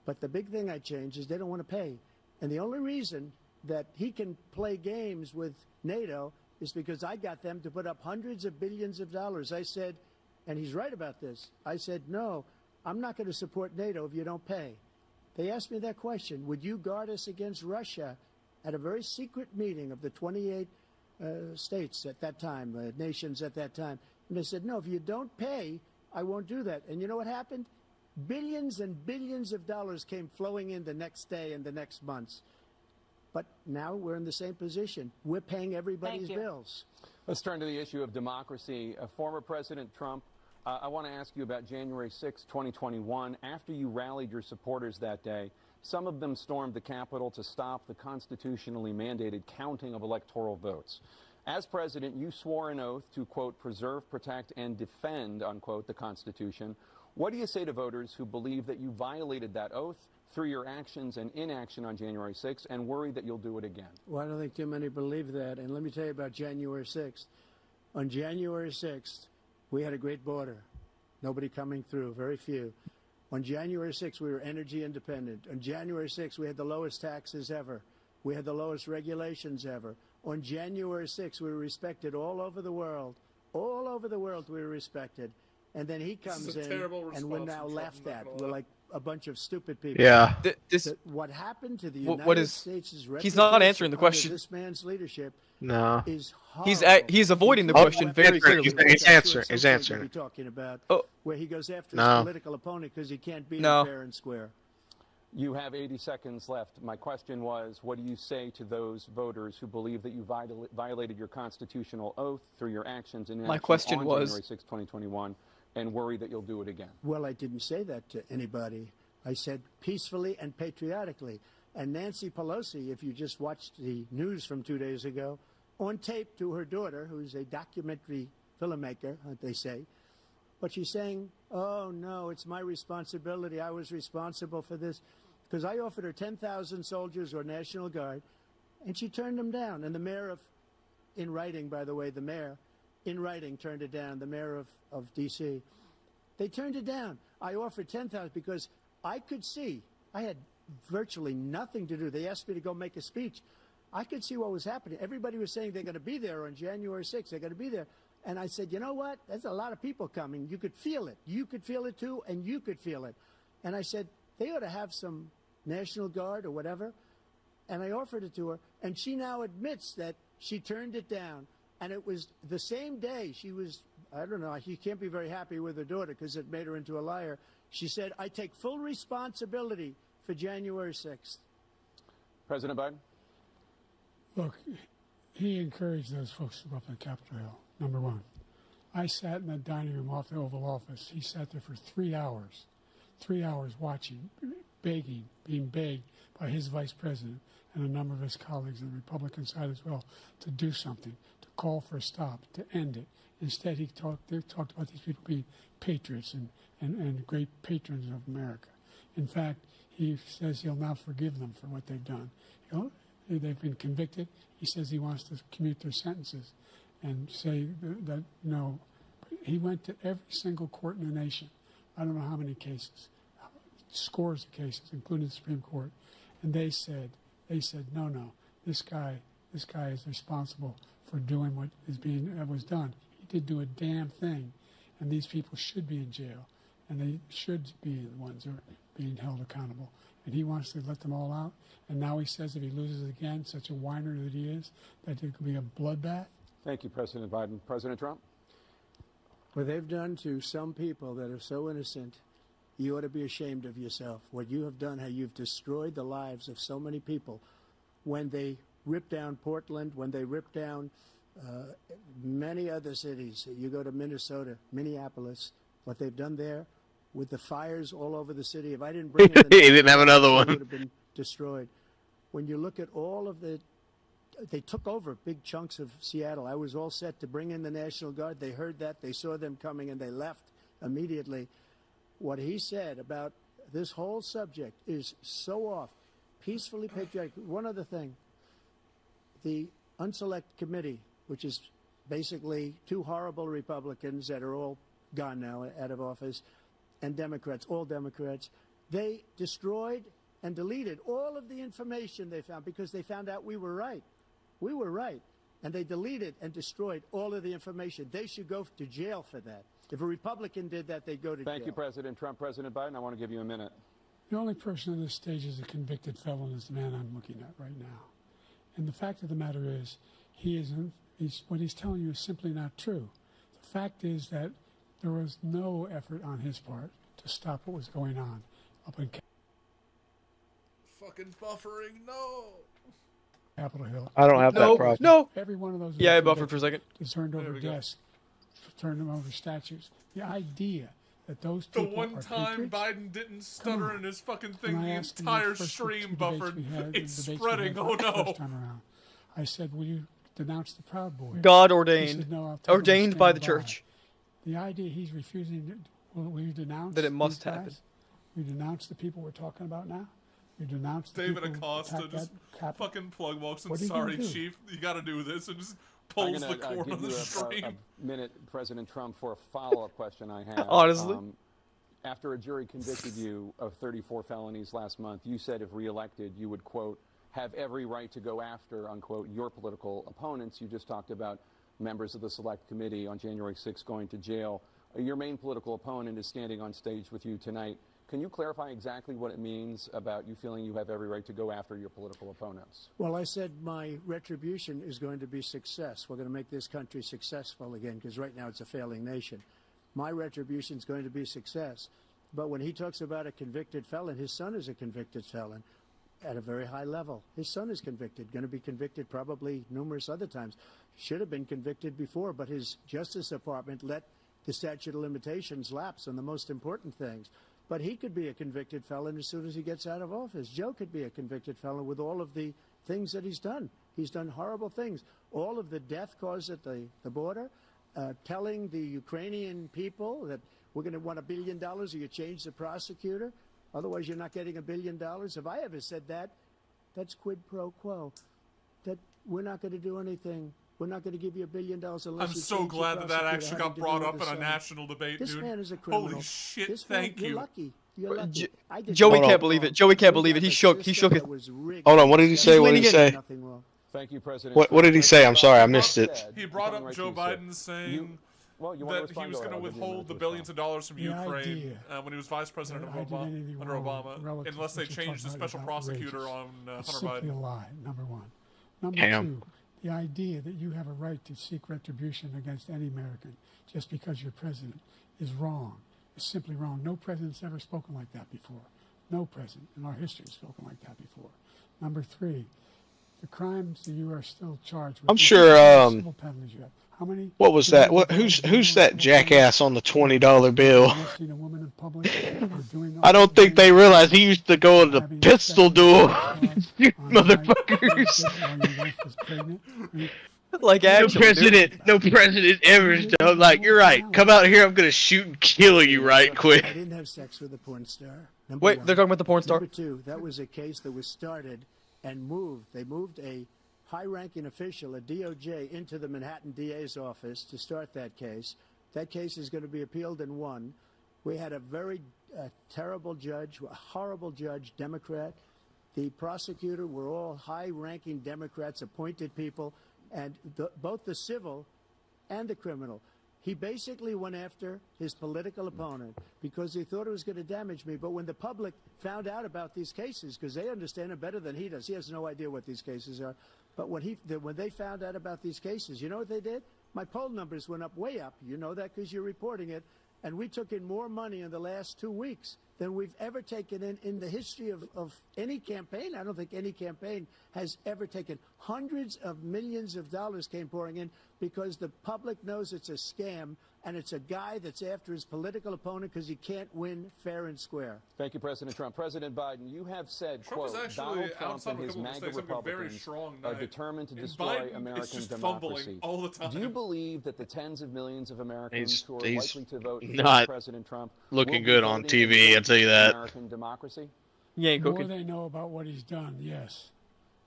Speaker 9: But the big thing I changed is they don't want to pay. And the only reason that he can play games with NATO is because I got them to put up hundreds of billions of dollars. I said, and he's right about this, I said, no, I'm not going to support NATO if you don't pay. They asked me that question, would you guard us against Russia at a very secret meeting of the 28 states at that time, nations at that time. And they said, no, if you don't pay, I won't do that. And you know what happened? Billions and billions of dollars came flowing in the next day and the next months. But now we're in the same position. We're paying everybody's bills.
Speaker 16: Let's turn to the issue of democracy. Former President Trump, I want to ask you about January 6, 2021. After you rallied your supporters that day, some of them stormed the Capitol to stop the constitutionally mandated counting of electoral votes. As president, you swore an oath to, quote, preserve, protect, and defend, unquote, the Constitution. What do you say to voters who believe that you violated that oath through your actions and inaction on January 6th and worry that you'll do it again?
Speaker 9: Well, I don't think too many believe that. And let me tell you about January 6th. On January 6th, we had a great border. Nobody coming through, very few. On January 6th, we were energy independent. On January 6th, we had the lowest taxes ever. We had the lowest regulations ever. On January 6th, we were respected all over the world. All over the world, we were respected. And then he comes in, and we're now laughed at. We're like a bunch of stupid people.
Speaker 3: Yeah.
Speaker 9: What happened to the United
Speaker 12: what is?
Speaker 9: States'
Speaker 12: He's not answering the
Speaker 9: under
Speaker 12: question.
Speaker 9: This man's leadership.
Speaker 3: No.
Speaker 9: Is
Speaker 12: he's avoiding the question very clearly.
Speaker 3: He's answering. He's answering.
Speaker 9: Talking about
Speaker 12: Oh.
Speaker 9: where he goes after
Speaker 3: No.
Speaker 9: his political opponent because he can't beat
Speaker 12: No.
Speaker 9: him fair and square.
Speaker 16: You have 80 seconds left. My question was, what do you say to those voters who believe that you violated your constitutional oath through your actions and
Speaker 12: My question
Speaker 16: on
Speaker 12: was-
Speaker 16: January 6, 2021, and worry that you'll do it again?
Speaker 9: Well, I didn't say that to anybody. I said peacefully and patriotically. And Nancy Pelosi, if you just watched the news from 2 days ago, on tape to her daughter, who's a documentary filmmaker, they say, but she's saying, oh, no, it's my responsibility. I was responsible for this. Because I offered her 10,000 soldiers or National Guard, and she turned them down. And the mayor of, in writing, by the way, the mayor, in writing, turned it down, the mayor of D.C. They turned it down. I offered 10,000 because I could see, I had virtually nothing to do. They asked me to go make a speech. I could see what was happening. Everybody was saying they're going to be there on January 6th. They're going to be there. And I said, you know what? There's a lot of people coming. You could feel it. You could feel it, too, and you could feel it. And I said, they ought to have some National Guard or whatever. And I offered it to her. And she now admits that she turned it down. And it was the same day she was, I don't know, she can't be very happy with her daughter because it made her into a liar. She said, I take full responsibility for January 6th.
Speaker 16: President Biden?
Speaker 15: Look, he encouraged those folks to go up on Capitol Hill, number one. I sat in the dining room off the Oval Office. He sat there for 3 hours watching, being begged by his vice president and a number of his colleagues on the Republican side as well to do something, to call for a stop, to end it. Instead, they talked about these people being patriots and great patrons of America. In fact, he says he'll now forgive them for what they've done. They've been convicted. He says he wants to commute their sentences and say that no. But he went to every single court in the nation. I don't know how many cases, scores of cases, including the Supreme Court, and they said, no, this guy is responsible for doing what was done. He didn't do a damn thing, and these people should be in jail, and they should be the ones who are being held accountable. And he wants to let them all out, and now he says if he loses again, such a whiner that he is, that it could be a bloodbath.
Speaker 16: Thank you, President Biden. President Trump?
Speaker 9: What they've done to some people that are so innocent, you ought to be ashamed of yourself. What you have done, how you've destroyed the lives of so many people. When they ripped down Portland, when they ripped down many other cities, you go to Minnesota, Minneapolis, what they've done there with the fires all over the city. If I didn't bring in
Speaker 3: He didn't have another
Speaker 9: it
Speaker 3: one.
Speaker 9: would have been destroyed. When you look at all of they took over big chunks of Seattle. I was all set to bring in the National Guard. They heard that. They saw them coming, and they left immediately. What he said about this whole subject is so off. Peacefully patriotic. One other thing. The Unselect Committee, which is basically two horrible Republicans that are all gone now, out of office, and Democrats, all Democrats, they destroyed and deleted all of the information they found because they found out we were right. We were right. And they deleted and destroyed all of the information. They should go to jail for that. If a Republican did that, they'd go to jail.
Speaker 16: Thank you, President Trump. President Biden, I want to give you a minute.
Speaker 15: The only person on this stage is a convicted felon is the man I'm looking at right now. And the fact of the matter is, what he's telling you is simply not true. The fact is that there was no effort on his part to stop what was going on up in
Speaker 2: Fucking buffering, no.
Speaker 15: Capitol Hill.
Speaker 3: I don't have that problem.
Speaker 12: No.
Speaker 15: Every one of those.
Speaker 12: Yeah, I buffered for a second.
Speaker 15: Turned over desks, turned them over statues. The idea that those people
Speaker 2: The one
Speaker 15: are
Speaker 2: time
Speaker 15: patriots?
Speaker 2: Biden didn't stutter in his fucking thing,
Speaker 15: When I
Speaker 2: the
Speaker 15: asked him
Speaker 2: entire
Speaker 15: first
Speaker 2: stream
Speaker 15: two debates
Speaker 2: buffered.
Speaker 15: we had,
Speaker 2: It's
Speaker 15: the debates we
Speaker 2: spreading.
Speaker 15: had
Speaker 2: Oh
Speaker 15: the
Speaker 2: no.
Speaker 15: First time around, I said, "Will you denounce the Proud Boys?"
Speaker 12: God
Speaker 15: He
Speaker 12: ordained.
Speaker 15: said, "No, I'll tell them to
Speaker 12: Ordained by
Speaker 15: stand
Speaker 12: the church.
Speaker 15: The idea he's refusing to, will you denounce
Speaker 12: That it must
Speaker 15: these guys?
Speaker 12: happen.
Speaker 15: You denounce the people we're talking about now. You denounce the
Speaker 2: David
Speaker 15: people who
Speaker 2: Acosta
Speaker 15: attacked
Speaker 2: just
Speaker 15: that Capitol?
Speaker 2: fucking plug walks and
Speaker 15: What are you gonna
Speaker 2: sorry,
Speaker 15: do?
Speaker 2: Chief, you gotta do this, and just
Speaker 16: I'm
Speaker 2: pulls
Speaker 16: going
Speaker 2: the cord
Speaker 16: to
Speaker 2: on
Speaker 16: give
Speaker 2: the
Speaker 16: you
Speaker 2: stream.
Speaker 16: a minute, President Trump, for a follow-up question I have.
Speaker 12: Honestly.
Speaker 16: After a jury convicted you of 34 felonies last month, you said if reelected, you would, quote, have every right to go after, unquote, your political opponents. You just talked about members of the Select Committee on January 6th going to jail. Your main political opponent is standing on stage with you tonight. Can you clarify exactly what it means about you feeling you have every right to go after your political opponents?
Speaker 9: Well, I said my retribution is going to be success. We're going to make this country successful again, because right now it's a failing nation. My retribution is going to be success. But when he talks about a convicted felon, his son is a convicted felon at a very high level. His son is convicted, going to be convicted probably numerous other times. Should have been convicted before, but his Justice Department let the statute of limitations lapse on the most important things. But he could be a convicted felon as soon as he gets out of office. Joe could be a convicted felon with all of the things that he's done. He's done horrible things. All of the death caused at the border, telling the Ukrainian people that we're going to want $1 billion or you change the prosecutor. Otherwise, you're not getting $1 billion. If I ever said that, that's quid pro quo. That we're not going to do anything. We're not going to give you $1 billion unless
Speaker 2: I'm
Speaker 9: you
Speaker 2: so
Speaker 9: change the
Speaker 2: glad that
Speaker 9: prosecutor
Speaker 2: actually
Speaker 9: having
Speaker 2: got
Speaker 9: to
Speaker 2: brought
Speaker 9: do
Speaker 2: up
Speaker 9: with
Speaker 2: in a
Speaker 9: the
Speaker 2: national debate,
Speaker 9: This
Speaker 2: dude.
Speaker 9: man is a criminal.
Speaker 2: Holy shit,
Speaker 9: This man,
Speaker 2: thank
Speaker 9: you're
Speaker 2: you.
Speaker 9: lucky. You're lucky. I did
Speaker 12: Joey
Speaker 9: nothing
Speaker 12: can't believe
Speaker 9: wrong.
Speaker 12: it. Joey can't
Speaker 9: We
Speaker 12: believe it.
Speaker 9: have
Speaker 12: He
Speaker 9: a
Speaker 12: shook. He
Speaker 9: system
Speaker 12: shook it.
Speaker 9: that was rigged.
Speaker 3: Hold on, what did he say? What did he say?
Speaker 9: Nothing wrong.
Speaker 16: Thank you, President
Speaker 3: What
Speaker 16: Trump.
Speaker 3: did he say? I'm sorry, I missed it.
Speaker 2: He brought up
Speaker 16: Right
Speaker 2: Joe
Speaker 16: to you, sir.
Speaker 2: Biden saying
Speaker 16: Well, you want to
Speaker 2: that he
Speaker 16: respond?
Speaker 2: was
Speaker 16: Go
Speaker 2: going to
Speaker 16: ahead. I'll give you a minute
Speaker 2: withhold the
Speaker 16: to
Speaker 2: billions of dollars from
Speaker 15: The
Speaker 2: Ukraine
Speaker 15: idea
Speaker 2: when he was vice president of
Speaker 15: that I did
Speaker 2: Obama,
Speaker 15: anything
Speaker 2: under
Speaker 15: wrong
Speaker 2: Obama,
Speaker 15: relative
Speaker 2: unless
Speaker 15: to
Speaker 2: they
Speaker 15: what you're
Speaker 2: changed the
Speaker 15: talking about
Speaker 2: special
Speaker 15: is
Speaker 2: prosecutor
Speaker 15: outrageous.
Speaker 2: on
Speaker 15: It's
Speaker 2: Hunter
Speaker 15: simply
Speaker 2: Biden.
Speaker 15: a lie, number one. Number
Speaker 3: Damn.
Speaker 15: two, the idea that you have a right to seek retribution against any American just because you're president is wrong. It's simply wrong. No president's ever spoken like that before. No president in our history has spoken like that before. Number three, the crimes that you are still charged with.
Speaker 3: I'm sure.
Speaker 15: Civil penalties you have. How many?
Speaker 3: What was that? What? Who's that jackass on the $20 bill?
Speaker 15: Arresting a woman in public or doing
Speaker 3: I don't think they realize he used to go in the pistol duel. You motherfuckers.
Speaker 12: Like actually,
Speaker 3: no president ever done. Like, you're right. Come out here, I'm gonna shoot and kill you right quick.
Speaker 9: I didn't have sex with a porn star.
Speaker 12: Wait, they're talking about the porn star?
Speaker 9: Number two, that was a case that was started and moved. They moved a high-ranking official at DOJ into the Manhattan DA's office to start that case. That case is going to be appealed and won. We had a very terrible judge, a horrible judge, Democrat. The prosecutor were all high-ranking Democrats, appointed people, and both the civil and the criminal. He basically went after his political opponent because he thought it was going to damage me. But when the public found out about these cases, because they understand it better than he does, he has no idea what these cases are. But when they found out about these cases, you know what they did? My poll numbers went up, way up. You know that because you're reporting it. And we took in more money in the last 2 weeks than we've ever taken in the history of any campaign. I don't think any campaign has ever taken. Hundreds of millions of dollars came pouring in because the public knows it's a scam, and it's a guy that's after his political opponent because he can't win fair and square.
Speaker 16: Thank you, President Trump. President Biden, you have said,
Speaker 2: Trump is
Speaker 16: quote,
Speaker 2: actually,
Speaker 16: Donald Trump and his MAGA Republicans are determined to destroy American democracy.
Speaker 2: All the time.
Speaker 16: Do you believe that the tens of millions of Americans who are
Speaker 3: he's
Speaker 16: likely to vote
Speaker 3: not
Speaker 16: for President Trump
Speaker 3: looking good on TV, I'll tell you that.
Speaker 16: American democracy?
Speaker 12: Yeah,
Speaker 15: the more they know about what he's done, yes.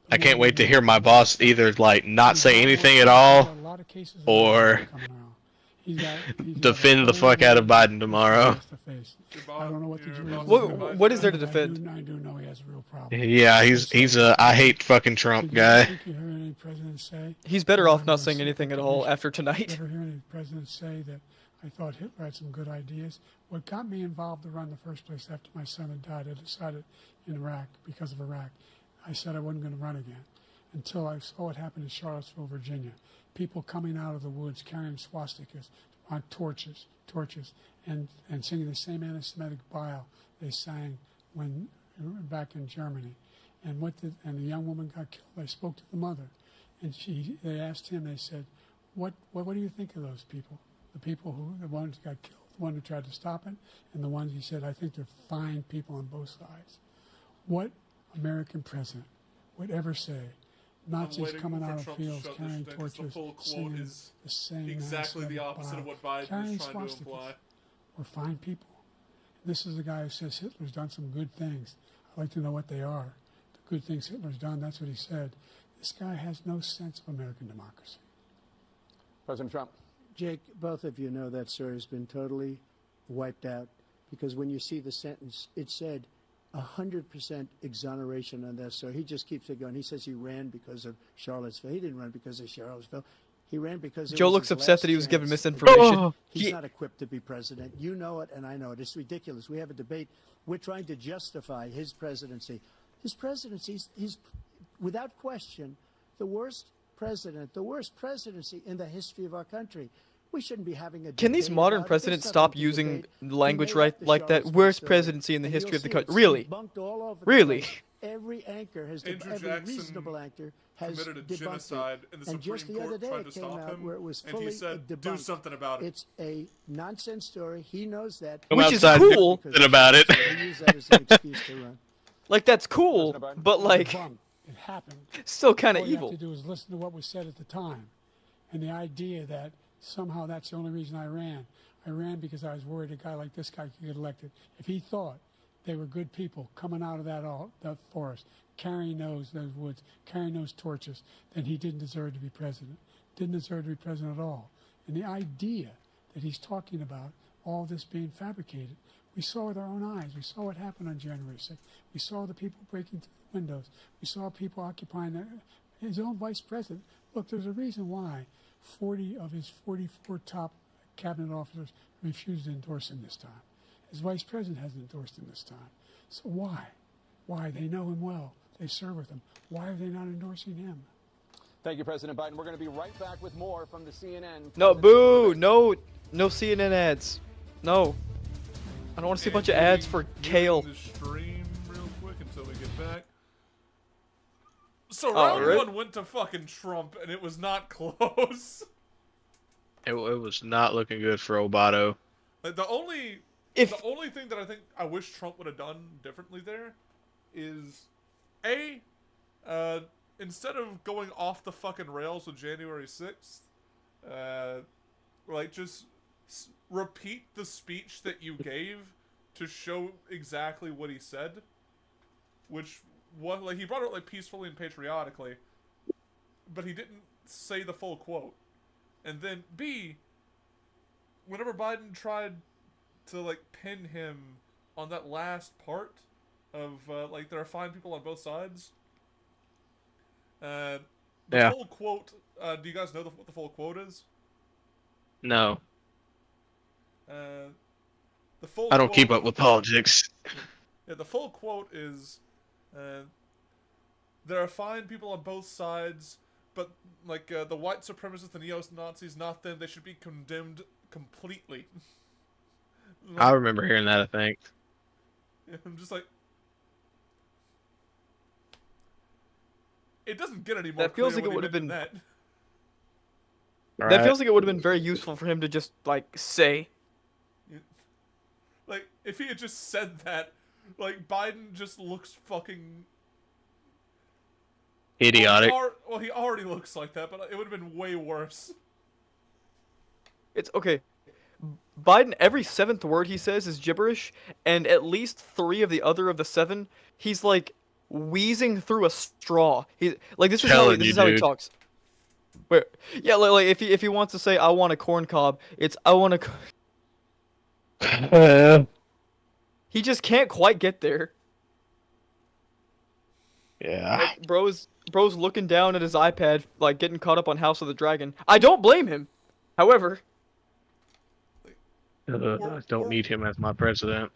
Speaker 3: I can't wait to hear my boss either like not say anything at all or defend the fuck out of Biden tomorrow.
Speaker 15: I don't know what to do.
Speaker 12: What is there to defend?
Speaker 15: I do know he has a real problem.
Speaker 3: Yeah, he's a I hate fucking Trump guy.
Speaker 15: Did you hear any president say?
Speaker 12: He's better off not saying anything at all after tonight.
Speaker 15: Did you ever hear any president say that I thought Hitler had some good ideas? What got me involved to run in the first place after my son had died, I decided in Iraq, because of Iraq, I said I wasn't going to run again until I saw what happened in Charlottesville, Virginia. People coming out of the woods carrying swastikas on torches, and singing the same anti-Semitic bile they sang when back in Germany. And the young woman got killed. I spoke to the mother, and they asked him. They said, "What do you think of those people? The people the ones who got killed, the one who tried to stop it, and the ones," he said, "I think they're fine people on both sides." What American president would ever say Nazis coming out of fields carrying torches, singing the same
Speaker 2: exactly the opposite of what Biden is trying to imply.
Speaker 15: We're fine people. This is the guy who says Hitler's done some good things. I'd like to know what they are. The good things Hitler's done, that's what he said. This guy has no sense of American democracy.
Speaker 16: President Trump.
Speaker 9: Jake, both of you know that story has been totally wiped out because when you see the sentence, it said 100% exoneration on that. So he just keeps it going. He says he ran because of Charlottesville. He didn't run because of Charlottesville. He ran because
Speaker 12: Joe looks upset that he was given misinformation.
Speaker 9: He's not equipped to be president. You know it, and I know it. It's ridiculous. We have a debate. We're trying to justify his presidency. His presidency, he's without question the worst president, the worst presidency in the history of our country. We shouldn't be having a.
Speaker 12: Can these modern presidents stop using language like that? Worst presidency in the history of the country. Really? Really?
Speaker 9: Every anchor has,
Speaker 2: Andrew
Speaker 9: every
Speaker 2: Jackson
Speaker 9: reasonable anchor has
Speaker 2: committed a
Speaker 9: debunked
Speaker 2: genocide,
Speaker 9: it.
Speaker 2: and the
Speaker 9: And just
Speaker 2: Supreme
Speaker 9: the other
Speaker 2: Court
Speaker 9: day
Speaker 2: tried
Speaker 9: it
Speaker 2: to
Speaker 9: came
Speaker 2: stop
Speaker 9: out
Speaker 2: him,
Speaker 9: where it was
Speaker 2: and
Speaker 9: fully
Speaker 2: he said,
Speaker 9: debunked.
Speaker 2: "Do something about it."
Speaker 9: It's a nonsense story. He knows that.
Speaker 12: Which is cool.
Speaker 3: About it.
Speaker 9: He used that as an excuse to run.
Speaker 12: Like that's cool, but like
Speaker 15: It happened.
Speaker 12: still kind of
Speaker 15: All you
Speaker 12: evil.
Speaker 15: have to do is listen to what was said at the time, and the idea that somehow that's the only reason I ran. I ran because I was worried a guy like this guy could get elected. If he thought they were good people coming out of that forest, carrying those woods, carrying those torches, then he didn't deserve to be president. Didn't deserve to be president at all. And the idea that he's talking about all this being fabricated, we saw with our own eyes. We saw what happened on January 6th. We saw the people breaking through the windows. We saw people occupying his own vice president. Look, there's a reason why 40 of his 44 top cabinet officers refused to endorse him this time. His vice president hasn't endorsed him this time. So why? Why? They know him well. They serve with him. Why are they not endorsing him?
Speaker 16: Thank you, President Biden. We're going to be right back with more from the CNN.
Speaker 12: No, boo! No CNN ads. No. I don't want to see a bunch of ads for kale.
Speaker 2: The stream real quick until we get back. So
Speaker 12: Oh,
Speaker 2: round
Speaker 12: really?
Speaker 2: one went to fucking Trump, and it was not close.
Speaker 3: It was not looking good for Obado.
Speaker 2: Like the only thing that I think I wish Trump would have done differently there is instead of going off the fucking rails with January 6th, like just repeat the speech that you gave to show exactly what he said, which was like he brought it like peacefully and patriotically, but he didn't say the full quote. And then B, whenever Biden tried to like pin him on that last part of like there are fine people on both sides. The full quote. Do you guys know what the full quote is?
Speaker 3: No.
Speaker 2: The full.
Speaker 3: I don't
Speaker 2: quote,
Speaker 3: keep up with politics.
Speaker 2: Yeah, the full quote is, there are fine people on both sides, but like the white supremacists, the neo-Nazis, not them. They should be condemned completely.
Speaker 3: I remember hearing that, I think.
Speaker 2: I'm just like, it doesn't get any more.
Speaker 12: That feels
Speaker 2: clear
Speaker 12: like it
Speaker 2: when
Speaker 12: would have
Speaker 2: he
Speaker 12: been.
Speaker 2: mentioned
Speaker 12: That feels like it would have been very useful for him to just like say.
Speaker 2: Like if he had just said that, like Biden just looks fucking
Speaker 3: idiotic.
Speaker 2: Well, he already looks like that, but it would have been way worse.
Speaker 12: It's okay. Biden, every 7th word he says is gibberish, and at least 3 of the 7, he's like wheezing through a straw. He like this is how he talks. Wait, yeah, like if he wants to say I want a corn cob, it's I want a. He just can't quite get there.
Speaker 3: Yeah.
Speaker 12: Like, bro's looking down at his iPad, like getting caught up on House of the Dragon. I don't blame him. However,
Speaker 3: I don't need him as my president.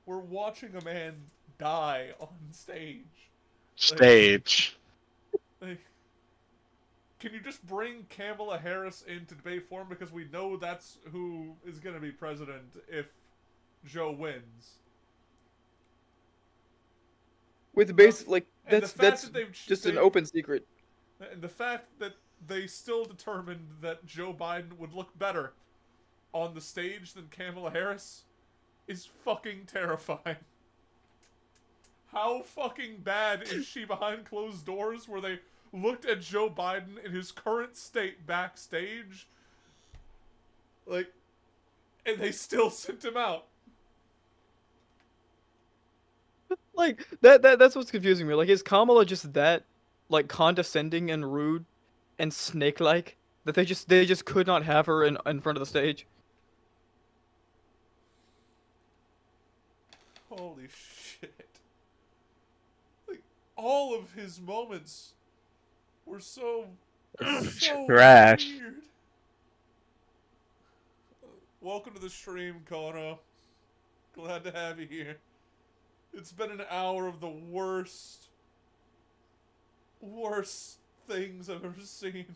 Speaker 2: We're watching a man die on stage. Like, can you just bring Kamala Harris into debate form, because we know that's who is going to be president if Joe wins.
Speaker 12: with base like
Speaker 2: And
Speaker 12: that's
Speaker 2: the fact that
Speaker 12: just an open secret.
Speaker 2: And the fact that they still determined that Joe Biden would look better on the stage than Kamala Harris is fucking terrifying. How fucking bad is she behind closed doors where they looked at Joe Biden in his current state backstage, like, and they still sent him out?
Speaker 12: Like that's what's confusing me. Like, is Kamala just that like condescending and rude and snake-like that they just could not have her in front of the stage?
Speaker 2: Holy shit. Like, all of his moments were so
Speaker 3: trash.
Speaker 2: Weird. Welcome to the stream, Kono. Glad to have you here. It's been an hour of the worst things I've ever seen.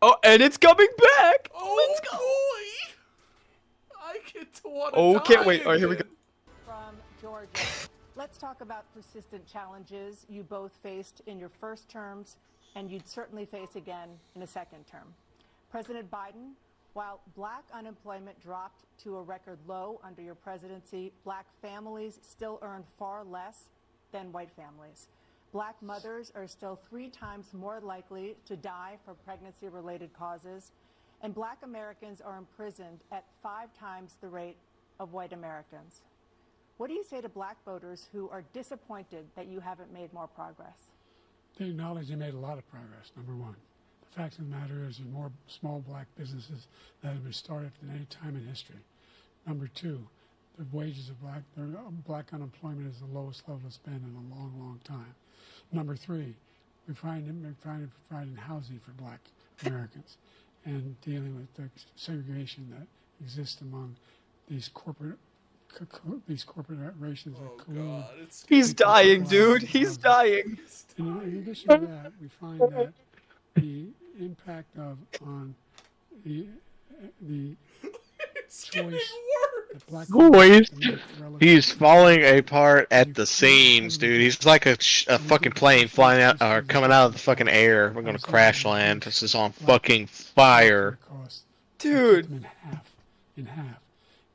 Speaker 12: Oh, and it's coming back!
Speaker 2: Oh, let's go! Boy! I get to want to
Speaker 12: Oh,
Speaker 2: die
Speaker 12: can't wait. All right, here we go.
Speaker 2: again.
Speaker 17: From Georgia. Let's talk about persistent challenges you both faced in your first terms and you'd certainly face again in a second term. President Biden, while black unemployment dropped to a record low under your presidency, black families still earn far less than white families. Black mothers are still 3 times more likely to die for pregnancy-related causes, and black Americans are imprisoned at 5 times the rate of white Americans. What do you say to black voters who are disappointed that you haven't made more progress?
Speaker 15: They acknowledge they made a lot of progress, number one. The fact of the matter is there are more small black businesses that have been started than any time in history. Number two, the wages of black unemployment is the lowest level it's been in a long, long time. Number three, we're providing housing for black Americans and dealing with the segregation that exists among these corporate corporations that collude.
Speaker 12: He's dying, dude. He's dying.
Speaker 15: And in addition to that, we find that the impact on the
Speaker 2: It's
Speaker 15: choice
Speaker 2: getting worse.
Speaker 3: Boys, he's falling apart at the seams, dude. He's like a fucking plane flying out or coming out of the fucking air. We're gonna crash land. This is on fucking fire,
Speaker 12: dude.
Speaker 15: In half.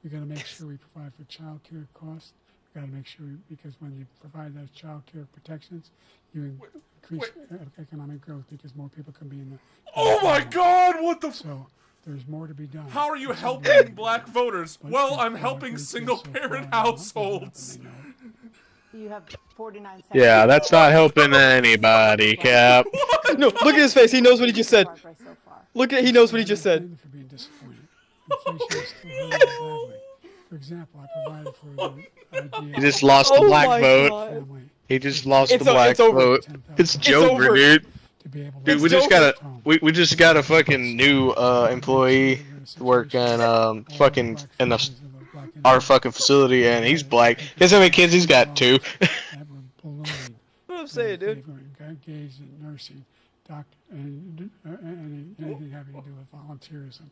Speaker 15: We got to make sure we provide for child care costs. We got to make sure because when you provide those child care protections, you increase economic growth because more people can be in the.
Speaker 2: Oh my God! What the?
Speaker 15: So there's more to be done.
Speaker 2: How are you helping black voters? Well, I'm helping single-parent households.
Speaker 17: You have 49 seconds.
Speaker 3: Yeah, that's not helping anybody, Cap.
Speaker 12: No, look at his face. He knows what he just said. Look at he knows what he just said.
Speaker 15: For being disappointed. Inflation is still hurting badly. For example, I provided for the idea.
Speaker 3: He just lost the black vote. He just lost the black vote. It's Joker, dude. Dude, we just got we just got a fucking new employee working fucking in our fucking facility, and he's black. Guess how many kids he's got? 2.
Speaker 12: What I'm saying, dude.
Speaker 15: Engaged in nursing, doctor, and anything having to do with volunteerism.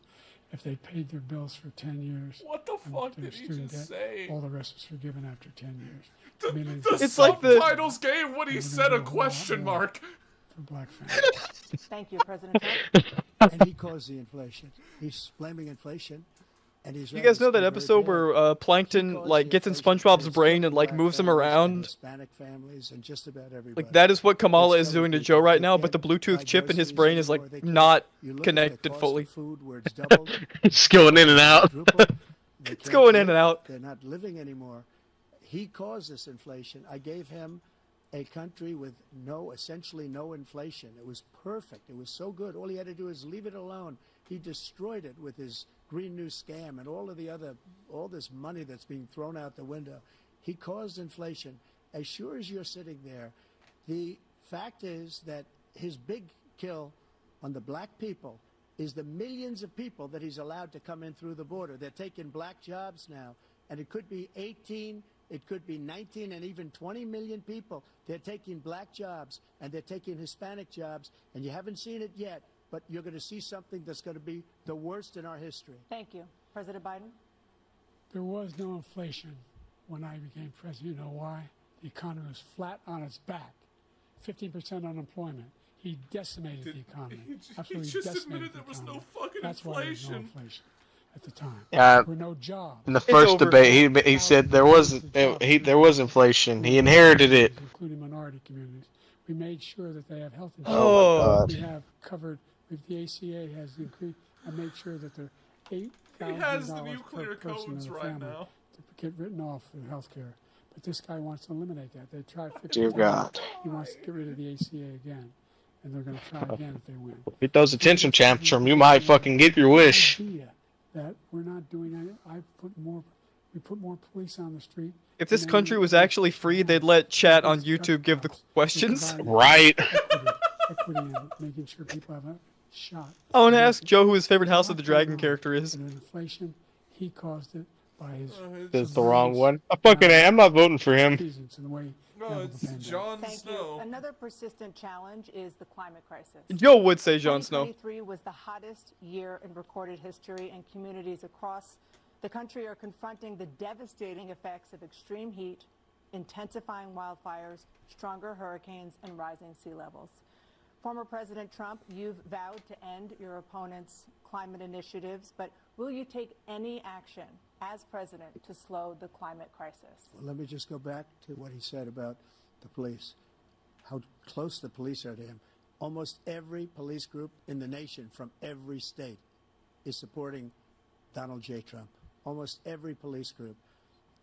Speaker 15: If they paid their bills for 10 years,
Speaker 2: what the fuck did he just say?
Speaker 15: All the rest was forgiven after 10 years.
Speaker 2: The subtitles gave what he said a question mark.
Speaker 15: For black families.
Speaker 17: Thank you, President Trump.
Speaker 9: And he caused the inflation. He's blaming inflation. And he's
Speaker 12: you guys know that episode where Plankton like gets in SpongeBob's brain and like moves him around?
Speaker 9: Hispanic families and just about everybody.
Speaker 12: Like that is what Kamala is doing to Joe right now, but the Bluetooth chip in his brain is like not connected fully.
Speaker 3: It's going in and out.
Speaker 12: It's going in and out.
Speaker 9: They're not living anymore. He caused this inflation. I gave him a country with essentially no inflation. It was perfect. It was so good. All he had to do is leave it alone. He destroyed it with his Green New Scam and all this money that's being thrown out the window. He caused inflation. As sure as you're sitting there, the fact is that his big kill on the black people is the millions of people that he's allowed to come in through the border. They're taking black jobs now, and it could be 18, it could be 19, and even 20 million people. They're taking black jobs, and they're taking Hispanic jobs, and you haven't seen it yet, but you're going to see something that's going to be the worst in our history.
Speaker 17: Thank you. President Biden?
Speaker 15: There was no inflation when I became president. You know why? The economy was flat on its back. 15% unemployment. He decimated the economy.
Speaker 2: He just admitted there was no fucking
Speaker 15: That's why there was no
Speaker 2: inflation.
Speaker 15: inflation at the time.
Speaker 3: There
Speaker 15: were no jobs.
Speaker 3: In the first debate, he said there was inflation. He inherited it.
Speaker 15: Including minority communities. We made sure that they have health insurance.
Speaker 3: Oh.
Speaker 15: We have covered. The ACA has increased. I made sure that they're $8,000
Speaker 2: He has the nuclear
Speaker 15: per person
Speaker 2: codes
Speaker 15: in the
Speaker 2: right
Speaker 15: family
Speaker 2: now.
Speaker 15: to get written off for health care. But this guy wants to eliminate that. They tried 50
Speaker 3: Dear
Speaker 15: times.
Speaker 3: God.
Speaker 15: He wants to get rid of the ACA again. And they're going to try again if they win.
Speaker 3: If he throws a tension tantrum, you might fucking get your wish.
Speaker 15: The idea that we're not doing any, we put more police on the street.
Speaker 12: If this country was actually free, they'd let chat on YouTube give the questions.
Speaker 3: Right.
Speaker 15: Equity and making sure people have a shot.
Speaker 12: I want to ask Joe who his favorite House of the Dragon character is.
Speaker 15: And inflation, he caused it by his.
Speaker 3: That's the wrong one. I'm not voting for him.
Speaker 2: No, it's Jon
Speaker 17: Thank
Speaker 2: Snow.
Speaker 17: you. Another persistent challenge is the climate crisis.
Speaker 12: Joe would say Jon Snow.
Speaker 17: 2023 was the hottest year in recorded history, and communities across the country are confronting the devastating effects of extreme heat, intensifying wildfires, stronger hurricanes, and rising sea levels. Former President Trump, you've vowed to end your opponent's climate initiatives, but will you take any action as president to slow the climate crisis?
Speaker 9: Well, let me just go back to what he said about the police, how close the police are to him. Almost every police group in the nation from every state is supporting Donald J. Trump. Almost every police group.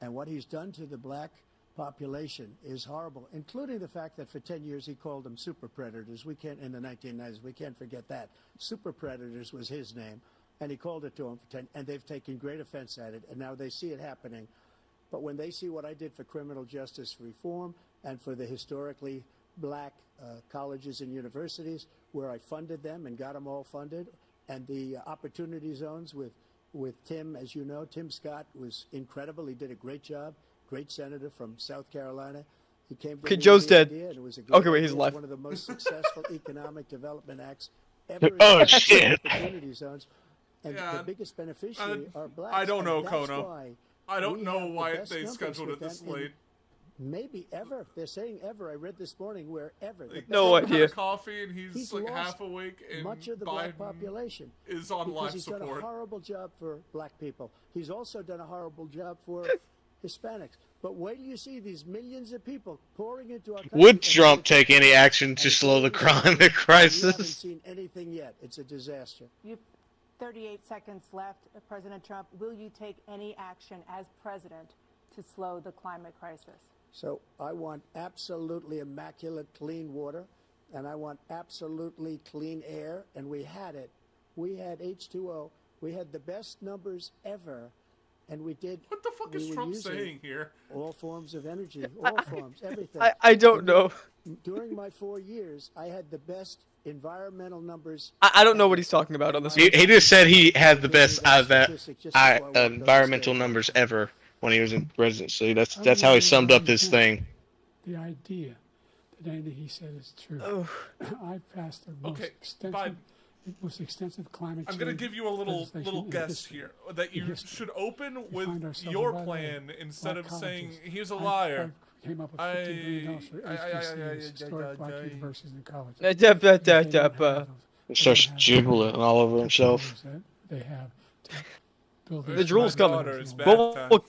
Speaker 9: And what he's done to the black population is horrible, including the fact that for 10 years he called them super predators. We can't, in the 1990s, we can't forget that. Super predators was his name, and he called it to them for 10, and they've taken great offense at it, and now they see it happening. But when they see what I did for criminal justice reform and for the historically black colleges and universities, where I funded them and got them all funded, and the opportunity zones with Tim, as you know, Tim Scott was incredible. He did a great job. Great senator from South Carolina. He came.
Speaker 12: Okay, Joe's dead.
Speaker 9: And it was a
Speaker 12: okay, wait, he's alive.
Speaker 9: One of the most successful economic development acts ever.
Speaker 3: Oh shit!
Speaker 9: Opportunity zones, and the biggest beneficiary are blacks.
Speaker 2: I don't know,
Speaker 9: That's
Speaker 2: Kono.
Speaker 9: why
Speaker 2: I don't
Speaker 9: We
Speaker 2: know
Speaker 9: have the
Speaker 2: why
Speaker 9: best
Speaker 2: they
Speaker 9: numbers
Speaker 2: scheduled
Speaker 9: with
Speaker 2: it this
Speaker 9: them in
Speaker 2: late.
Speaker 9: Maybe ever. They're saying ever. I read this morning where ever. The
Speaker 12: No
Speaker 9: best-
Speaker 12: idea.
Speaker 2: Coffee and he's like
Speaker 9: lost
Speaker 2: half awake, and
Speaker 9: much of the
Speaker 2: Biden
Speaker 9: black population
Speaker 2: is on
Speaker 9: because
Speaker 2: life
Speaker 9: he's done a
Speaker 2: support.
Speaker 9: horrible job for black people. He's also done a horrible job for Hispanics. But wait till you see these millions of people pouring into our country.
Speaker 3: Would Trump take any action to slow the climate
Speaker 9: You haven't
Speaker 3: crisis?
Speaker 9: seen anything yet. It's a disaster.
Speaker 17: You've 38 seconds left. President Trump, will you take any action as president to slow the climate crisis?
Speaker 9: So I want absolutely immaculate clean water, and I want absolutely clean air, and we had it. We had H2O. We had the best numbers ever, and we did.
Speaker 2: What the fuck is
Speaker 9: were
Speaker 2: Trump
Speaker 9: using
Speaker 2: saying here?
Speaker 9: All forms of energy, all forms, everything.
Speaker 12: I don't know.
Speaker 9: During my 4 years, I had the best environmental numbers.
Speaker 12: I don't know what he's talking about on this one.
Speaker 3: He just said he had the best environmental numbers ever when he was in presidency. That's how he summed up his thing.
Speaker 15: The idea that anything he said is true. I passed the most extensive climate change.
Speaker 2: I'm going to give you a little
Speaker 15: legislation in
Speaker 2: guess
Speaker 15: history.
Speaker 2: here that
Speaker 15: In
Speaker 2: you
Speaker 15: history.
Speaker 2: should open
Speaker 15: We find
Speaker 2: with
Speaker 15: ourselves,
Speaker 2: your
Speaker 15: and by the way,
Speaker 2: plan instead
Speaker 15: black
Speaker 2: of saying
Speaker 15: colleges.
Speaker 2: he's a
Speaker 15: I
Speaker 2: liar.
Speaker 15: came up with $50 billion for HBCUs, historic black universities and colleges.
Speaker 3: He starts dribbling all over himself.
Speaker 15: They have to build
Speaker 12: The drool's coming.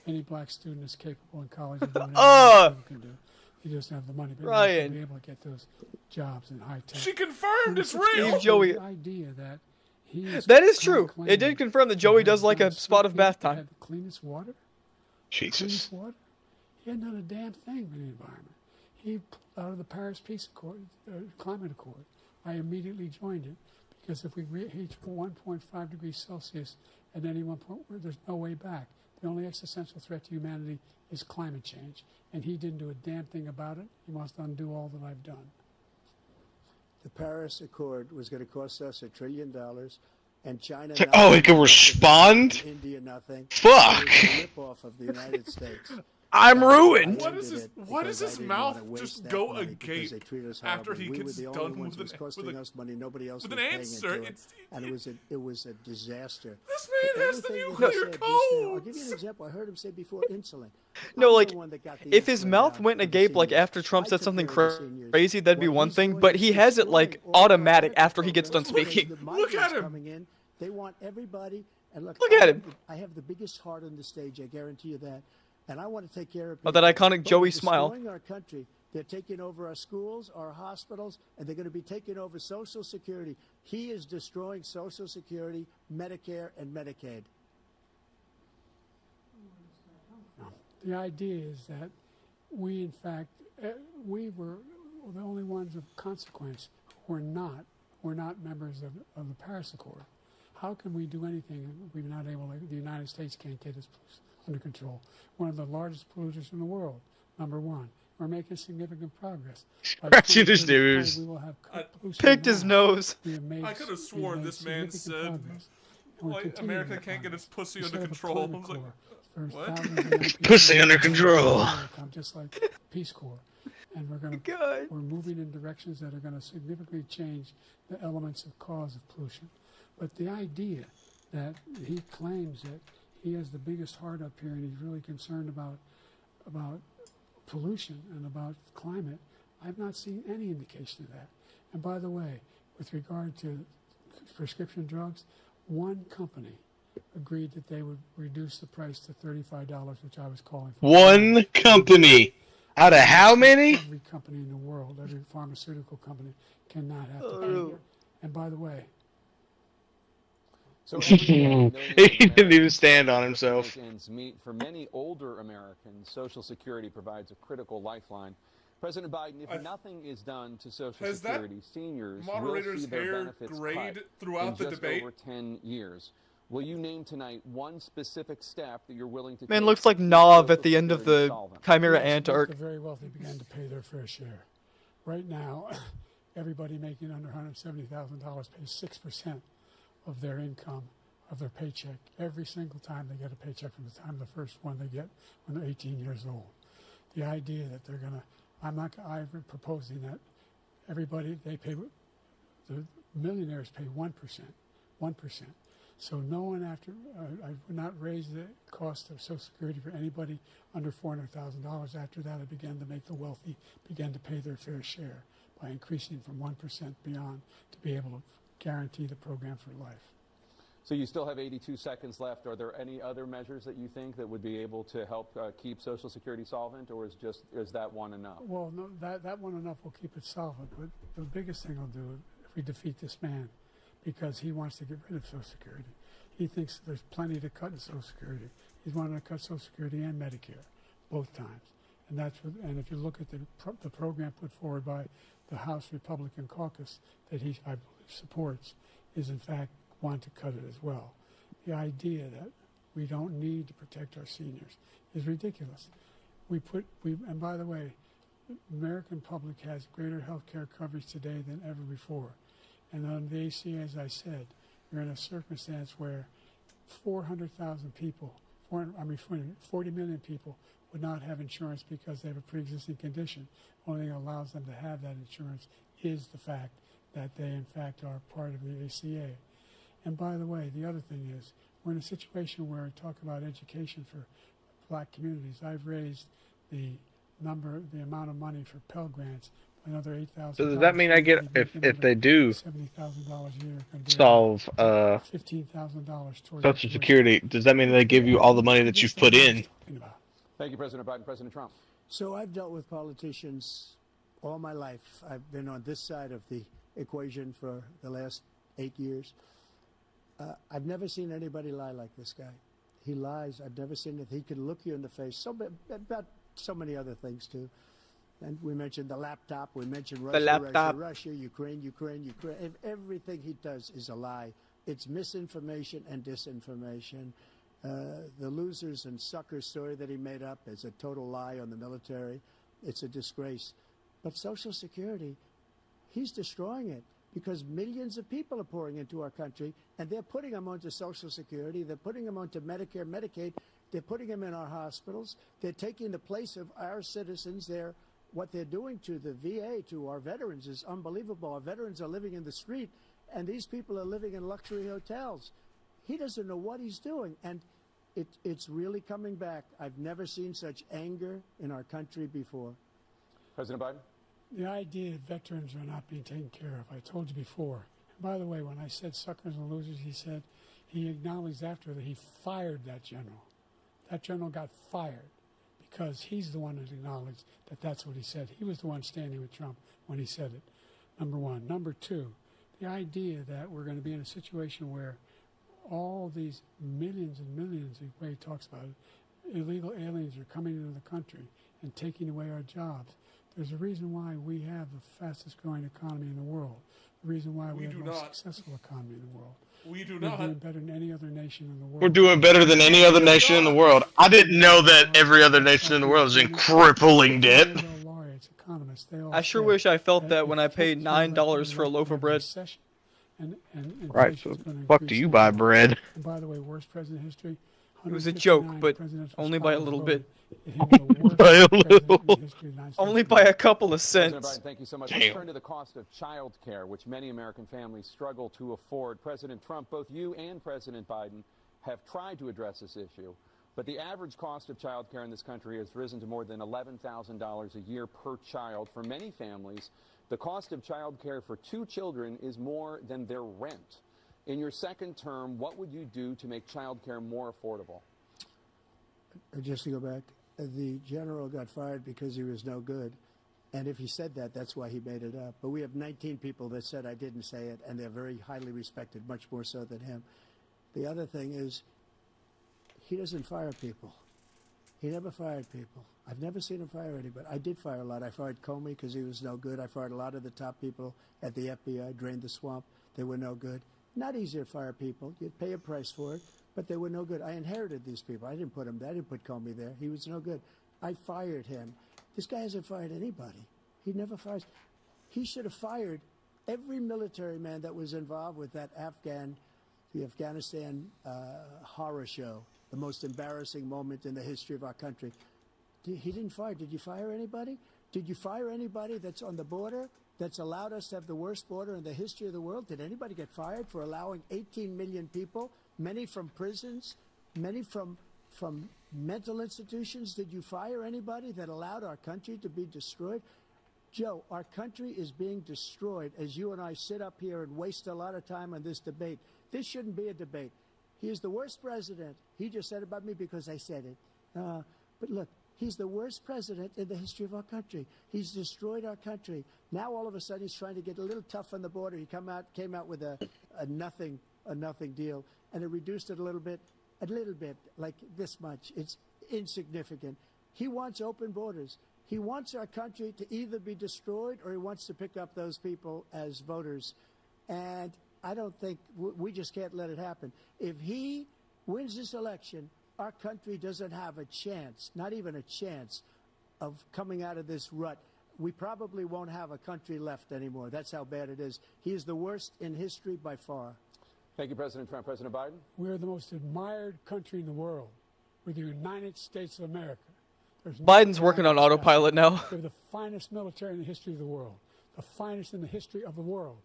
Speaker 15: Any black student is capable in college of doing
Speaker 12: Ah!
Speaker 15: anything he can do. He doesn't have the money, but
Speaker 12: Ryan.
Speaker 15: he'll be able to get those jobs in high tech.
Speaker 2: She confirmed it's real.
Speaker 12: Steve Joey.
Speaker 15: The idea that he is
Speaker 12: That is true.
Speaker 15: claiming
Speaker 12: It did confirm that Joey does like a spot of bath
Speaker 15: had
Speaker 12: time.
Speaker 15: the cleanest water.
Speaker 3: Jesus.
Speaker 15: Cleanest water. He hadn't done a damn thing for the environment. He pulled out of the Paris Peace Accord, Climate Accord. I immediately joined it because if we reach 1.5 degrees Celsius at any one point, there's no way back. The only existential threat to humanity is climate change, and he didn't do a damn thing about it. He wants to undo all that I've done.
Speaker 9: The Paris Accord was going to cost us $1 trillion, and China.
Speaker 3: It's like, oh, he can respond?
Speaker 9: India nothing.
Speaker 3: Fuck.
Speaker 9: It was a rip-off of the United States.
Speaker 12: I'm ruined.
Speaker 2: Why does his mouth just go agape after he gets done with an answer?
Speaker 9: And it was a disaster.
Speaker 2: This man has the
Speaker 9: Everything
Speaker 2: nuclear
Speaker 9: he said just now- I'll
Speaker 2: codes.
Speaker 9: give you an example. I heard him say before insulin.
Speaker 12: No,
Speaker 9: I'm
Speaker 12: like,
Speaker 9: the one that got the
Speaker 12: if his
Speaker 9: insulin
Speaker 12: mouth
Speaker 9: down
Speaker 12: went
Speaker 9: for the
Speaker 12: agape like
Speaker 9: seniors.
Speaker 12: after Trump
Speaker 9: I
Speaker 12: said
Speaker 9: took
Speaker 12: something
Speaker 9: care of the seniors.
Speaker 12: crazy, that'd be
Speaker 9: What
Speaker 12: one
Speaker 9: he's
Speaker 12: thing,
Speaker 9: doing
Speaker 12: but
Speaker 9: is
Speaker 12: he has it like
Speaker 9: destroying all of our
Speaker 12: automatic
Speaker 9: medical
Speaker 12: after he gets done
Speaker 9: programs because
Speaker 12: speaking.
Speaker 9: the
Speaker 2: Look at
Speaker 9: migrants
Speaker 2: him.
Speaker 9: Coming in, they want everybody. And look
Speaker 12: Look at him.
Speaker 9: I have the biggest heart on the stage. I guarantee you that. And I want to take care of
Speaker 12: Oh,
Speaker 9: people.
Speaker 12: that iconic
Speaker 9: But
Speaker 12: Joey
Speaker 9: they're
Speaker 12: smile.
Speaker 9: destroying our country. They're taking over our schools, our hospitals, and they're going to be taking over Social Security. He is destroying Social Security, Medicare, and Medicaid.
Speaker 15: The idea is that we, in fact, we were the only ones of consequence who were not members of the Paris Accord. How can we do anything if we're not able to? The United States can't get its pollution under control. One of the largest polluters in the world, number one. We're making significant progress. By
Speaker 3: Scratching his
Speaker 15: 2035,
Speaker 3: nose.
Speaker 15: we will have pollution
Speaker 12: Picked his
Speaker 15: now.
Speaker 12: nose.
Speaker 15: We have made-
Speaker 2: I could have
Speaker 15: we've
Speaker 2: sworn
Speaker 15: made
Speaker 2: this man
Speaker 15: significant
Speaker 2: said,
Speaker 15: progress, and we're
Speaker 2: like,
Speaker 15: continuing
Speaker 2: America
Speaker 15: that
Speaker 2: can't get
Speaker 15: progress.
Speaker 2: its pussy
Speaker 15: We
Speaker 2: under
Speaker 15: set up a
Speaker 2: control.
Speaker 15: climate
Speaker 2: I was like,
Speaker 15: corps for
Speaker 2: what?
Speaker 15: thousands of young people
Speaker 3: Pussy under
Speaker 15: to
Speaker 3: control.
Speaker 15: come just like Peace Corps. And we're moving in directions that are going to significantly change the elements of cause of pollution. But the idea that he claims that he has the biggest heart up here and he's really concerned about pollution and about climate, I've not seen any indication of that. And by the way, with regard to prescription drugs, one company agreed that they would reduce the price to $35, which I was calling for.
Speaker 3: One company. Out of how many?
Speaker 15: Every company in the world, every pharmaceutical company cannot have to pay. And by the way,
Speaker 16: So
Speaker 3: He didn't even stand on himself.
Speaker 16: Ends meet. For many older Americans, Social Security provides a critical lifeline. President Biden, if nothing is done to Social
Speaker 2: Has that
Speaker 16: Security, seniors will
Speaker 2: moderator's
Speaker 16: see their
Speaker 2: hair
Speaker 16: benefits
Speaker 2: grayed
Speaker 16: cut
Speaker 2: throughout
Speaker 16: in
Speaker 2: the
Speaker 16: just
Speaker 2: debate?
Speaker 16: over 10 years. Will you name tonight one specific step that you're willing to take?
Speaker 12: Man looks like
Speaker 16: to keep
Speaker 12: Nav
Speaker 16: Social
Speaker 12: at the end of
Speaker 16: Security
Speaker 12: the
Speaker 16: solvent?
Speaker 12: Chimera
Speaker 15: yes,
Speaker 12: Ant
Speaker 15: but
Speaker 12: arc.
Speaker 15: the very wealthy began to pay their fair share. Right now, everybody making under $170,000 pays 6% of their income, of their paycheck, every single time they get a paycheck from the time the first one they get when they're 18 years old. The idea that they're going to, I'm proposing that everybody, they pay, the millionaires pay 1%. So no one I would not raise the cost of Social Security for anybody under $400,000. After that, I began to make the wealthy begin to pay their fair share by increasing from 1% beyond to be able to guarantee the program for life.
Speaker 16: So you still have 82 seconds left. Are there any other measures that you think that would be able to help keep Social Security solvent, or is that one enough?
Speaker 15: Well, no, that one enough will keep it solvent. But the biggest thing I'll do if we defeat this man, because he wants to get rid of Social Security. He thinks there's plenty to cut in Social Security. He's wanting to cut Social Security and Medicare, both times. And if you look at the program put forward by the House Republican caucus that he, I believe, supports, is in fact want to cut it as well. The idea that we don't need to protect our seniors is ridiculous. And by the way, the American public has greater health care coverage today than ever before. And on the ACA, as I said, we're in a circumstance where 400,000 people, 40 million people would not have insurance because they have a pre-existing condition. Only thing that allows them to have that insurance is the fact that they, in fact, are part of the ACA. And by the way, the other thing is, we're in a situation where I talk about education for black communities. I've raised the amount of money for Pell Grants by another $8,000.
Speaker 3: So does that mean I get, if they do
Speaker 15: $70,000 a year,
Speaker 3: solve
Speaker 15: $15,000 towards
Speaker 3: Social Security, does that mean they give you all the money that you've put in?
Speaker 16: Thank you, President Biden. President Trump.
Speaker 9: So I've dealt with politicians all my life. I've been on this side of the equation for the last 8 years. I've never seen anybody lie like this guy. He lies. I've never seen it. He can look you in the face. About so many other things, too. And we mentioned the laptop. We mentioned Russia, Ukraine. Everything he does is a lie. It's misinformation and disinformation. The losers and suckers story that he made up is a total lie on the military. It's a disgrace. But Social Security, he's destroying it because millions of people are pouring into our country, and they're putting them onto Social Security. They're putting them onto Medicare, Medicaid. They're putting them in our hospitals. They're taking the place of our citizens. What they're doing to the VA, to our veterans, is unbelievable. Our veterans are living in the street, and these people are living in luxury hotels. He doesn't know what he's doing, and it's really coming back. I've never seen such anger in our country before.
Speaker 16: President Biden?
Speaker 15: The idea that veterans are not being taken care of, I told you before. And by the way, when I said suckers and losers, he acknowledged after that he fired that general. That general got fired because he's the one that acknowledged that that's what he said. He was the one standing with Trump when he said it, number one. Number two, the idea that we're going to be in a situation where all these millions and millions, the way he talks about it, illegal aliens are coming into the country and taking away our jobs. There's a reason why we have the fastest growing economy in the world. The reason why we have the most successful economy in the world.
Speaker 2: We do
Speaker 15: We're
Speaker 2: not.
Speaker 15: doing better than any other nation in the world.
Speaker 3: We're doing better than any other nation in the world. I didn't know that every other nation in the world is in crippling debt.
Speaker 12: I sure wish I felt that when I paid $9 for a loaf of bread.
Speaker 3: Right, so fuck do you buy bread?
Speaker 15: And by the way, worst president in history.
Speaker 12: It was a joke, but only by a little bit.
Speaker 3: By a little.
Speaker 12: Only by a couple of cents.
Speaker 16: President Biden, thank you so much. Let's turn to the cost of child care, which many American families struggle to afford. President Trump, both you and President Biden have tried to address this issue, but the average cost of child care in this country has risen to more than $11,000 a year per child. For many families, the cost of child care for 2 children is more than their rent. In your second term, what would you do to make child care more affordable?
Speaker 9: Just to go back, the general got fired because he was no good. And if he said that, that's why he made it up. But we have 19 people that said I didn't say it, and they're very highly respected, much more so than him. The other thing is, he doesn't fire people. He never fired people. I've never seen him fire anybody. I did fire a lot. I fired Comey because he was no good. I fired a lot of the top people at the FBI, drained the swamp. They were no good. Not easy to fire people. You'd pay a price for it, but they were no good. I inherited these people. I didn't put him there. I didn't put Comey there. He was no good. I fired him. This guy hasn't fired anybody. He never fires. He should have fired every military man that was involved with that the Afghanistan horror show, the most embarrassing moment in the history of our country. He didn't fire. Did you fire anybody? Did you fire anybody that's on the border that's allowed us to have the worst border in the history of the world? Did anybody get fired for allowing 18 million people Many from prisons, many from mental institutions. Did you fire anybody that allowed our country to be destroyed? Joe, our country is being destroyed as you and I sit up here and waste a lot of time on this debate. This shouldn't be a debate. He is the worst president. He just said about me because I said it. But look, he's the worst president in the history of our country. He's destroyed our country. Now all of a sudden he's trying to get a little tough on the border. He came out with a nothing deal, and it reduced it a little bit, like this much. It's insignificant. He wants open borders. He wants our country to either be destroyed or he wants to pick up those people as voters. And I don't think we just can't let it happen. If he wins this election, our country doesn't have a chance, not even a chance, of coming out of this rut. We probably won't have a country left anymore. That's how bad it is. He is the worst in history by far.
Speaker 16: Thank you, President Trump. President Biden?
Speaker 15: We're the most admired country in the world. We're the United States of America.
Speaker 12: Biden's working on autopilot now.
Speaker 15: We're the finest military in the history of the world. The finest in the history of the world.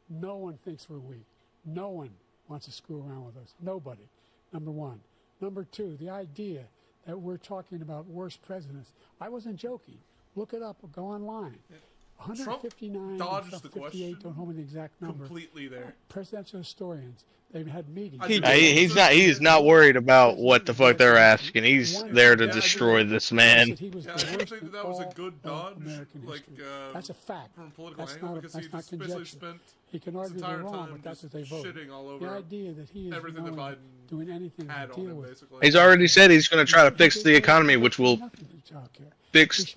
Speaker 15: No one thinks we're weak. No one wants to screw around with us. Nobody. Number one. Number two, the idea that we're talking about worst presidents. I wasn't joking. Look it up or go online. 159,
Speaker 2: dodged the
Speaker 15: 58,
Speaker 2: question
Speaker 15: don't hold me the exact number.
Speaker 2: completely there.
Speaker 15: Presidential historians, they've had meetings.
Speaker 3: He's not worried about what the fuck they're asking. He's there to destroy this man.
Speaker 2: I think that was a good dodge. Like,
Speaker 15: that's a fact.
Speaker 2: From a political
Speaker 15: That's
Speaker 2: angle,
Speaker 15: not,
Speaker 2: because
Speaker 15: that's
Speaker 2: he
Speaker 15: not
Speaker 2: just basically
Speaker 15: conjecture.
Speaker 2: spent
Speaker 15: He can
Speaker 2: his
Speaker 15: argue they're
Speaker 2: entire
Speaker 15: wrong,
Speaker 2: time
Speaker 15: but that's what
Speaker 2: just
Speaker 15: they vote.
Speaker 2: shitting all
Speaker 15: The
Speaker 2: over
Speaker 15: idea that he is
Speaker 2: everything that
Speaker 15: willing,
Speaker 2: Biden
Speaker 15: doing anything to
Speaker 2: had on
Speaker 15: deal
Speaker 2: him,
Speaker 15: with.
Speaker 2: basically.
Speaker 3: He's already said he's going to try to fix the economy, which will fix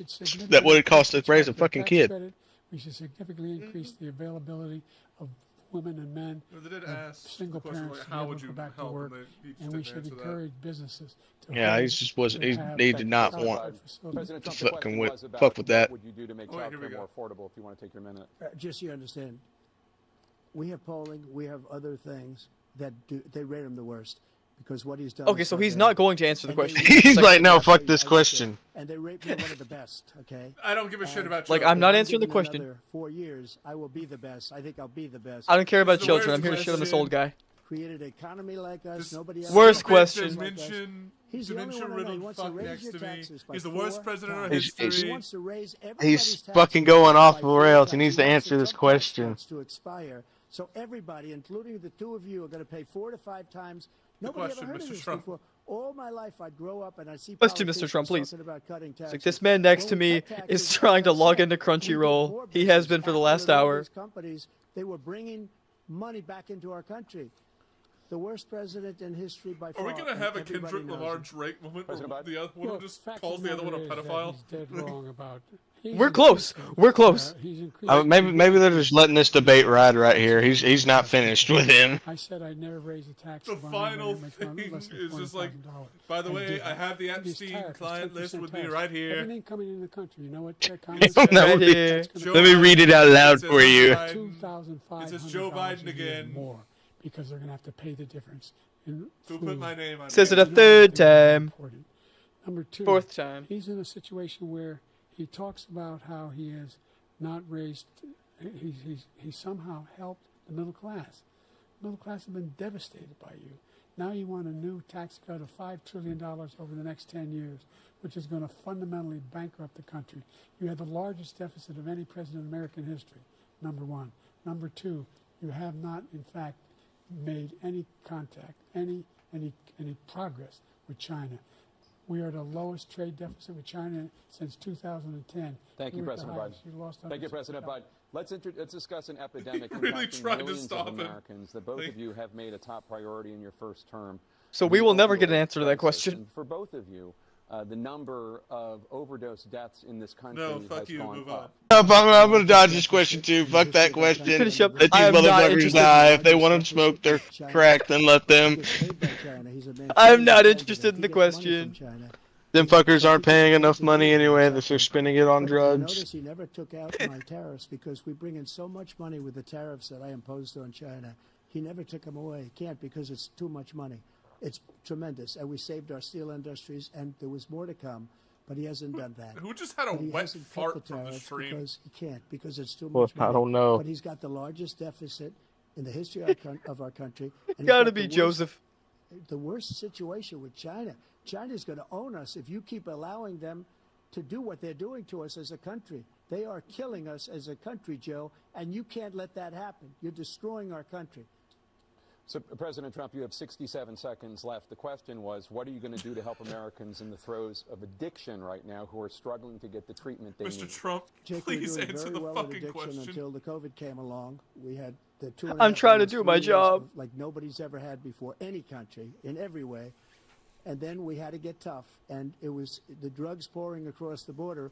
Speaker 3: that what it costs to raise a fucking kid.
Speaker 15: We should significantly increase the availability of women and men,
Speaker 2: They did
Speaker 15: of
Speaker 2: ask
Speaker 15: single
Speaker 2: the question,
Speaker 15: parents
Speaker 2: like,
Speaker 15: to be
Speaker 2: how
Speaker 15: able
Speaker 2: would
Speaker 15: to go
Speaker 2: you
Speaker 15: back to
Speaker 2: help,
Speaker 15: work,
Speaker 2: and he just
Speaker 15: and we
Speaker 2: didn't
Speaker 15: should
Speaker 2: answer that.
Speaker 15: encourage businesses to
Speaker 3: Yeah,
Speaker 15: hold,
Speaker 3: he just was.
Speaker 15: to have
Speaker 3: He
Speaker 15: that
Speaker 3: did not
Speaker 15: child
Speaker 3: want
Speaker 15: care facility.
Speaker 16: President Trump, the
Speaker 3: fucking
Speaker 16: question
Speaker 3: with
Speaker 16: was about
Speaker 3: fuck with that.
Speaker 16: What would you do to make
Speaker 2: Oh, here
Speaker 16: child
Speaker 2: we
Speaker 16: care
Speaker 2: go.
Speaker 16: more affordable? If you want to take your minute.
Speaker 9: Just so you understand, we have polling, we have other things that they rate him the worst because what he's done.
Speaker 12: Okay,
Speaker 9: is
Speaker 12: so
Speaker 9: so
Speaker 12: he's
Speaker 9: bad.
Speaker 12: not going to answer the
Speaker 9: And they
Speaker 12: question.
Speaker 9: rate
Speaker 3: He's
Speaker 9: me
Speaker 3: like, no,
Speaker 9: the
Speaker 3: fuck
Speaker 9: best.
Speaker 3: this
Speaker 9: I
Speaker 3: question.
Speaker 9: And they rate me one of the best. Okay.
Speaker 2: I don't give a shit about
Speaker 12: Like,
Speaker 2: children.
Speaker 12: I'm not
Speaker 9: If
Speaker 12: answering the
Speaker 9: given
Speaker 12: question.
Speaker 9: another 4 years, I will be the best. I think I'll be the best.
Speaker 12: I don't care about
Speaker 2: So
Speaker 12: children.
Speaker 2: where's
Speaker 12: I'm
Speaker 2: the
Speaker 12: here to shit on this
Speaker 2: question?
Speaker 12: old guy.
Speaker 9: Created an economy like us.
Speaker 2: This
Speaker 9: Nobody else.
Speaker 12: Worst
Speaker 9: has
Speaker 12: question.
Speaker 9: like us. He's the only one I know. He
Speaker 2: Dimension-riddled
Speaker 9: wants to
Speaker 2: fuck
Speaker 9: raise
Speaker 2: next
Speaker 9: your
Speaker 2: to me.
Speaker 9: taxes by
Speaker 2: He's the worst
Speaker 9: 4
Speaker 2: president in our
Speaker 9: times.
Speaker 2: history.
Speaker 9: He wants to raise
Speaker 3: He's
Speaker 9: everybody's taxes
Speaker 3: fucking going off
Speaker 9: by
Speaker 3: the
Speaker 9: 4
Speaker 3: rails. He
Speaker 9: times.
Speaker 3: needs to
Speaker 9: wants
Speaker 3: answer
Speaker 9: the
Speaker 3: this
Speaker 9: Trump tax
Speaker 3: question.
Speaker 9: cuts to expire. So everybody, including the two of you, are going to pay 4 to 5 times. Nobody
Speaker 2: question,
Speaker 9: ever heard
Speaker 2: Mr.
Speaker 9: of this
Speaker 2: Trump.
Speaker 9: before. All my life, I'd grow up and I'd see
Speaker 12: Question, Mr.
Speaker 9: politicians
Speaker 12: Trump, please.
Speaker 9: talking about cutting
Speaker 12: It's
Speaker 9: taxes.
Speaker 12: like this man next to
Speaker 9: When we
Speaker 12: me
Speaker 9: cut
Speaker 12: is
Speaker 9: taxes,
Speaker 12: trying to
Speaker 9: like I
Speaker 12: log
Speaker 9: said,
Speaker 12: into
Speaker 9: we get
Speaker 12: Crunchyroll.
Speaker 9: more
Speaker 12: He has
Speaker 9: business.
Speaker 12: been for the
Speaker 9: Apple
Speaker 12: last
Speaker 9: and all
Speaker 12: hour.
Speaker 9: these companies, they were bringing money back into our country. The worst president in history by far.
Speaker 2: Are we gonna
Speaker 9: and
Speaker 2: have a
Speaker 9: everybody
Speaker 2: Kendrick
Speaker 9: knows
Speaker 2: Lamar
Speaker 9: it.
Speaker 2: Drake moment where
Speaker 16: President Biden?
Speaker 2: the other one
Speaker 15: Look,
Speaker 2: just
Speaker 15: fact
Speaker 2: calls
Speaker 15: of
Speaker 2: the other one a
Speaker 15: matter is that
Speaker 2: pedophile?
Speaker 15: He's dead wrong about.
Speaker 12: We're close. We're close.
Speaker 3: Maybe they're just letting this debate ride right here. He's not finished with him.
Speaker 15: I said I'd never raise a tax.
Speaker 2: The
Speaker 15: on
Speaker 2: final
Speaker 15: anybody who makes
Speaker 2: thing
Speaker 15: less than
Speaker 2: is just like,
Speaker 15: $400,000.
Speaker 2: by the
Speaker 15: I
Speaker 2: way,
Speaker 15: did
Speaker 2: I
Speaker 15: that.
Speaker 2: have the
Speaker 15: This
Speaker 2: Epstein
Speaker 15: tariff is
Speaker 2: client list
Speaker 15: 10%
Speaker 2: with me
Speaker 15: tariff.
Speaker 2: right here.
Speaker 15: Everything coming in the country, you know what?
Speaker 3: That would be- let me read it out loud for you.
Speaker 2: It says Joe Biden again.
Speaker 15: More because they're going to have to pay the difference. In
Speaker 2: Who
Speaker 15: food.
Speaker 2: put my name on
Speaker 12: Says
Speaker 2: it?
Speaker 12: it a third time.
Speaker 15: Important. Number 2,
Speaker 12: Fourth time.
Speaker 15: He's in a situation where he talks about how he has not raised. He somehow helped the middle class. The middle class have been devastated by you. Now you want a new tax cut of $5 trillion over the next 10 years, which is going to fundamentally bankrupt the country. You had the largest deficit of any president in American history, number 1. Number 2, you have not, in fact, made any contact, any progress with China. We are the lowest trade deficit with China since 2010.
Speaker 16: Thank you,
Speaker 15: We're at the
Speaker 16: President Biden.
Speaker 15: highest. You lost
Speaker 16: Thank you, President Biden. Let's discuss an epidemic
Speaker 2: really
Speaker 16: impacting
Speaker 2: tried to
Speaker 16: millions
Speaker 2: stop
Speaker 16: of
Speaker 2: him.
Speaker 16: Americans that both of you have made a top priority in your first term.
Speaker 12: So we
Speaker 16: The
Speaker 12: will never get an
Speaker 16: opioid
Speaker 12: answer to that
Speaker 16: crisis.
Speaker 12: question.
Speaker 16: And for both of you, the number of overdose deaths in this country
Speaker 2: No, fuck
Speaker 16: has
Speaker 2: you,
Speaker 16: gone
Speaker 2: move on.
Speaker 16: up.
Speaker 3: I'm gonna dodge this question too. Fuck that question.
Speaker 12: Finish up.
Speaker 3: Let these
Speaker 12: I am not
Speaker 3: motherfuckers
Speaker 12: interested.
Speaker 3: die. If they want to smoke their crack, then let them.
Speaker 12: I'm not interested in the question.
Speaker 3: Them fuckers aren't paying enough money anyway. That they're spending it on drugs.
Speaker 9: Notice he never took out my tariffs because we bring in so much money with the tariffs that I imposed on China. He never took them away. He can't because it's too much money. It's tremendous. And we saved our steel industries, and there was more to come. But he hasn't done that.
Speaker 2: Who just had a
Speaker 9: But he
Speaker 2: wet
Speaker 9: hasn't cut
Speaker 2: fart
Speaker 9: the
Speaker 2: from the
Speaker 9: tariffs
Speaker 2: stream?
Speaker 9: because he can't, because it's too
Speaker 3: Well,
Speaker 9: much money.
Speaker 3: I don't know.
Speaker 9: But he's got the largest deficit in the history of our country. And he's
Speaker 12: Gotta
Speaker 9: got
Speaker 12: be
Speaker 9: the worst
Speaker 12: Joseph.
Speaker 9: the worst situation with China. China's going to own us if you keep allowing them to do what they're doing to us as a country. They are killing us as a country, Joe, and you can't let that happen. You're destroying our country.
Speaker 16: So, President Trump, you have 67 seconds left. The question was, what are you going to do to help Americans in the throes of addiction right now who are struggling to get the treatment they need?
Speaker 2: Mr. Trump,
Speaker 9: Jake, we were
Speaker 2: please
Speaker 9: doing
Speaker 2: answer
Speaker 9: very
Speaker 2: the
Speaker 9: well with
Speaker 2: fucking
Speaker 9: addiction
Speaker 2: question.
Speaker 9: until the COVID came along. We had the 2.5
Speaker 12: I'm trying to
Speaker 9: almost
Speaker 12: do my
Speaker 9: 3 years
Speaker 12: job.
Speaker 9: like nobody's ever had before, any country, in every way. And then we had to get tough. And it was the drugs pouring across the border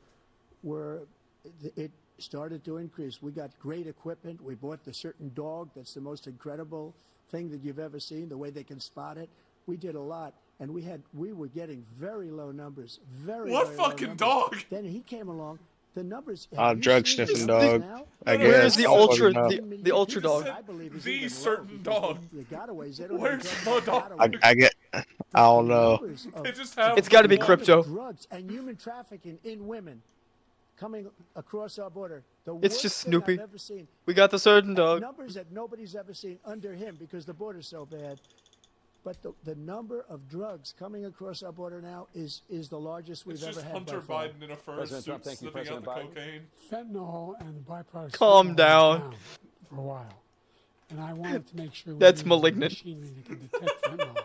Speaker 9: it started to increase. We got great equipment. We bought the certain dog that's the most incredible thing that you've ever seen, the way they can spot it. We did a lot, and we were getting very low numbers. Very
Speaker 2: What
Speaker 9: very low
Speaker 2: fucking
Speaker 9: numbers.
Speaker 2: dog?
Speaker 9: Then he came along. The numbers. have you
Speaker 3: Drug
Speaker 9: seen the
Speaker 3: sniffing
Speaker 9: numbers
Speaker 3: dog.
Speaker 9: now?
Speaker 3: I guess.
Speaker 12: Where's the
Speaker 3: I wasn't
Speaker 12: ultra
Speaker 3: know.
Speaker 12: the ultra dog?
Speaker 9: I believe it's
Speaker 2: The
Speaker 9: even
Speaker 2: certain
Speaker 9: low
Speaker 2: dog.
Speaker 9: because the gotaways, they don't
Speaker 2: Where's
Speaker 9: have
Speaker 2: the
Speaker 9: drugs
Speaker 2: dog?
Speaker 9: like
Speaker 3: I don't know.
Speaker 9: numbers of
Speaker 2: They just have
Speaker 12: It's got to be
Speaker 9: the
Speaker 12: crypto.
Speaker 9: drugs and human trafficking in women coming across our border. The
Speaker 12: It's
Speaker 9: worst
Speaker 12: just
Speaker 9: thing
Speaker 12: Snoopy.
Speaker 9: I've ever seen.
Speaker 12: We got the certain dog.
Speaker 9: Numbers that nobody's ever seen under him because the border's so bad. But the number of drugs coming across our border now is the largest we've
Speaker 2: It's
Speaker 9: ever
Speaker 2: just
Speaker 9: had.
Speaker 2: Hunter
Speaker 9: by far.
Speaker 2: Biden in a fur
Speaker 16: President
Speaker 2: suit
Speaker 16: Trump, thank you.
Speaker 2: sniffing out
Speaker 16: President
Speaker 2: the
Speaker 16: Biden.
Speaker 2: cocaine.
Speaker 15: Fentanyl and the byproducts.
Speaker 12: Calm
Speaker 15: of fentanyl
Speaker 12: down.
Speaker 15: was for a while, and I wanted to make sure we
Speaker 12: That's
Speaker 15: used
Speaker 12: malignant.
Speaker 15: machinery that can detect fentanyl.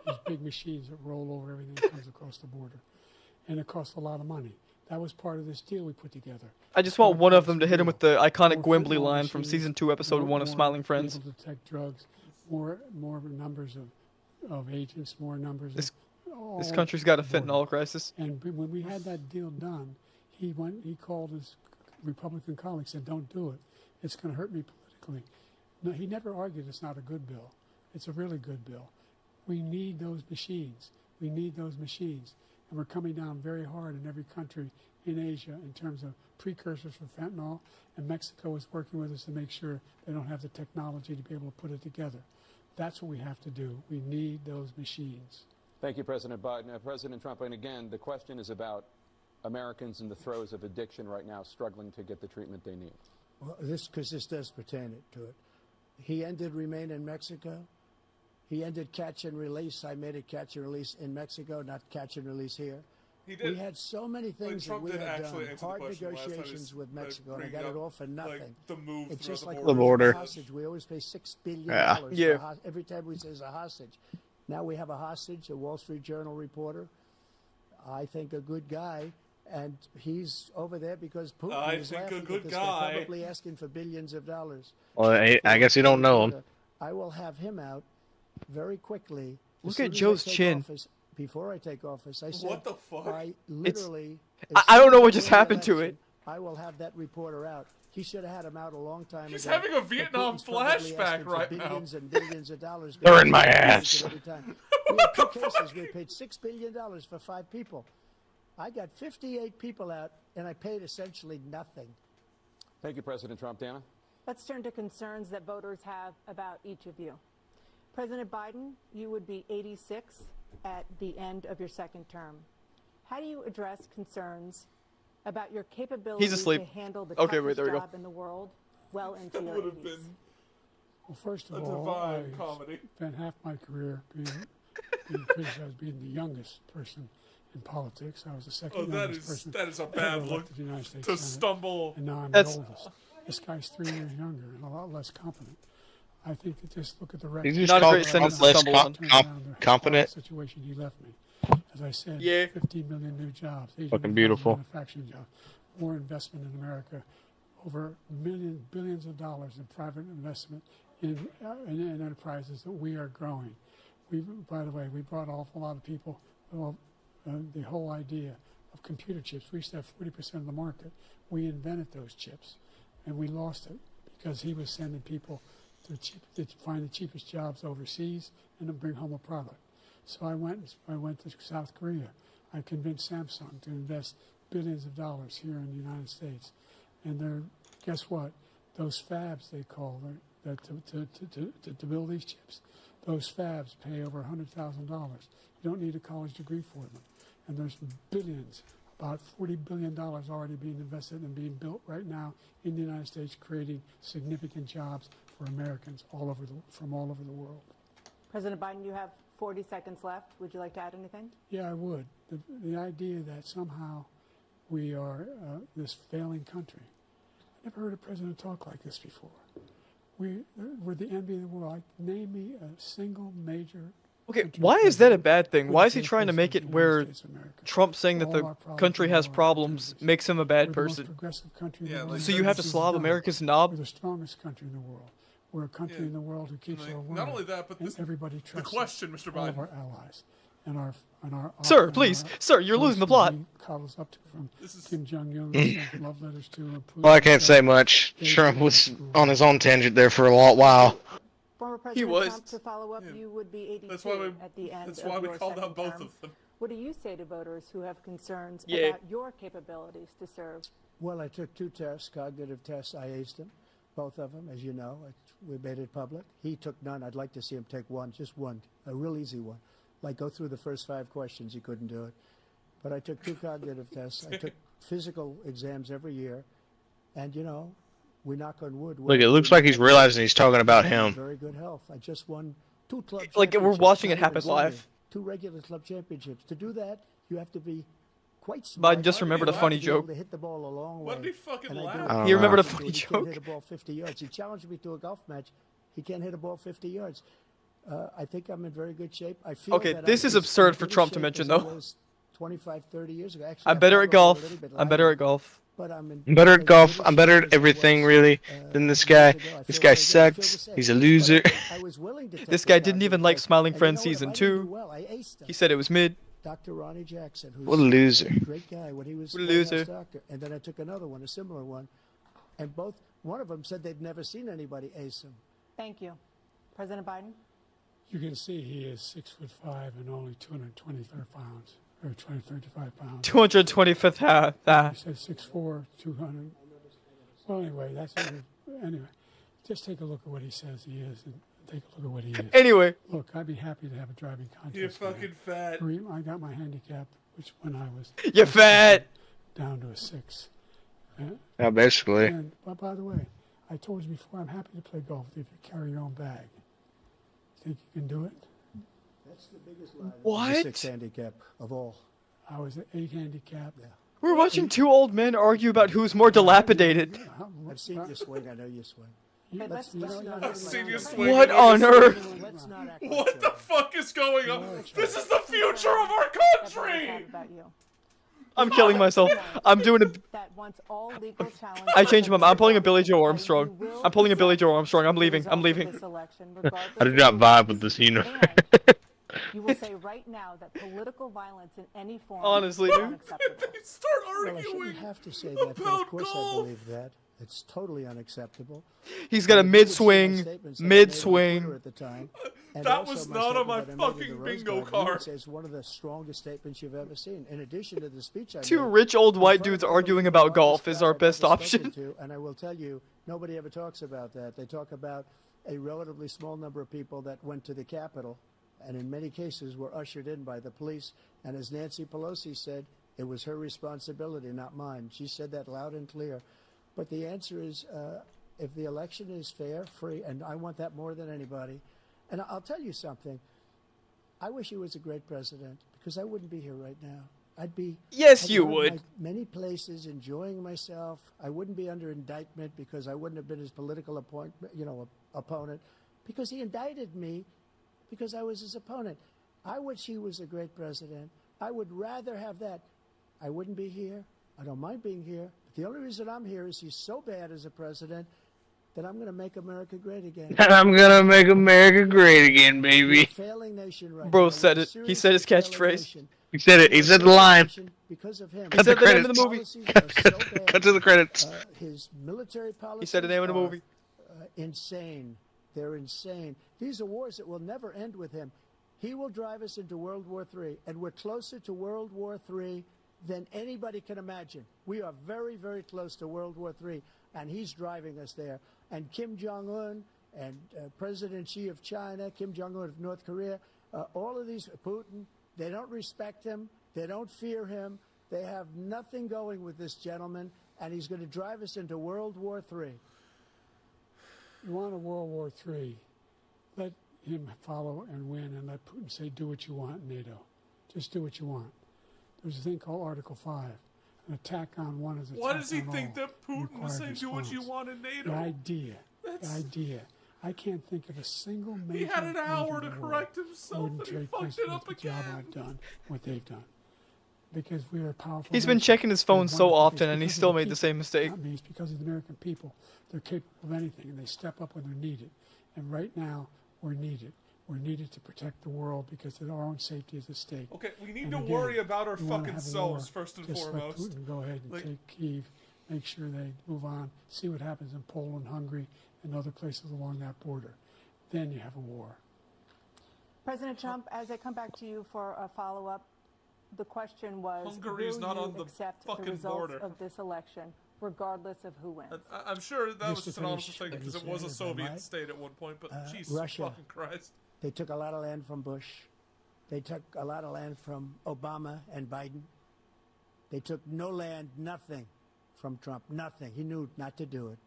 Speaker 15: These big machines that roll over everything that comes across the border, and it costs a lot of money. That was part of this deal we put together.
Speaker 12: I just want one of them to hit him with the iconic
Speaker 15: More
Speaker 12: Gwimbly
Speaker 15: fentanyl
Speaker 12: line from
Speaker 15: machines,
Speaker 12: season 2, episode 1 of
Speaker 15: more
Speaker 12: Smiling Friends.
Speaker 15: Able to detect drugs, more numbers of agents, more numbers.
Speaker 12: This
Speaker 15: all
Speaker 12: country's got a
Speaker 15: over the border.
Speaker 12: fentanyl crisis.
Speaker 15: And when we had that deal done, he called his Republican colleagues and said, "Don't do it. It's going to hurt me politically." No, he never argued it's not a good bill. It's a really good bill. We need those machines. We need those machines. And we're coming down very hard in every country in Asia in terms of precursors for fentanyl. And Mexico is working with us to make sure they don't have the technology to be able to put it together. That's what we have to do. We need those machines.
Speaker 16: Thank you, President Biden. President Trump, and again, the question is about Americans in the throes of addiction right now struggling to get the treatment they need.
Speaker 9: Well, this does pertain to it. He ended Remain in Mexico. He ended catch and release. I made it catch and release in Mexico, not catch and release here.
Speaker 2: He did.
Speaker 9: We had so many things that
Speaker 2: Trump
Speaker 9: we
Speaker 2: did
Speaker 9: had
Speaker 2: actually
Speaker 9: done,
Speaker 2: answer the
Speaker 9: hard
Speaker 2: question last time.
Speaker 9: negotiations
Speaker 2: He's,
Speaker 9: with Mexico, and I
Speaker 2: bringing
Speaker 9: got it
Speaker 2: up,
Speaker 9: all for nothing.
Speaker 2: the move
Speaker 9: It's
Speaker 2: through
Speaker 9: just
Speaker 2: the
Speaker 9: like
Speaker 2: border.
Speaker 3: The border.
Speaker 9: a hostage. We always pay $6 billion
Speaker 3: Yeah.
Speaker 9: for every time we say a hostage. Now we have a hostage, a Wall Street Journal reporter. I think a good guy, and he's over there because Putin
Speaker 2: I
Speaker 9: is
Speaker 2: think a
Speaker 9: laughing
Speaker 2: good
Speaker 9: at this
Speaker 2: guy.
Speaker 9: probably asking for billions of dollars.
Speaker 3: Well, I guess you don't know him.
Speaker 9: I will have him out very quickly.
Speaker 12: Look
Speaker 9: As soon
Speaker 12: at
Speaker 9: as I
Speaker 12: Joe's
Speaker 9: take
Speaker 12: chin.
Speaker 9: office, before I take office, I said,
Speaker 2: What the fuck?
Speaker 9: I literally.
Speaker 12: I don't know what just happened to it.
Speaker 9: I will have that reporter out. He should have had him out a long time
Speaker 2: He's
Speaker 9: ago.
Speaker 2: having a
Speaker 9: But
Speaker 2: Vietnam
Speaker 9: Putin's probably
Speaker 2: flashback
Speaker 9: asking for
Speaker 2: right now.
Speaker 9: billions and billions of dollars.
Speaker 3: They're in my
Speaker 9: because he
Speaker 3: ass.
Speaker 9: uses it every time. We had 2 cases. We paid $6 billion for 5 people. I got 58 people out, and I paid essentially nothing.
Speaker 16: Thank you, President Trump. Dana?
Speaker 17: Let's turn to concerns that voters have about each of you. President Biden, you would be 86 at the end of your second term. How do you address concerns about your capability
Speaker 12: He's asleep.
Speaker 17: to handle the
Speaker 12: Okay,
Speaker 17: toughest
Speaker 12: wait, there we go.
Speaker 17: job in the world well into
Speaker 2: That
Speaker 17: your
Speaker 2: would have
Speaker 17: 80s?
Speaker 2: been
Speaker 15: Well, first
Speaker 2: a
Speaker 15: of all,
Speaker 2: divine
Speaker 15: I
Speaker 2: comedy.
Speaker 15: spent half my career being criticized being the youngest person in politics. I was the second
Speaker 2: Oh,
Speaker 15: youngest person
Speaker 2: that is a
Speaker 15: ever
Speaker 2: bad
Speaker 15: elected
Speaker 2: look
Speaker 15: to the United States
Speaker 2: to
Speaker 15: Senate,
Speaker 2: stumble.
Speaker 15: and now I'm
Speaker 12: That's-
Speaker 15: the oldest. This guy's 3 years younger and a lot less competent. I think that just look at the record.
Speaker 3: Did you just
Speaker 12: Not a
Speaker 3: call
Speaker 12: great
Speaker 3: Trump
Speaker 12: sentence to
Speaker 3: less
Speaker 12: stumble on.
Speaker 3: competent?
Speaker 15: Situation he left me. As I said,
Speaker 12: Yeah.
Speaker 15: 15 million new jobs, 80
Speaker 3: Fucking
Speaker 15: million
Speaker 3: beautiful.
Speaker 15: manufacturing jobs, more investment in America, over billions of dollars in private investment in enterprises that we are growing. By the way, we brought an awful lot of people. Well, the whole idea of computer chips. We used to have 40% of the market. We invented those chips, and we lost it because he was sending people to find the cheapest jobs overseas and to bring home a product. So I went to South Korea. I convinced Samsung to invest billions of dollars here in the United States, and guess what? Those fabs they call that to build these chips. Those fabs pay over $100,000. You don't need a college degree for them, and there's billions. About $40 billion already being invested and being built right now in the United States, creating significant jobs for Americans from all over the world.
Speaker 17: President Biden, you have 40 seconds left. Would you like to add anything?
Speaker 15: Yeah, I would. The idea that somehow we are this failing country. I never heard a president talk like this before. We're the envy of the world. Like, name me a single major.
Speaker 12: Okay, why is that a bad thing? Why is he trying to make it where Trump saying that the country has problems makes him a bad person?
Speaker 15: Progressive country in the world.
Speaker 12: So you have to slob America's knob?
Speaker 15: We're the strongest country in the world. We're a country in the world who keeps our word.
Speaker 2: Not only that, but this,
Speaker 15: everybody trusts
Speaker 2: the question, Mr.
Speaker 15: all
Speaker 2: Biden.
Speaker 15: of our allies and our
Speaker 12: Sir, please, sir, you're losing the plot.
Speaker 15: Coddles up to from Kim Jong Un, love letters to.
Speaker 3: Well, I can't say much. Trump was on his own tangent there for a long while.
Speaker 17: Former President Trump, to follow up, you would be 82 at the end
Speaker 2: That's why
Speaker 17: of
Speaker 2: we
Speaker 17: your
Speaker 2: called out
Speaker 17: second
Speaker 2: both
Speaker 17: term.
Speaker 2: of them.
Speaker 17: What do you say to voters who have concerns
Speaker 3: Yeah.
Speaker 17: about your capabilities to serve?
Speaker 9: Well, I took 2 tests, cognitive tests. I aced them, both of them, as you know. We made it public. He took none. I'd like to see him take one, just one, a real easy one. Like go through the first 5 questions. He couldn't do it. But I took 2 cognitive tests. I took physical exams every year. And, you know, we knock on wood.
Speaker 3: Look, it looks like he's realizing he's talking about him.
Speaker 9: Very good health. I just won 2 club
Speaker 12: Like, we're
Speaker 9: championships,
Speaker 12: watching it
Speaker 9: Saturday
Speaker 12: happen
Speaker 9: and Sunday.
Speaker 12: live.
Speaker 9: 2 regular club championships. To do that, you have to be quite smart.
Speaker 12: Biden just remembered a funny joke.
Speaker 9: To hit the ball a long way.
Speaker 2: What did he fucking
Speaker 9: And I
Speaker 2: laugh?
Speaker 9: do it.
Speaker 12: He remembered a
Speaker 9: He
Speaker 12: funny
Speaker 9: can't
Speaker 12: joke.
Speaker 9: hit a ball 50 yards. He challenged me to a golf match. He can't hit a ball 50 yards. I think I'm in very good shape. I feel
Speaker 12: Okay,
Speaker 9: that
Speaker 12: this
Speaker 9: I'm
Speaker 12: is
Speaker 9: as
Speaker 12: absurd
Speaker 9: in
Speaker 12: for
Speaker 9: good
Speaker 12: Trump to
Speaker 9: shape
Speaker 12: mention,
Speaker 9: as I
Speaker 12: though.
Speaker 9: was 25, 30 years ago. Actually,
Speaker 12: I'm
Speaker 9: I
Speaker 12: better at
Speaker 9: felt a
Speaker 12: golf.
Speaker 9: little bit
Speaker 12: I'm better
Speaker 9: lighter,
Speaker 12: at golf.
Speaker 9: but I'm
Speaker 3: I'm better at golf. I'm better at everything, really, than this guy. This guy sucks. He's a loser.
Speaker 12: This guy didn't even like Smiling Friends Season 2. He said it was mid.
Speaker 9: Dr. Ronnie Jackson, who's
Speaker 3: What a loser.
Speaker 9: a great guy when he was
Speaker 12: What a
Speaker 9: White House
Speaker 12: loser.
Speaker 9: doctor. And then I took another one, a similar one, and one of them said they'd never seen anybody ace him.
Speaker 17: Thank you. President Biden?
Speaker 15: You can see he is 6'5" and only 225 pounds, or 235 pounds.
Speaker 12: 225th half.
Speaker 15: He said 6'4", 200. Well, anyway, anyway. Just take a look at what he says he is, and take a look at what he is.
Speaker 12: Anyway.
Speaker 15: Look, I'd be happy to have a driving contest.
Speaker 2: You're fucking fat.
Speaker 15: I got my handicap, which when I was.
Speaker 12: You're fat.
Speaker 15: Down to a 6.
Speaker 3: Yeah, basically.
Speaker 15: And, but by the way, I told you before, I'm happy to play golf if you carry your own bag. Think you can do it?
Speaker 9: That's the biggest lie.
Speaker 12: What?
Speaker 9: The 6 handicap of all.
Speaker 15: I was at 8 handicap.
Speaker 9: Yeah.
Speaker 12: We're watching 2 old men argue about who's more dilapidated.
Speaker 9: I've seen you swing. I know you swing.
Speaker 15: Let's
Speaker 2: I've seen you swing.
Speaker 12: What on earth?
Speaker 9: Let's not act
Speaker 2: What the fuck is going on? This is the future of our country!
Speaker 12: I'm killing myself. I'm doing a.
Speaker 17: That wants all legal challenges.
Speaker 12: I changed my mind. I'm pulling a Billy Joe Armstrong. I'm pulling a Billy Joe Armstrong. I'm leaving. I'm leaving.
Speaker 17: This election,
Speaker 3: I do not vibe with this universe.
Speaker 17: You will say right now that political violence in any form
Speaker 12: Honestly,
Speaker 17: is
Speaker 12: dude.
Speaker 17: unacceptable.
Speaker 2: Start
Speaker 9: Well, I
Speaker 2: arguing.
Speaker 9: shouldn't have to say that, but of course I believe that. It's totally unacceptable.
Speaker 12: He's got a
Speaker 9: And you should see my
Speaker 12: mid-swing,
Speaker 9: statements that I made on
Speaker 12: mid-swing.
Speaker 9: Twitter at the time. And
Speaker 2: That
Speaker 9: also
Speaker 2: was
Speaker 9: my
Speaker 2: not on my
Speaker 9: statement that I made in
Speaker 2: fucking
Speaker 9: the Rose
Speaker 2: bingo
Speaker 9: Garden. You would
Speaker 2: card.
Speaker 9: say it's one of the strongest statements you've ever seen. In addition to the speech I
Speaker 12: 2
Speaker 9: made,
Speaker 12: rich old
Speaker 9: in
Speaker 12: white
Speaker 9: front
Speaker 12: dudes
Speaker 9: of the
Speaker 12: arguing
Speaker 9: largest
Speaker 12: about golf is
Speaker 9: crowd
Speaker 12: our
Speaker 9: I've
Speaker 12: best
Speaker 9: ever
Speaker 12: option.
Speaker 9: spoken to, and I will tell you, nobody ever talks about that. They talk about a relatively small number of people that went to the Capitol, and in many cases were ushered in by the police. And as Nancy Pelosi said, it was her responsibility, not mine. She said that loud and clear. But the answer is, if the election is fair, free, and I want that more than anybody. And I'll tell you something. I wish he was a great president, because I wouldn't be here right now. I'd be
Speaker 12: Yes,
Speaker 9: I'd
Speaker 12: you
Speaker 9: be
Speaker 12: would.
Speaker 9: many places enjoying myself. I wouldn't be under indictment because I wouldn't have been his political opponent, because he indicted me because I was his opponent. I wish he was a great president. I would rather have that. I wouldn't be here. I don't mind being here. But the only reason I'm here is he's so bad as a president that I'm going to make America great again.
Speaker 3: I'm gonna make America great again, baby.
Speaker 9: Failing nation right
Speaker 12: Bro
Speaker 9: now.
Speaker 12: said
Speaker 9: We're a
Speaker 12: it. He
Speaker 9: serious
Speaker 12: said his
Speaker 9: failing
Speaker 12: catchphrase.
Speaker 9: nation.
Speaker 3: He said it. He said the line.
Speaker 9: Because of him.
Speaker 3: Cut
Speaker 12: said
Speaker 3: the
Speaker 12: the name of
Speaker 3: credits.
Speaker 12: the movie.
Speaker 9: Policies are so bad.
Speaker 3: Cut to the credits.
Speaker 9: His military policies
Speaker 12: He said the name of the
Speaker 9: are,
Speaker 12: movie.
Speaker 9: Insane. They're insane. These are wars that will never end with him. He will drive us into World War III, and we're closer to World War III than anybody can imagine. We are very, very close to World War III, and he's driving us there. And Kim Jong-un and President Xi of China, Kim Jong-un of North Korea, all of these, Putin, they don't respect him. They don't fear him. They have nothing going with this gentleman, and he's going to drive us into World War III.
Speaker 15: You want a World War III? Let him follow and win and let Putin say, do what you want, NATO. Just do what you want. There's a thing called Article 5. An attack on one is an
Speaker 2: Why
Speaker 15: attack
Speaker 2: does he
Speaker 15: on
Speaker 2: think
Speaker 15: all.
Speaker 2: that Putin was saying, do what you want in NATO?
Speaker 15: The idea. I can't think of a single major...
Speaker 2: He had an hour to
Speaker 15: leader in the
Speaker 2: correct
Speaker 15: world
Speaker 2: himself,
Speaker 15: wouldn't
Speaker 2: and he
Speaker 15: trade
Speaker 2: fucked
Speaker 15: places
Speaker 2: it up
Speaker 15: with the job
Speaker 2: again.
Speaker 15: I've done, what they've done. Because we are a powerful
Speaker 12: He's been
Speaker 15: nation.
Speaker 12: checking his
Speaker 15: We're
Speaker 12: phone so
Speaker 15: wonderful.
Speaker 12: often,
Speaker 15: It's
Speaker 12: and he
Speaker 15: because of
Speaker 12: still
Speaker 15: the
Speaker 12: made the
Speaker 15: people.
Speaker 12: same mistake.
Speaker 15: That means because of the American people. They're capable of anything, and they step up when they're needed. And right now, we're needed. We're needed to protect the world because our own safety is at stake.
Speaker 2: Okay, we need
Speaker 15: And
Speaker 2: to
Speaker 15: again,
Speaker 2: worry about our
Speaker 15: you wanna
Speaker 2: fucking
Speaker 15: have a
Speaker 2: selves
Speaker 15: war,
Speaker 2: first and
Speaker 15: just
Speaker 2: foremost.
Speaker 15: Let Putin go ahead and
Speaker 2: Like-
Speaker 15: take Kyiv, make sure they move on, see what happens in Poland, Hungary, and other places along that border. Then you have a war.
Speaker 17: President Trump, as I come back to you for a follow-up, the question was,
Speaker 2: Hungary's
Speaker 17: will
Speaker 2: not
Speaker 17: you
Speaker 2: on the
Speaker 17: accept the
Speaker 2: fucking
Speaker 17: results
Speaker 2: border.
Speaker 17: of this election, regardless of who wins?
Speaker 2: I'm sure that was
Speaker 9: Just to
Speaker 2: just an honest
Speaker 9: finish
Speaker 2: mistake
Speaker 9: what
Speaker 2: because
Speaker 9: you
Speaker 2: it was a
Speaker 9: said, if I
Speaker 2: Soviet
Speaker 9: might,
Speaker 2: state at one point, but Jesus
Speaker 9: Russia.
Speaker 2: fucking Christ.
Speaker 9: They took a lot of land from Bush. They took a lot of land from Obama and Biden. They took no land, nothing from Trump, nothing. He knew not to do it.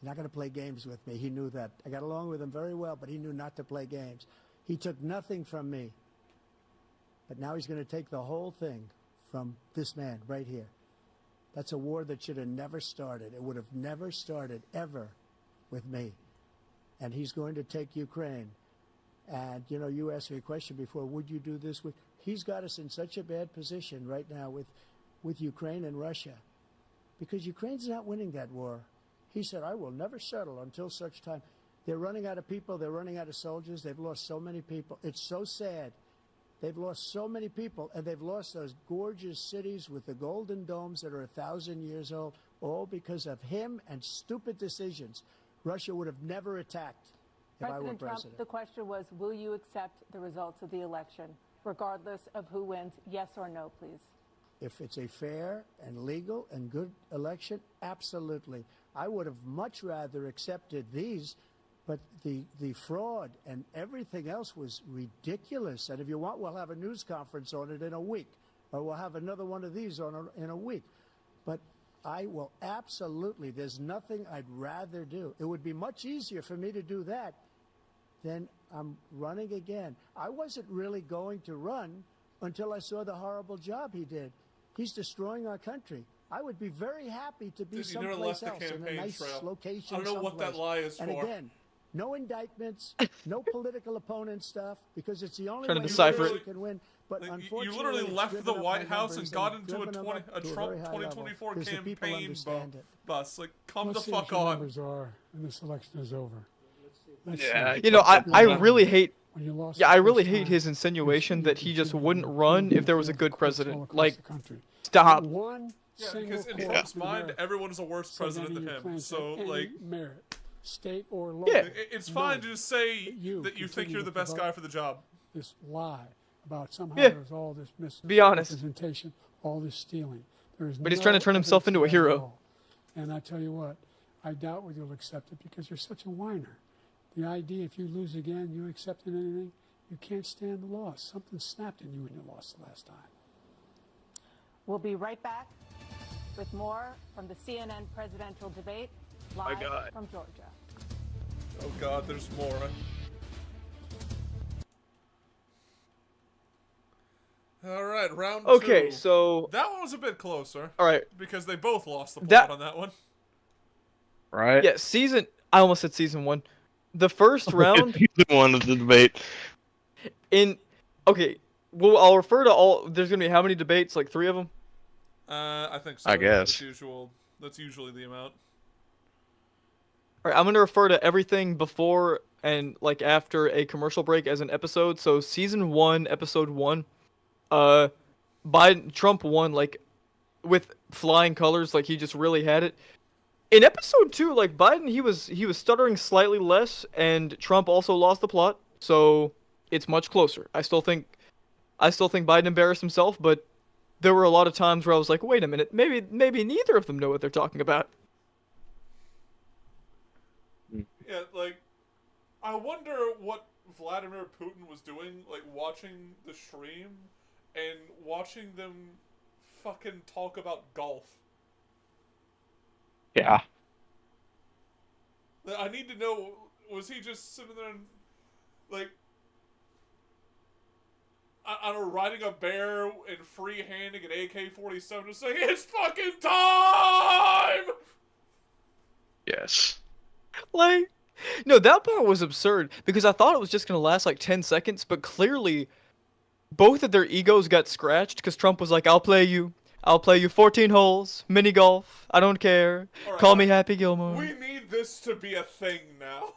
Speaker 9: He's not going to play games with me. He knew that. I got along with him very well, but he knew not to play games. He took nothing from me. But now he's going to take the whole thing from this man right here. That's a war that should have never started. It would have never started ever with me. And he's going to take Ukraine. And, you know, you asked me a question before, would you do this with... He's got us in such a bad position right now with Ukraine and Russia. Because Ukraine's not winning that war. He said, I will never settle until such time. They're running out of people. They're running out of soldiers. They've lost so many people. It's so sad. They've lost so many people, and they've lost those gorgeous cities with the golden domes that are 1,000 years old, all because of him and stupid decisions. Russia would have never attacked if I were
Speaker 17: President Trump,
Speaker 9: president.
Speaker 17: the question was, will you accept the results of the election, regardless of who wins? Yes or no, please.
Speaker 9: If it's a fair and legal and good election, absolutely. I would have much rather accepted these, but the fraud and everything else was ridiculous. And if you want, we'll have a news conference on it in a week, or we'll have another one of these in a week. But I will absolutely, there's nothing I'd rather do. It would be much easier for me to do that than I'm running again. I wasn't really going to run until I saw the horrible job he did. He's destroying our country. I would be very happy to be
Speaker 2: Dude, you never
Speaker 9: someplace
Speaker 2: left the
Speaker 9: else in a
Speaker 2: campaign
Speaker 9: nice
Speaker 2: trail.
Speaker 9: location.
Speaker 2: I don't know what that
Speaker 9: someplace.
Speaker 2: lie is
Speaker 9: and
Speaker 2: for.
Speaker 9: again, no indictments, no political opponent stuff, because it's the only
Speaker 12: Trying to
Speaker 9: way
Speaker 12: decipher
Speaker 9: you
Speaker 12: it.
Speaker 9: can win. But
Speaker 2: Like, you
Speaker 9: unfortunately,
Speaker 2: literally
Speaker 9: it's
Speaker 2: left the
Speaker 9: driven up
Speaker 2: White
Speaker 9: my
Speaker 2: House and
Speaker 9: numbers
Speaker 2: got
Speaker 9: and
Speaker 2: into a
Speaker 9: driven them up to
Speaker 2: Trump
Speaker 9: very high level,
Speaker 2: 2024
Speaker 9: because the people
Speaker 2: campaign
Speaker 9: understand it.
Speaker 2: bus. Like, come
Speaker 15: Let's
Speaker 2: the
Speaker 15: see what
Speaker 2: fuck
Speaker 15: your
Speaker 2: on.
Speaker 15: numbers are when this election is over. Let's
Speaker 12: Yeah,
Speaker 15: see.
Speaker 12: you know, I really hate.
Speaker 15: When you lost
Speaker 12: Yeah,
Speaker 15: the
Speaker 12: I really
Speaker 15: first
Speaker 12: hate
Speaker 15: time,
Speaker 12: his insinuation that he just wouldn't
Speaker 15: you
Speaker 12: run if there was a
Speaker 15: killed
Speaker 12: good
Speaker 15: courts all
Speaker 12: president.
Speaker 15: across
Speaker 12: Like,
Speaker 15: the country.
Speaker 12: stop.
Speaker 15: One
Speaker 2: Yeah,
Speaker 15: single
Speaker 2: because in
Speaker 15: court
Speaker 2: Trump's
Speaker 15: in
Speaker 2: mind,
Speaker 15: America
Speaker 2: everyone's a worse
Speaker 15: said
Speaker 2: president
Speaker 15: any
Speaker 2: than
Speaker 15: of your
Speaker 2: him.
Speaker 15: plans
Speaker 2: So,
Speaker 15: had any
Speaker 2: like,
Speaker 15: merit, state or local.
Speaker 12: Yeah.
Speaker 2: It's fine
Speaker 15: None.
Speaker 2: to just say
Speaker 15: But you
Speaker 2: that you think
Speaker 15: continue
Speaker 2: you're
Speaker 15: to
Speaker 2: the best
Speaker 15: promote
Speaker 2: guy for the job.
Speaker 15: This lie about somehow
Speaker 12: Yeah.
Speaker 15: there's all this
Speaker 12: Be honest.
Speaker 15: misrepresentation, all this stealing. There is
Speaker 12: But he's
Speaker 15: no
Speaker 12: trying to turn himself
Speaker 15: evidence
Speaker 12: into a
Speaker 15: of that at
Speaker 12: hero.
Speaker 15: all. And I tell you what, I doubt whether you'll accept it because you're such a whiner. The idea if you lose again, you accepting anything, you can't stand the loss. Something snapped in you when you lost the last time.
Speaker 17: We'll be right back with more from the CNN presidential debate,
Speaker 12: My
Speaker 17: live
Speaker 12: God.
Speaker 17: from Georgia.
Speaker 2: Oh god, there's more. Alright, round two.
Speaker 12: Okay, so
Speaker 2: that one was a bit closer.
Speaker 12: all right,
Speaker 2: Because they both lost the plot
Speaker 12: That-
Speaker 2: on that one.
Speaker 3: Right?
Speaker 12: yeah, season. I almost said season one. The first round
Speaker 3: Season one of the debate.
Speaker 12: in. Okay, well, I'll refer to all. There's gonna be how many debates? Like 3 of them.
Speaker 2: I think so.
Speaker 3: I guess.
Speaker 2: That's usually the amount.
Speaker 12: All right, I'm gonna refer to everything before and like after a commercial break as an episode. So season 1, episode 1, Trump won like with flying colors, like he just really had it. In episode 2, like Biden, he was stuttering slightly less, and Trump also lost the plot. So it's much closer. I still think Biden embarrassed himself, but there were a lot of times where I was like, wait a minute, maybe neither of them know what they're talking about.
Speaker 2: Yeah, like, I wonder what Vladimir Putin was doing, like, watching the stream and watching them fucking talk about golf.
Speaker 3: Yeah.
Speaker 2: I need to know, was he just sitting there and like, I don't know, riding a bear and free-handing an AK-47 and saying, "It's fucking time!"
Speaker 3: Yes.
Speaker 12: Like, no, that part was absurd because I thought it was just gonna last like 10 seconds, but clearly, both of their egos got scratched because Trump was like, "I'll play you 14 holes, mini golf. I don't care.
Speaker 2: Right,
Speaker 12: Call me Happy Gilmore."
Speaker 2: We need this to be a thing now.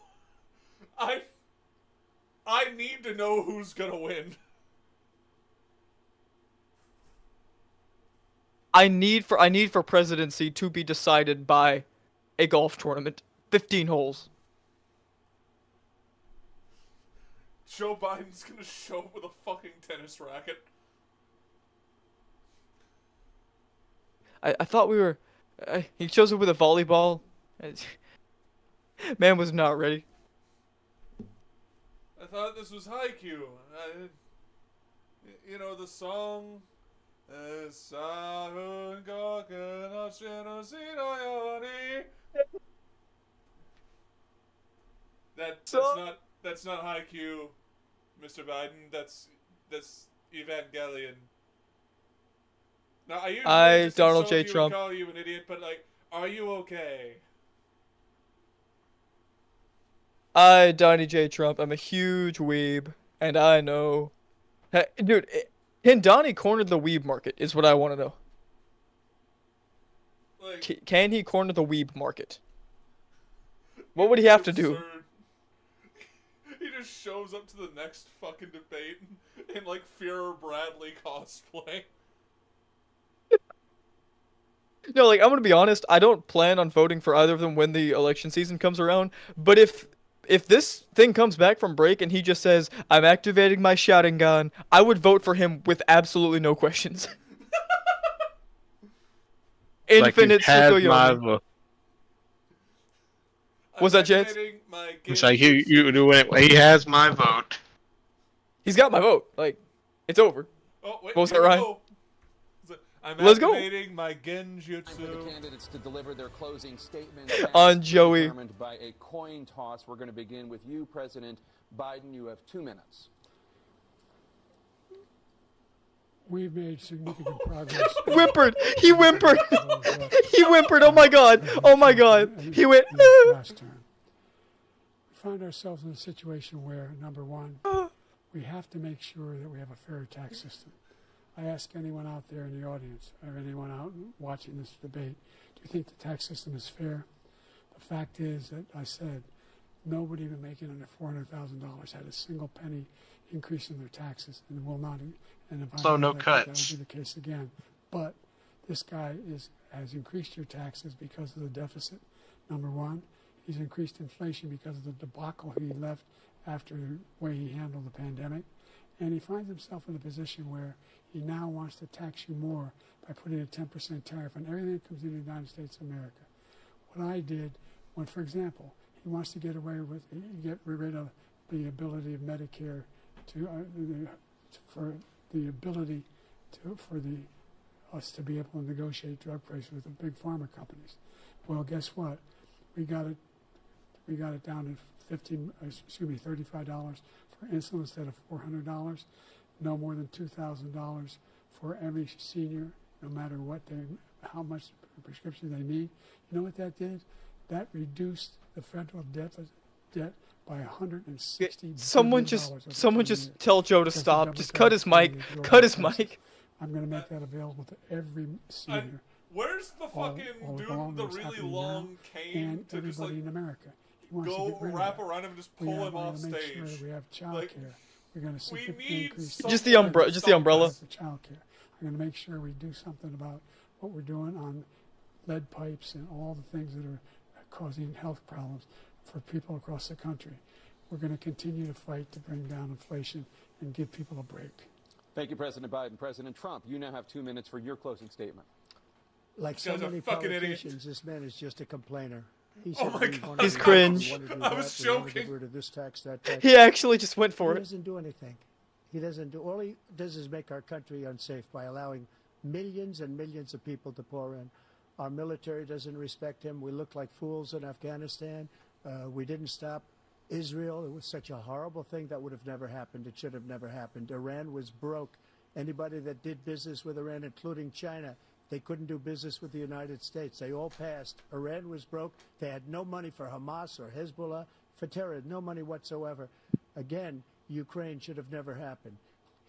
Speaker 2: I need to know who's gonna win.
Speaker 12: I need for presidency to be decided by a golf tournament, 15 holes.
Speaker 2: Joe Biden's gonna show up with a fucking tennis racket.
Speaker 12: I thought we were. He shows up with a volleyball. Man was not ready.
Speaker 2: I thought this was Haikyuu. You know the song. That's not Haikyuu, Mr. Biden. That's Evangelion. Now, I
Speaker 12: Donald J. Trump.
Speaker 2: Call you an idiot, but like, are you okay?
Speaker 12: I, Donnie J. Trump, I'm a huge weeb, and I know. Hey, dude, can Donnie corner the weeb market? Is what I want to know.
Speaker 2: Like,
Speaker 12: can he corner the weeb market? What would he have to do?
Speaker 2: He just shows up to the next fucking debate in like Führer Bradley cosplay.
Speaker 12: No, like, I'm gonna be honest, I don't plan on voting for either of them when the election season comes around, but if this thing comes back from break and he just says, "I'm activating my shouting gun," I would vote for him with absolutely no questions. Infinite Tsukuyomi. Was that Jets?
Speaker 3: It's like you do it. He has my vote.
Speaker 12: He's got my vote. Like, it's over.
Speaker 2: Oh wait,
Speaker 12: what was that, Ryan?
Speaker 2: I'm
Speaker 12: Let's go.
Speaker 2: activating my genjutsu.
Speaker 16: For the candidates to deliver their closing statements
Speaker 12: on Joey.
Speaker 16: Determined by a coin toss. We're going to begin with you, President Biden. You have 2 minutes.
Speaker 15: We've made significant progress.
Speaker 12: Whimpered. He whimpered. He whimpered. Oh my God. Oh my God. He went.
Speaker 15: Last term. We find ourselves in a situation where, number one, we have to make sure that we have a fair tax system. I ask anyone out there in the audience, or anyone out watching this debate, do you think the tax system is fair? The fact is that I said nobody even making under $400,000 had a single penny increase in their taxes, and will not. And if
Speaker 3: So
Speaker 15: I
Speaker 3: no
Speaker 15: that,
Speaker 3: cuts.
Speaker 15: that will be the case again. But this guy has increased your taxes because of the deficit. Number one, he's increased inflation because of the debacle he left after the way he handled the pandemic. And he finds himself in a position where he now wants to tax you more by putting a 10% tariff on everything that comes into the United States of America. What I did, when, for example, he wants to get rid of the ability of Medicare for us to be able to negotiate drug prices with the big pharma companies. Well, guess what? We got it down to $35 for insulin instead of $400. No more than $2,000 for every senior, no matter how much prescription they need. You know what that did? That reduced the federal debt by $160
Speaker 12: Someone
Speaker 15: billion
Speaker 12: just tell Joe to stop. Just cut his mic. Cut his mic.
Speaker 15: I'm going to make that available to every senior.
Speaker 2: Where's the fucking dude with the really long cane
Speaker 15: and
Speaker 2: to just like
Speaker 15: in America? He wants
Speaker 2: go
Speaker 15: to get rid
Speaker 2: wrap
Speaker 15: of
Speaker 2: around him and just pull him off
Speaker 15: Make
Speaker 2: stage?
Speaker 15: sure that we have child care. We're going to increase
Speaker 12: just the umbrella. Just the umbrella.
Speaker 15: The child care. I'm going to make sure we do something about what we're doing on lead pipes and all the things that are causing health problems for people across the country. We're going to continue to fight to bring down inflation and give people a break.
Speaker 16: Thank you, President Biden. President Trump, you now have 2 minutes for your closing statement.
Speaker 9: Like so many politicians, this man is just a complainer. He
Speaker 2: Oh my God.
Speaker 12: He's cringe.
Speaker 2: I was joking.
Speaker 9: Get rid of this tax, that tax.
Speaker 12: He actually just went for it.
Speaker 9: He doesn't do anything. He doesn't do. All he does is make our country unsafe by allowing millions and millions of people to pour in. Our military doesn't respect him. We look like fools in Afghanistan. We didn't stop Israel, it was such a horrible thing that would have never happened. It should have never happened. Iran was broke. Anybody that did business with Iran, including China, they couldn't do business with the United States. They all passed. Iran was broke. They had no money for Hamas or Hezbollah, for terror, no money whatsoever. Again, Ukraine should have never happened.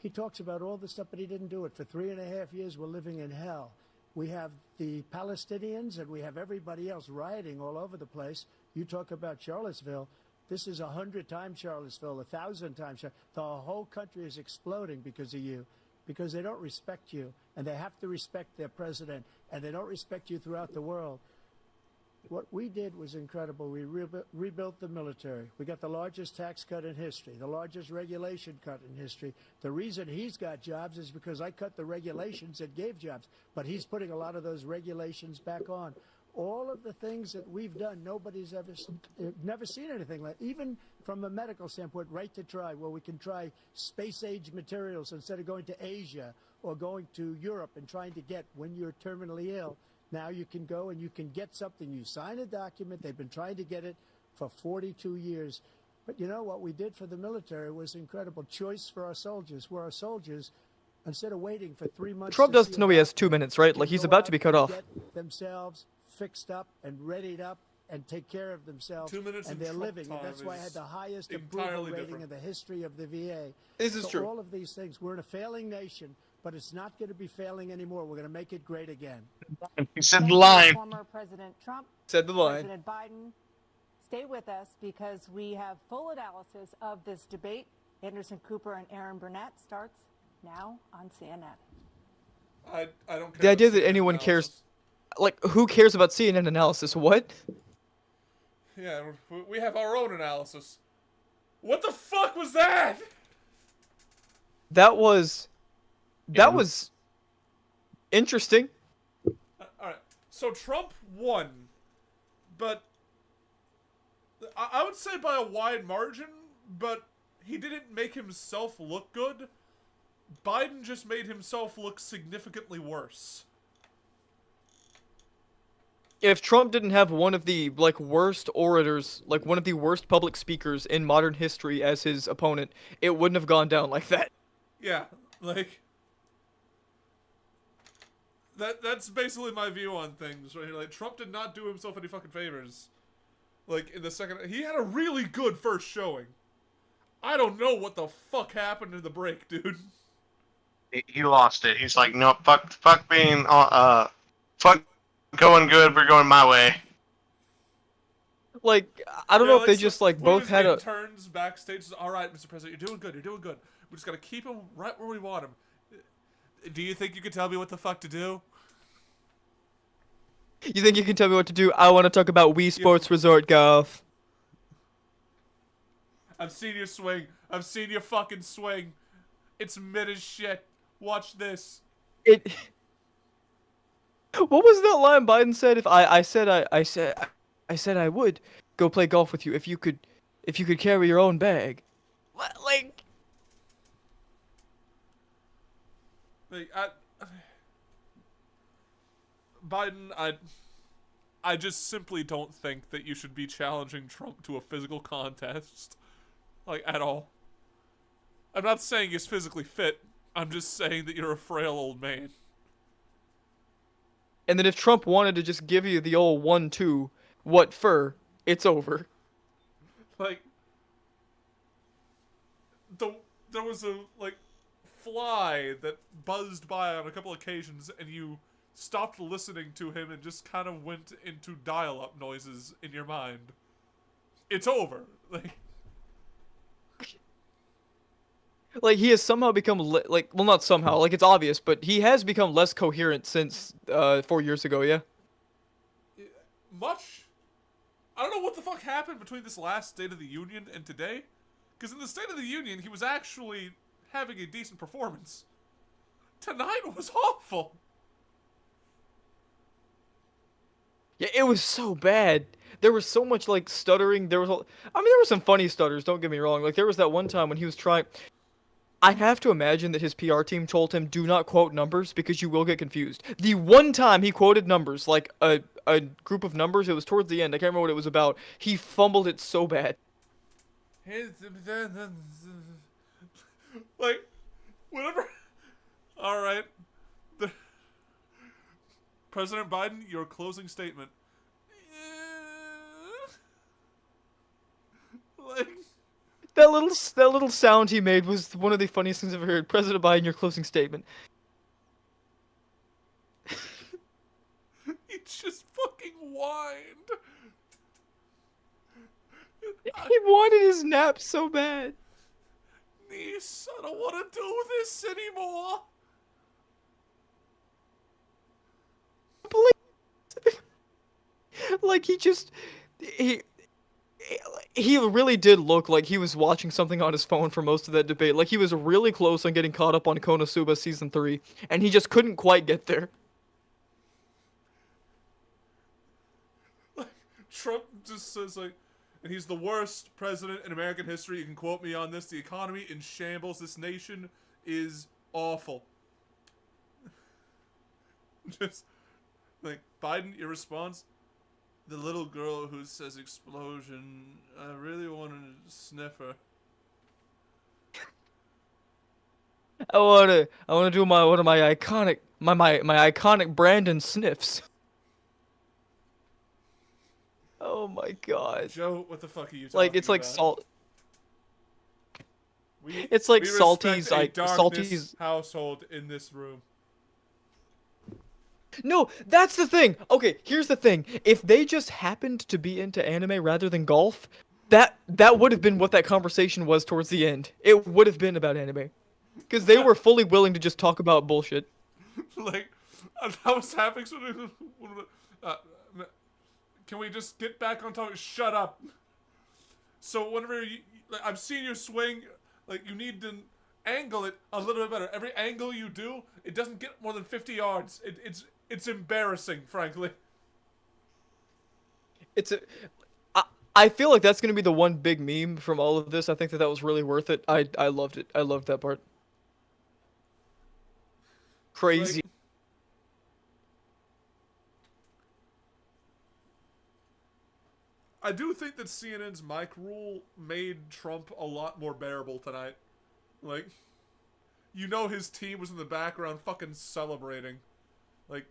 Speaker 9: He talks about all this stuff, but he didn't do it. For 3.5 years, we're living in hell. We have the Palestinians and we have everybody else rioting all over the place. You talk about Charlottesville. This is 100 times Charlottesville, 1,000 times. The whole country is exploding because of you, because they don't respect you, and they have to respect their president, and they don't respect you throughout the world. What we did was incredible. We rebuilt the military. We got the largest tax cut in history, the largest regulation cut in history. The reason he's got jobs is because I cut the regulations that gave jobs, but he's putting a lot of those regulations back on. All of the things that we've done, nobody's never seen anything like. Even from a medical standpoint, right to try, where we can try space-age materials instead of going to Asia or going to Europe and trying to get when you're terminally ill. Now you can go and you can get something. You sign a document. They've been trying to get it for 42 years. But you know what we did for the military was incredible. Choice for our soldiers, where our soldiers, instead of waiting for 3 months.
Speaker 12: Trump doesn't know he has 2 minutes, right? Like he's about to be cut off.
Speaker 9: Get themselves fixed up and readied up and take care of themselves.
Speaker 2: 2 minutes
Speaker 9: and
Speaker 2: in
Speaker 9: they're
Speaker 2: Trump
Speaker 9: living. And
Speaker 2: time
Speaker 9: that's why I had
Speaker 2: is
Speaker 9: the highest
Speaker 2: entirely
Speaker 9: approval rating
Speaker 2: different.
Speaker 9: in the history of the VA.
Speaker 12: This is
Speaker 9: So
Speaker 12: true.
Speaker 9: all of these things. We're in a failing nation, but it's not going to be failing anymore. We're going to make it great again.
Speaker 3: He said
Speaker 17: Thank
Speaker 3: the
Speaker 17: you,
Speaker 3: line.
Speaker 17: Former President Trump.
Speaker 12: Said the line.
Speaker 17: President Biden. Stay with us because we have full analysis of this debate. Anderson Cooper and Aaron Burnett starts now on CNN.
Speaker 2: I don't care.
Speaker 12: The idea
Speaker 2: about
Speaker 12: that
Speaker 2: CNN
Speaker 12: anyone
Speaker 2: analysis.
Speaker 12: cares, like, who cares about CNN analysis? What?
Speaker 2: Yeah, we have our own analysis. What the fuck was that?
Speaker 12: That was interesting.
Speaker 2: Alright, so Trump won, but I would say by a wide margin, but he didn't make himself look good. Biden just made himself look significantly worse.
Speaker 12: If Trump didn't have one of the worst orators, like one of the worst public speakers in modern history as his opponent, it wouldn't have gone down like that.
Speaker 2: Yeah, like that's basically my view on things right here. Like Trump did not do himself any fucking favors. Like in the second, he had a really good first showing. I don't know what the fuck happened in the break, dude.
Speaker 3: He lost it. He's like, no, fuck being, fuck going good. We're going my way.
Speaker 12: Like, I don't know if they just
Speaker 2: one
Speaker 12: both
Speaker 2: of
Speaker 12: had
Speaker 2: his
Speaker 12: a.
Speaker 2: turns backstage. All right, Mr. President, you're doing good. You're doing good. We just gotta keep him right where we want him. Do you think you can tell me what the fuck to do?
Speaker 12: You think you can tell me what to do? I want to talk about Wii Sports Resort Golf.
Speaker 2: I've seen you swing. I've seen you fucking swing. It's mid as shit. Watch this.
Speaker 12: What was that line Biden said? If I said I would go play golf with you if you could carry your own bag. Like
Speaker 2: Biden, I just simply don't think that you should be challenging Trump to a physical contest, like at all. I'm not saying he's physically fit. I'm just saying that you're a frail old man.
Speaker 12: And then if Trump wanted to just give you the old 1-2, what for? It's over.
Speaker 2: Like, there was a, fly that buzzed by on a couple occasions, and you stopped listening to him and just kind of went into dial-up noises in your mind. It's over.
Speaker 12: Like, he has somehow become, well, not somehow, like, it's obvious, but he has become less coherent since 4 years ago, yeah?
Speaker 2: Much? I don't know what the fuck happened between this last State of the Union and today. Because in the State of the Union, he was actually having a decent performance. Tonight was awful.
Speaker 12: Yeah, it was so bad. There was so much, stuttering. There were some funny stutters, don't get me wrong. Like, there was that one time when he was trying... I have to imagine that his PR team told him, do not quote numbers because you will get confused. The one time he quoted numbers, like a group of numbers, it was towards the end, I can't remember what it was about, he fumbled it so bad.
Speaker 2: like, whatever. All right. President Biden, your closing statement. Like,
Speaker 12: that little sound he made was one of the funniest things I've ever heard. President Biden, your closing statement.
Speaker 2: he just fucking whined.
Speaker 12: He wanted his nap so bad.
Speaker 2: Niece, I don't want to do this anymore.
Speaker 12: Like he really did look like he was watching something on his phone for most of that debate. Like he was really close on getting caught up on Konosuba season 3, and he just couldn't quite get there.
Speaker 2: Like, Trump just says like, and he's the worst president in American history. You can quote me on this. The economy in shambles. This nation is awful. Just like Biden, your response. The little girl who says explosion, I really wanted to sniff her.
Speaker 12: I wanna do one of my iconic iconic Brandon sniffs. Oh my god.
Speaker 2: Joe, what the fuck are you talking
Speaker 12: Like it's like
Speaker 2: about?
Speaker 12: salt.
Speaker 2: It's like
Speaker 12: Salty's like
Speaker 2: Salty's household in this room.
Speaker 12: No, that's the thing. Okay, here's the thing. If they just happened to be into anime rather than golf, that would have been what that conversation was towards the end. It would have been about anime. Because they were fully willing to just talk about bullshit.
Speaker 2: Like, I was having something. Can we just get back on topic? Shut up. So whenever like, I've seen you swing, like you need to angle it a little bit better. Every angle you do, it doesn't get more than 50 yards. It's embarrassing, frankly.
Speaker 12: I feel like that's gonna be the one big meme from all of this. I think that was really worth it. I loved it. I loved that part. Crazy.
Speaker 2: Like, I do think that CNN's mic rule made Trump a lot more bearable tonight. Like, you know his team was in the background fucking celebrating. Like,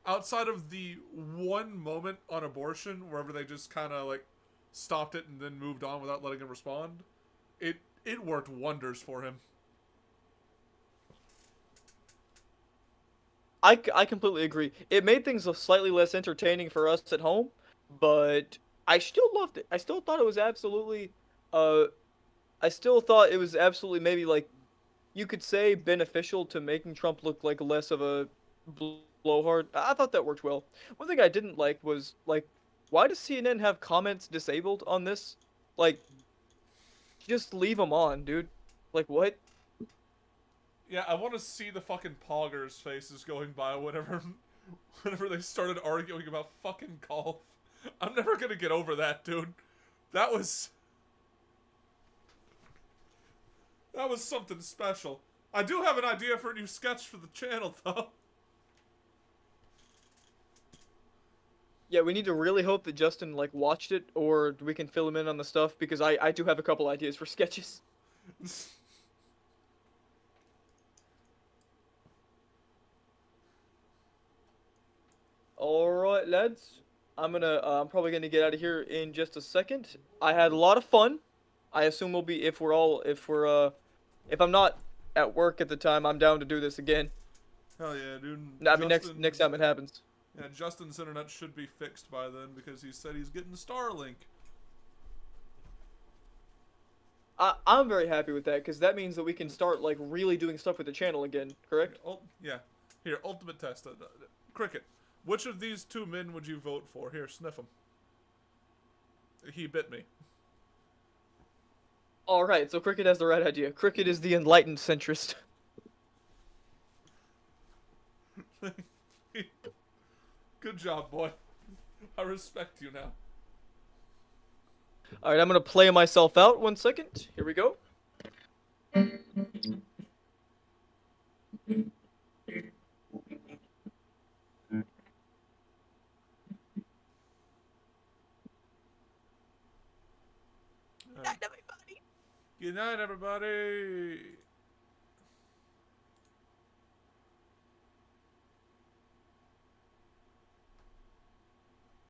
Speaker 2: outside of the one moment on abortion, wherever they just kind of, like, stopped it and then moved on without letting him respond, it worked wonders for him.
Speaker 12: I completely agree. It made things slightly less entertaining for us at home, but I still loved it. I still thought it was absolutely, maybe like, you could say beneficial to making Trump look like less of a blowhard. I thought that worked well. One thing I didn't like was, like, why does CNN have comments disabled on this? Like, just leave them on, dude. Like, what?
Speaker 2: Yeah, I want to see the fucking poggers' faces going by whenever they started arguing about fucking golf. I'm never gonna get over that, dude. That was something special. I do have an idea for a new sketch for the channel, though.
Speaker 12: Yeah, we need to really hope that Justin, like, watched it, or we can fill him in on the stuff, because I do have a couple ideas for sketches. Alright, lads. I'm probably gonna get out of here in just a second. I had a lot of fun. I assume we'll be, if I'm not at work at the time, I'm down to do this again.
Speaker 2: Hell yeah, dude.
Speaker 12: I mean, next time it happens.
Speaker 2: Yeah, Justin's internet should be fixed by then because he said he's getting Starlink.
Speaker 12: I'm very happy with that, because that means that we can start, like, really doing stuff with the channel again, correct?
Speaker 2: Yeah. Here, ultimate test. Cricket, which of these two men would you vote for? Here, sniff him. He bit me.
Speaker 12: Alright, so Cricket has the right idea. Cricket is the enlightened centrist.
Speaker 2: Good job, boy. I respect you now.
Speaker 12: Alright, I'm gonna play myself out 1 second. Here we go. Night, everybody.
Speaker 2: Good night, everybody.